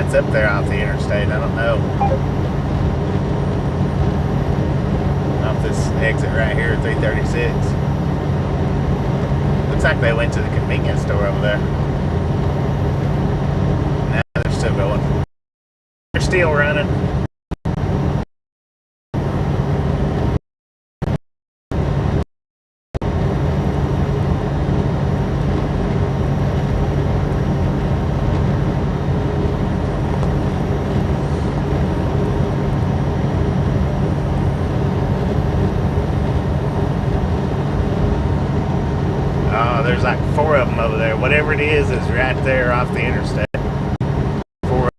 it's up there off the interstate. I don't know. Off this exit right here, 336. Looks like they went to the convenience store over there. Now they're still going. They're still running. There's like 4 of them over there. Whatever it is right there off the interstate. 4.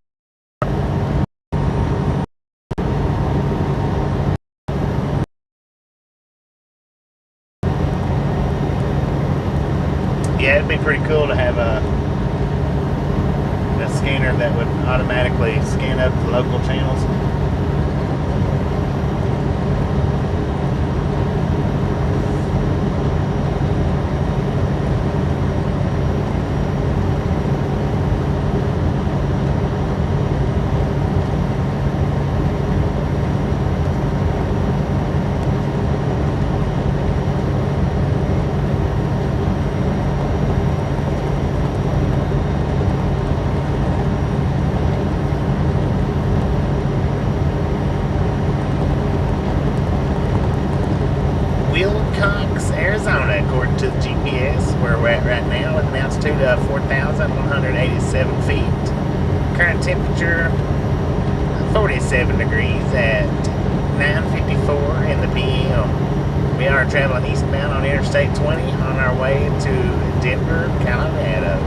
Yeah, it'd be pretty cool to have a scanner that would automatically scan up the local channels. Arizona, according to the GPS, where we're at right now, with an altitude of 4,187 feet. Current temperature 47 degrees at 9:54 in the PM. We are traveling eastbound on Interstate 20 on our way to Denver, Colorado.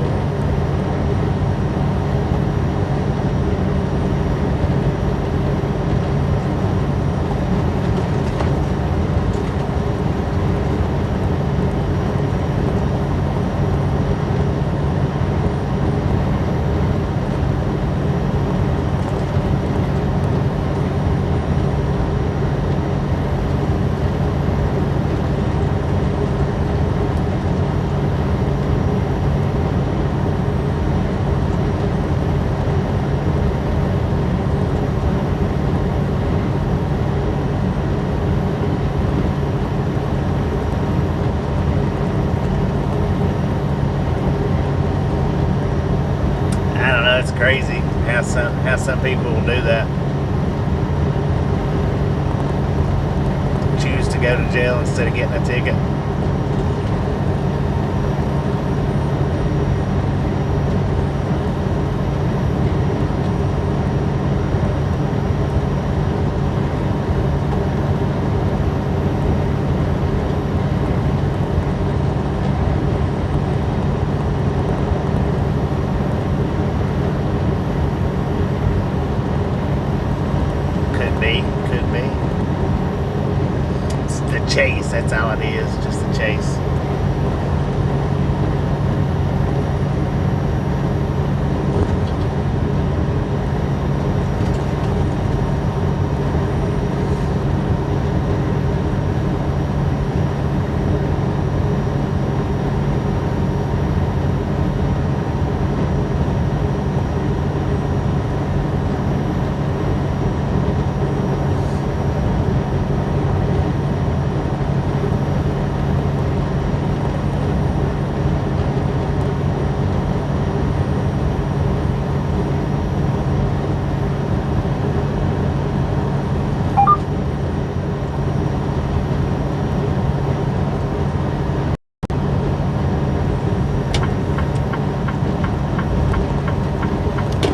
It's crazy how some people will do that. Choose to go to jail instead of getting a ticket. Could be. It's the chase, that's all it is, just the chase.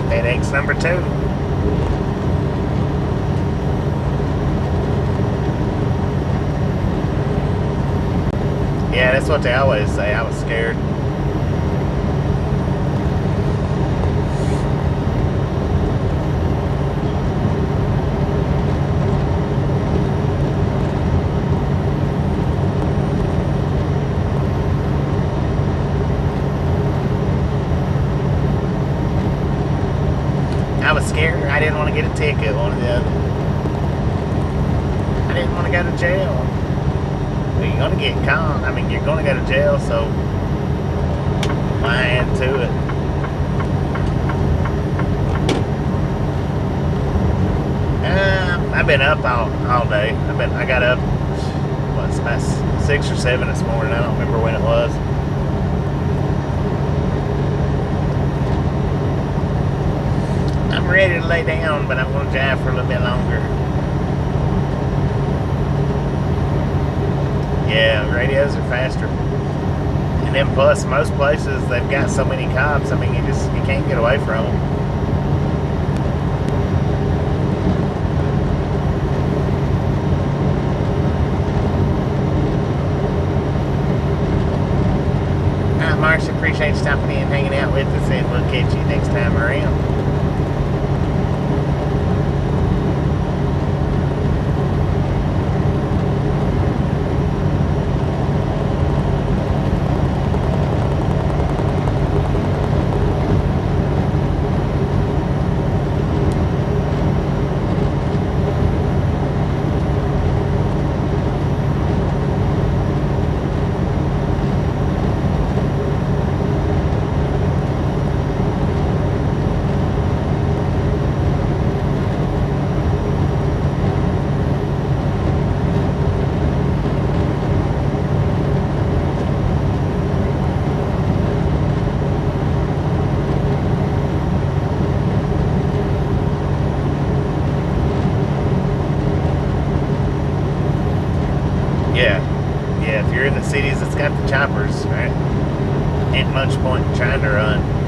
FedEx number 2. Yeah, that's what they always say. I was scared. I was scared. I didn't want to get a ticket, one or the other. I didn't want to go to jail. Well, you're going to get caught. I mean, you're going to go to jail, so why add to it? I've been up all day. I got up, what's about 6 or 7 this morning. I don't remember when it was. I'm ready to lay down, but I'm going to drive for a little bit longer. Yeah, radios are faster. And then plus, most places, they've got so many cops. I mean, you can't get away from them. Marcia, appreciate you stopping in and hanging out with us, and we'll catch you next time around. Yeah, if you're in the cities that's got the choppers, right? Ain't much point in trying to run.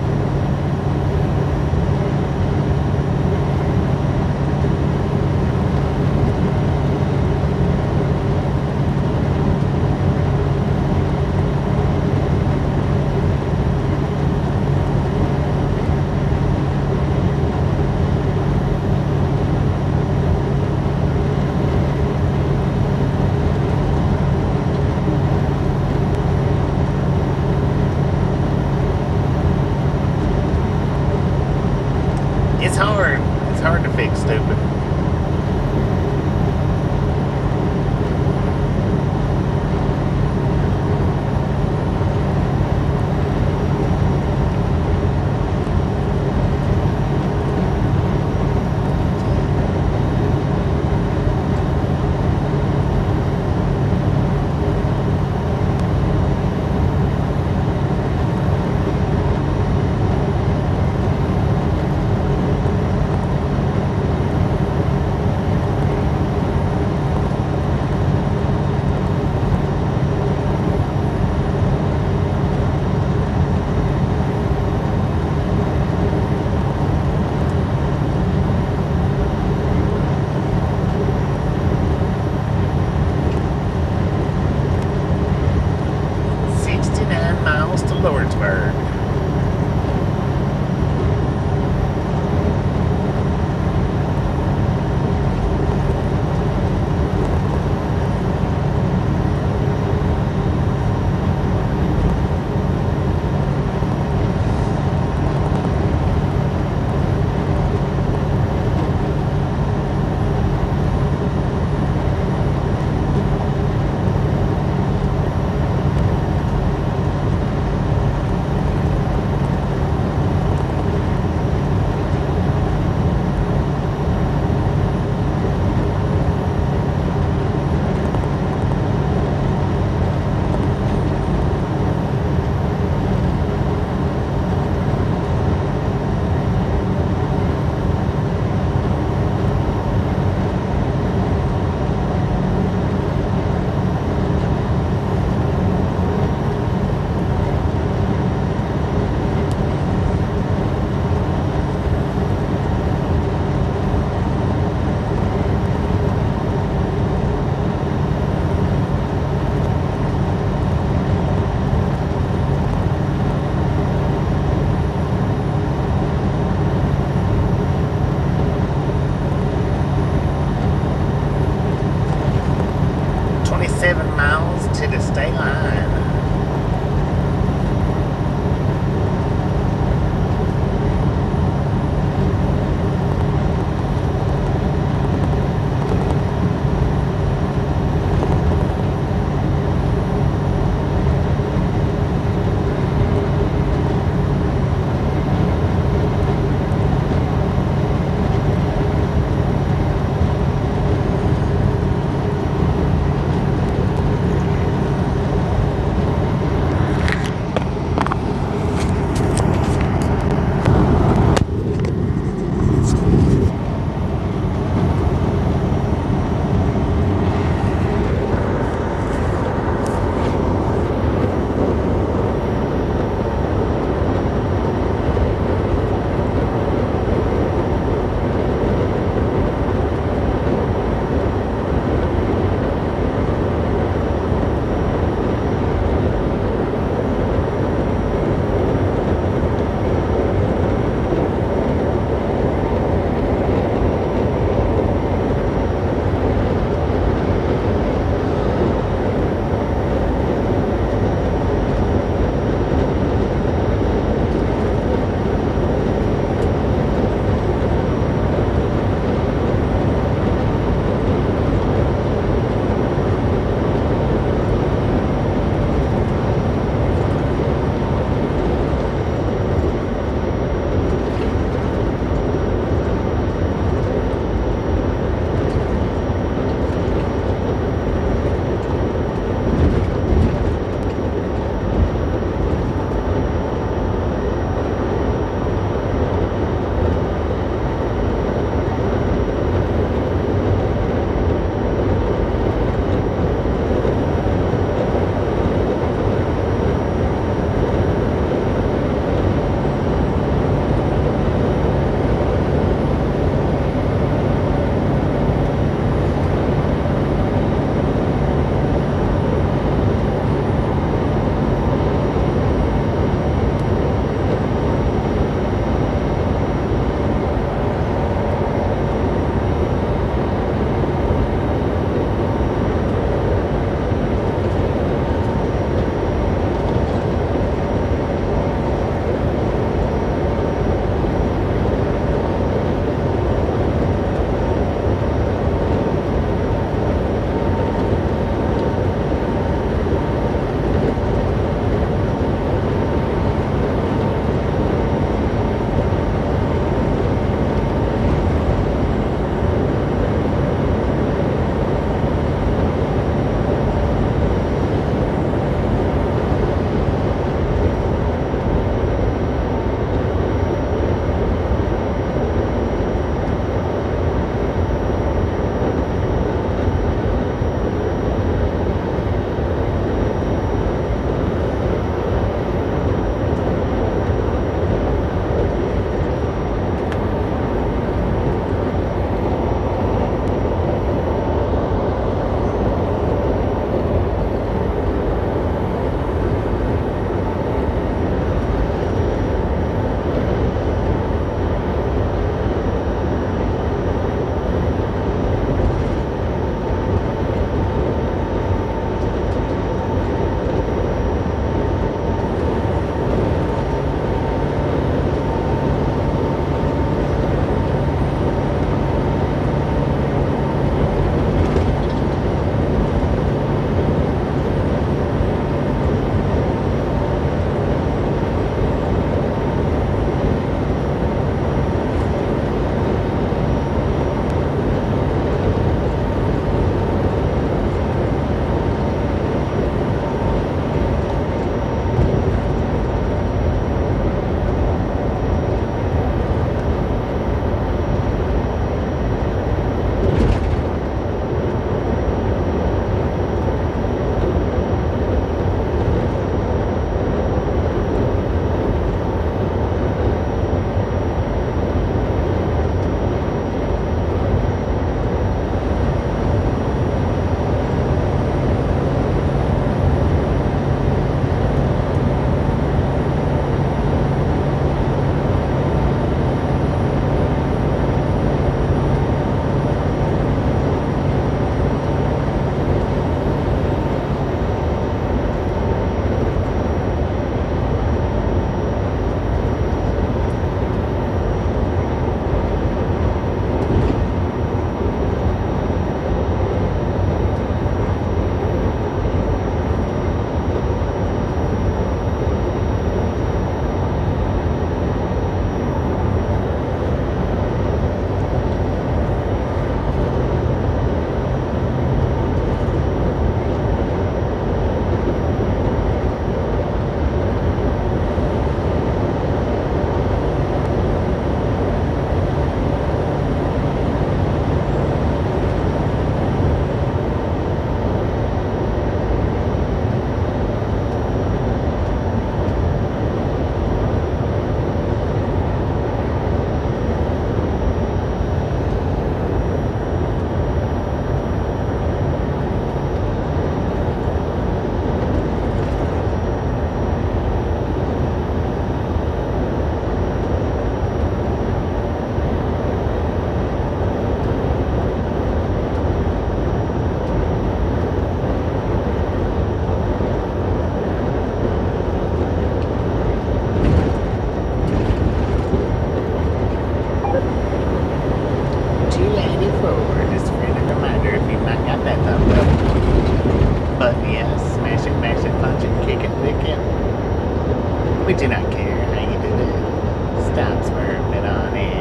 We do not care how you do it. Stop, swerve it on in.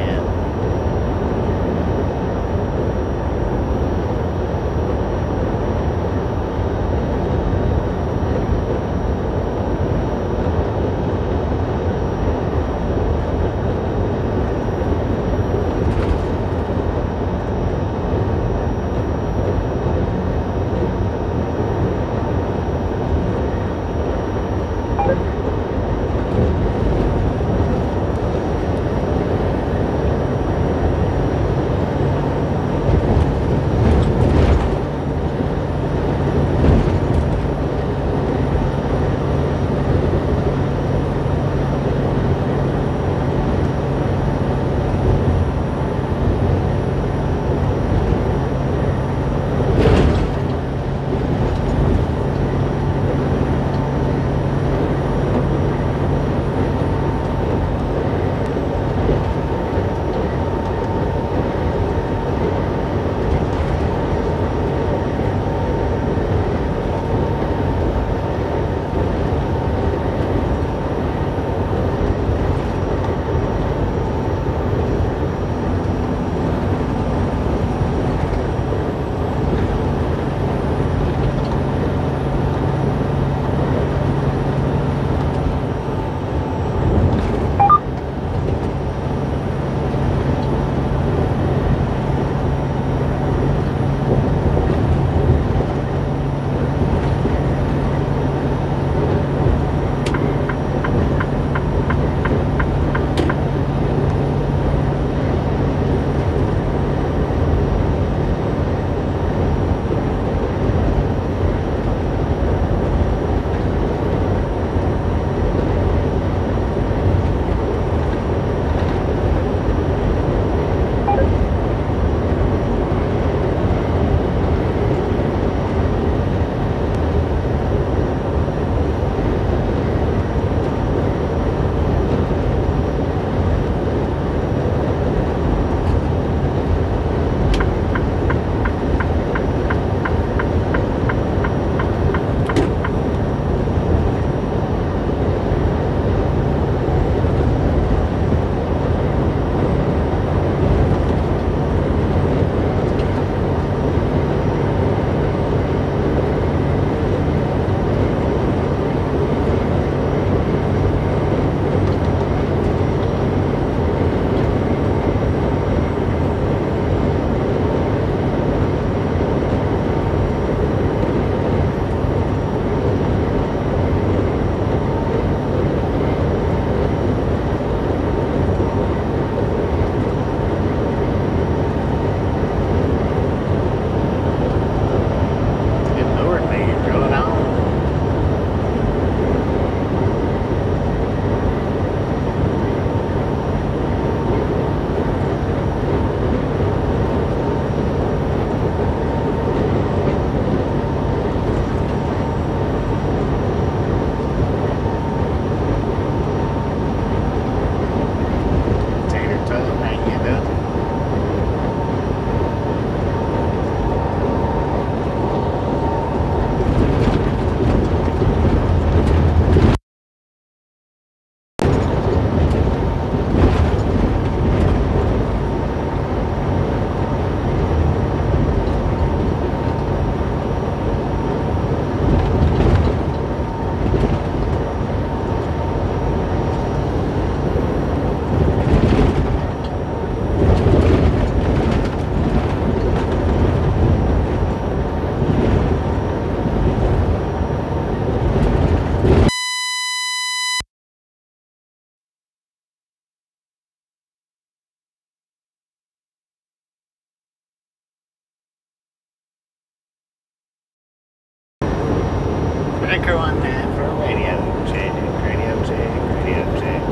Anchor on that for radio check, radio check, radio check.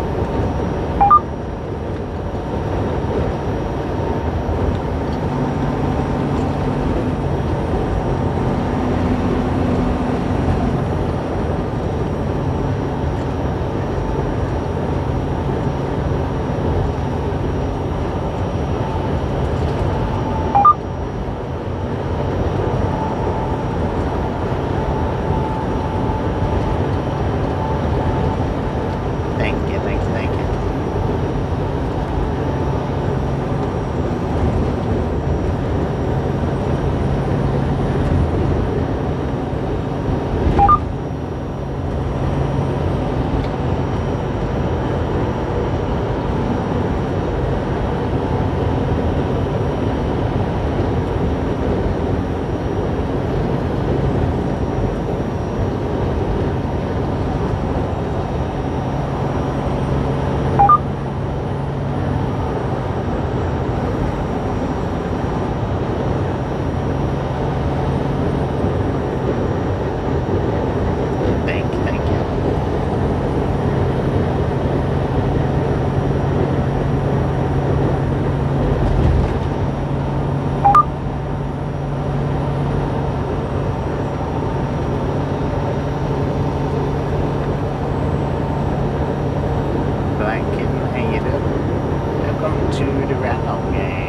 Hi, kitten. How you doing? Welcome to the Guard Dog Gang.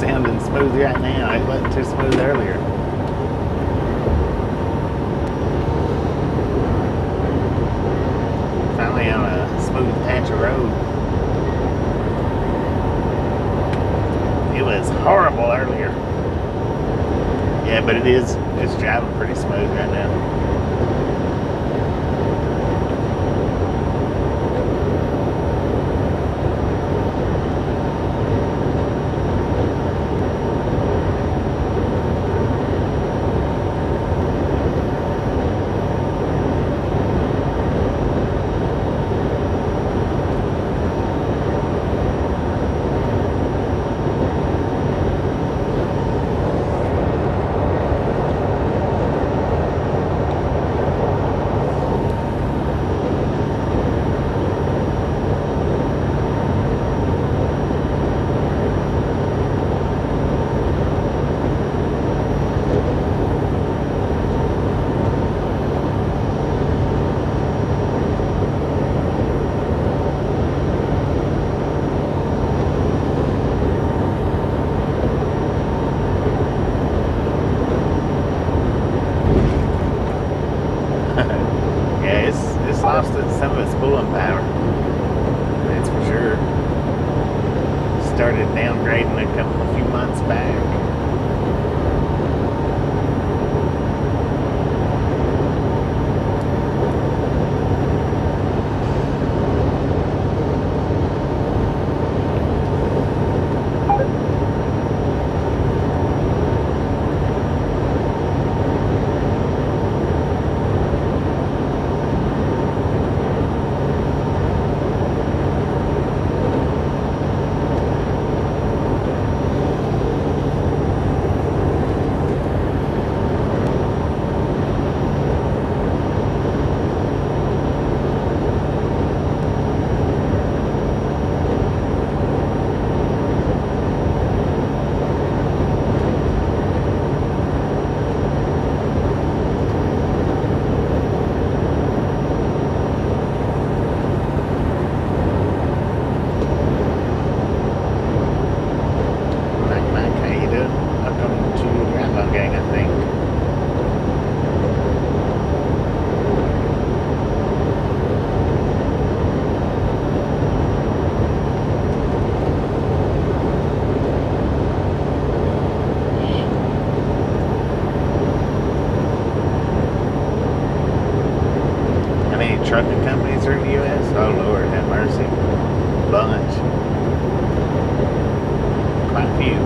Sounding smooth right now. It wasn't too smooth earlier. Finally on a smooth patch of road. It was horrible earlier. Yeah, but it's driving pretty smooth right now. It's lost some of its pulling power. That's for sure. Started downgrading a few months back. Trucking companies are in the U.S. Oh Lord, have mercy. Bunch. Quite a few.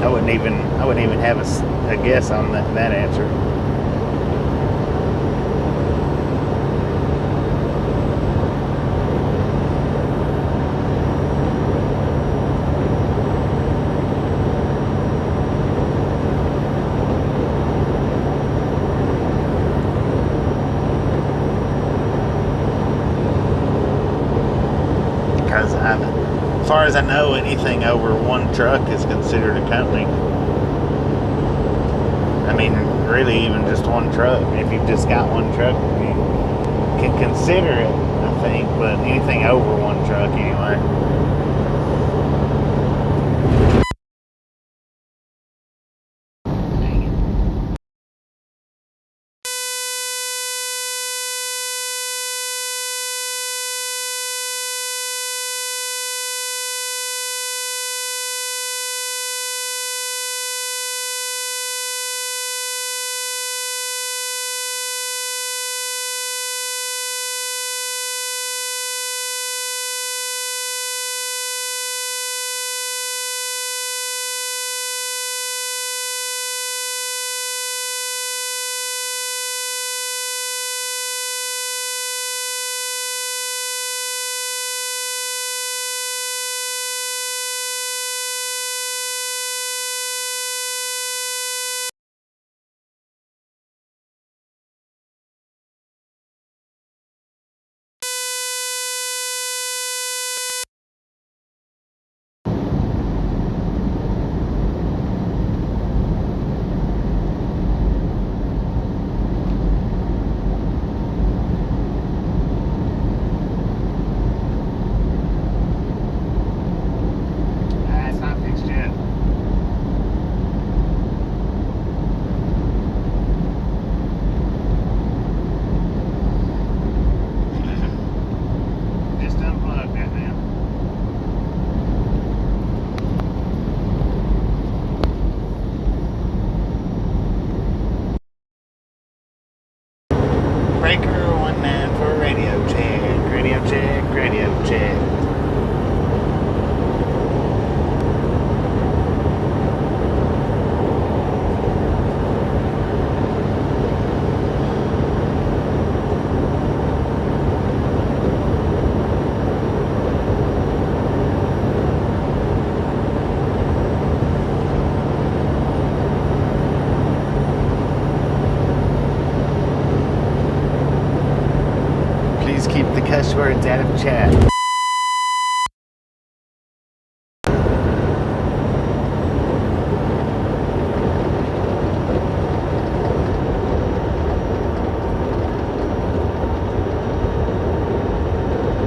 I wouldn't even wouldn't even have a guess on that answer. Because as far as I know, anything over one truck is considered a company. I mean, really, even just one truck. If you've just got one truck, you can consider it, I think, but anything over one truck anyway. Keep the cuss words out of chat.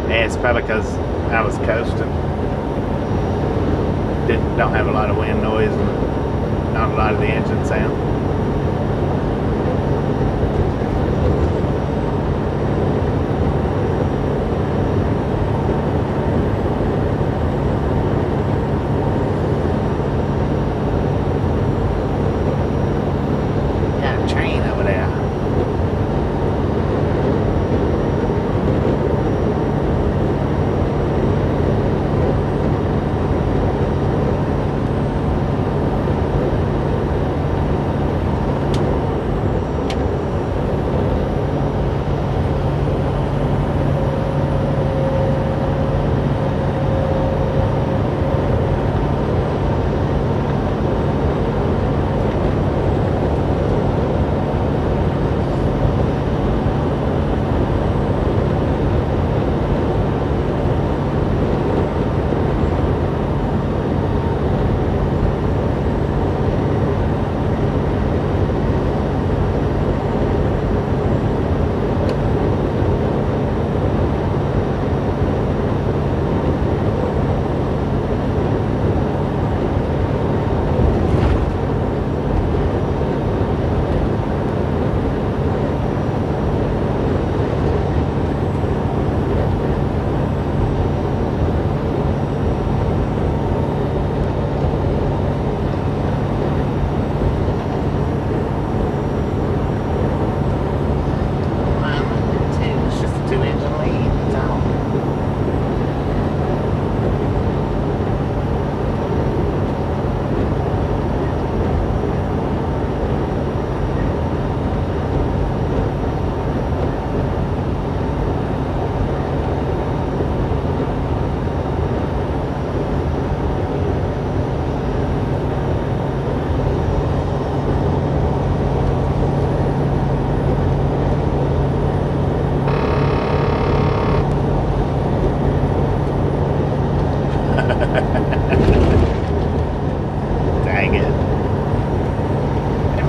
Yeah, it's probably because I was coasting. Don't have a lot of wind noise and not a lot of the engine sound.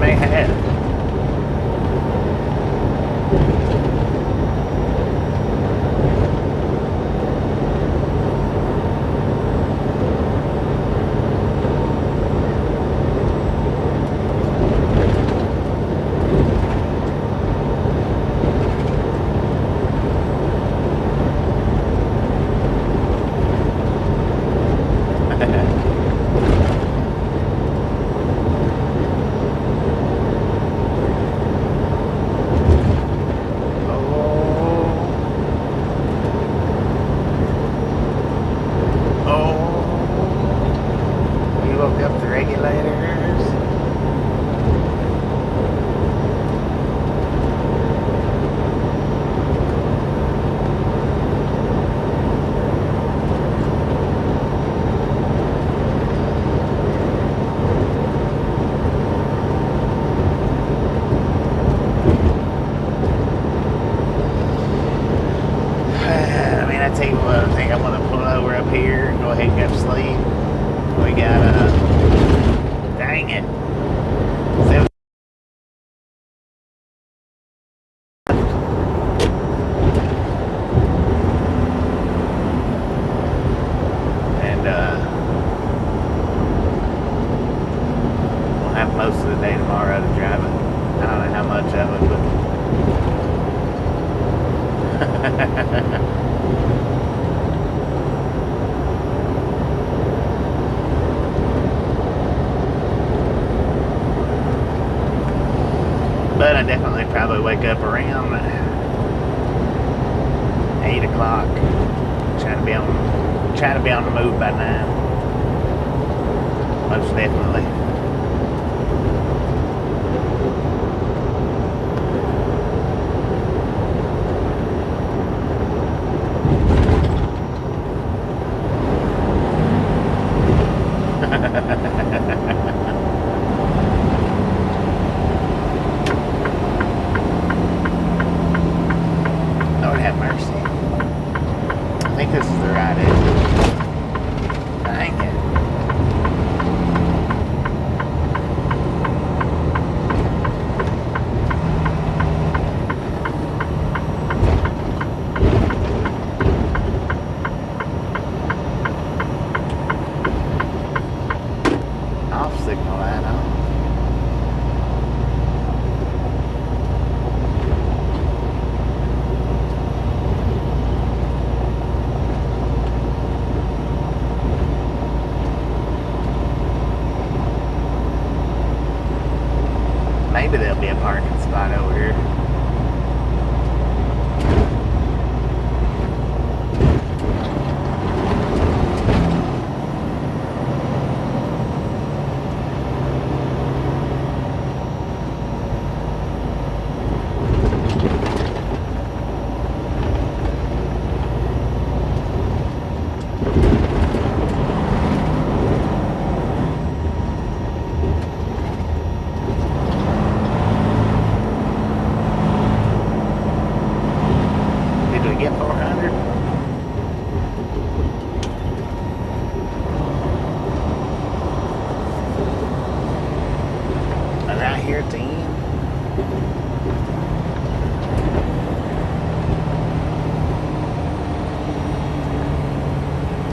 may have. Most of the day tomorrow to drive it. I don't know how much of it, but I definitely probably wake up around 8 o'clock. Try to be on the move by 9. Most definitely. Lord have mercy. I think this is the right exit. Dang it. Off signal light on. Maybe there'll be a parking spot over here. Get 400. And right here at the end.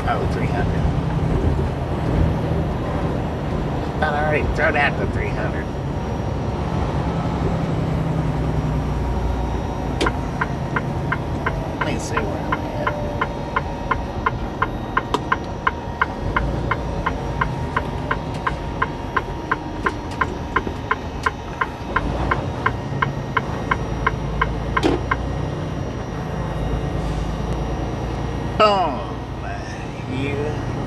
Oh, 300. Thought I already thrown out the 300. See where I'm at. Oh, you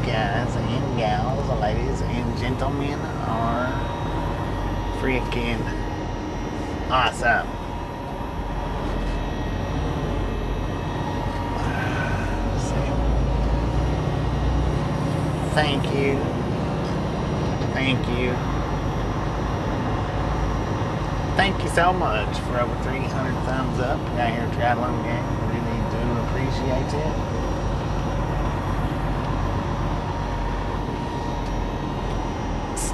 guys and gals, ladies and gentlemen are freaking awesome. Thank you. Thank you. Thank you so much for over 300 thumbs up out here traveling gang. Really do appreciate it.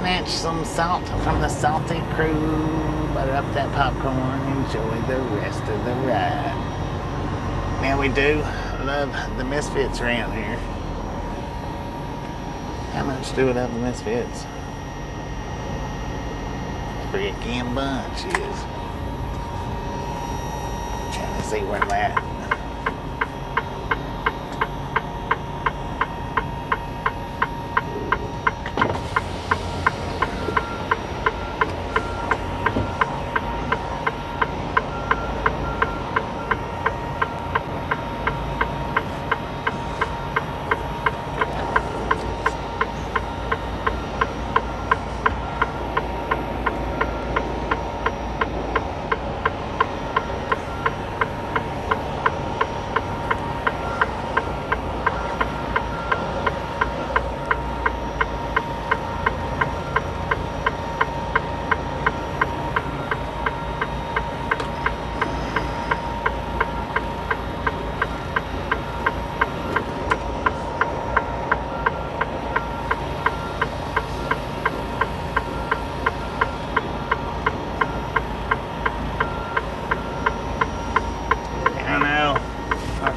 snatch some salt from the salty crew. Butter up that popcorn. Enjoy the rest of the ride. Now we do love the Misfits around here. How much do we love the Misfits? Freaking bunch is. Trying to see where I'm at.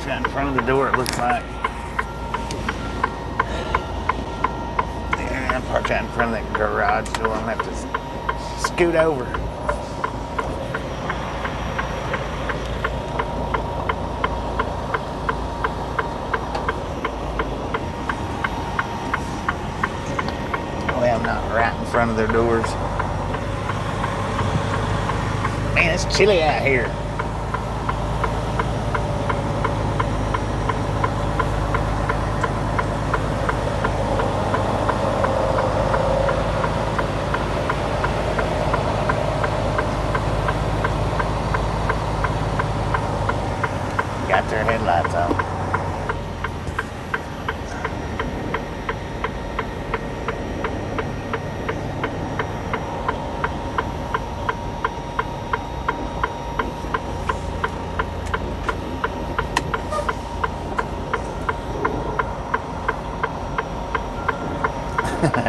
In front of the door, it looks like. Yeah, I'm parked out in front of that garage door. I'm gonna have to scoot over. Well, I'm not right in front of their doors. Man, it's chilly out here. Got their headlights on.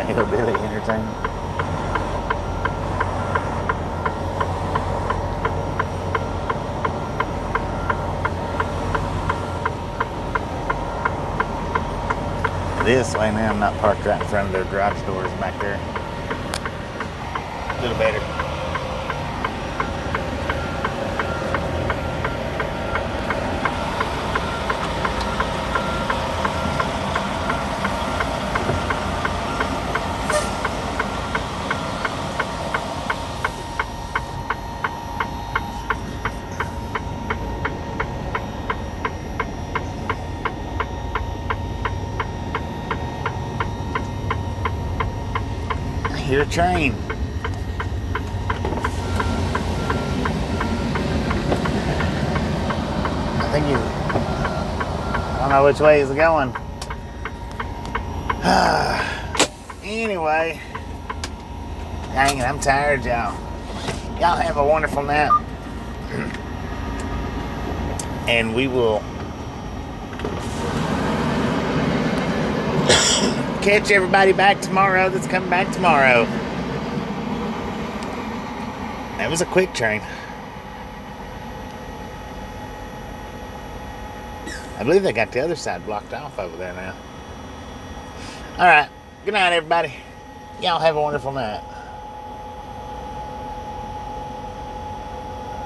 Hillbilly entertainment. This way now, I'm not parked right in front of their garage doors back there. A little better. Hear a train. I think I don't know which way he's going. Anyway, dang it, I'm tired, y'all. Y'all have a wonderful nap. And we will catch everybody back tomorrow that's coming back tomorrow. That was a quick train. I believe they got the other side blocked off over there now. Alright, good night everybody. Y'all have a wonderful night.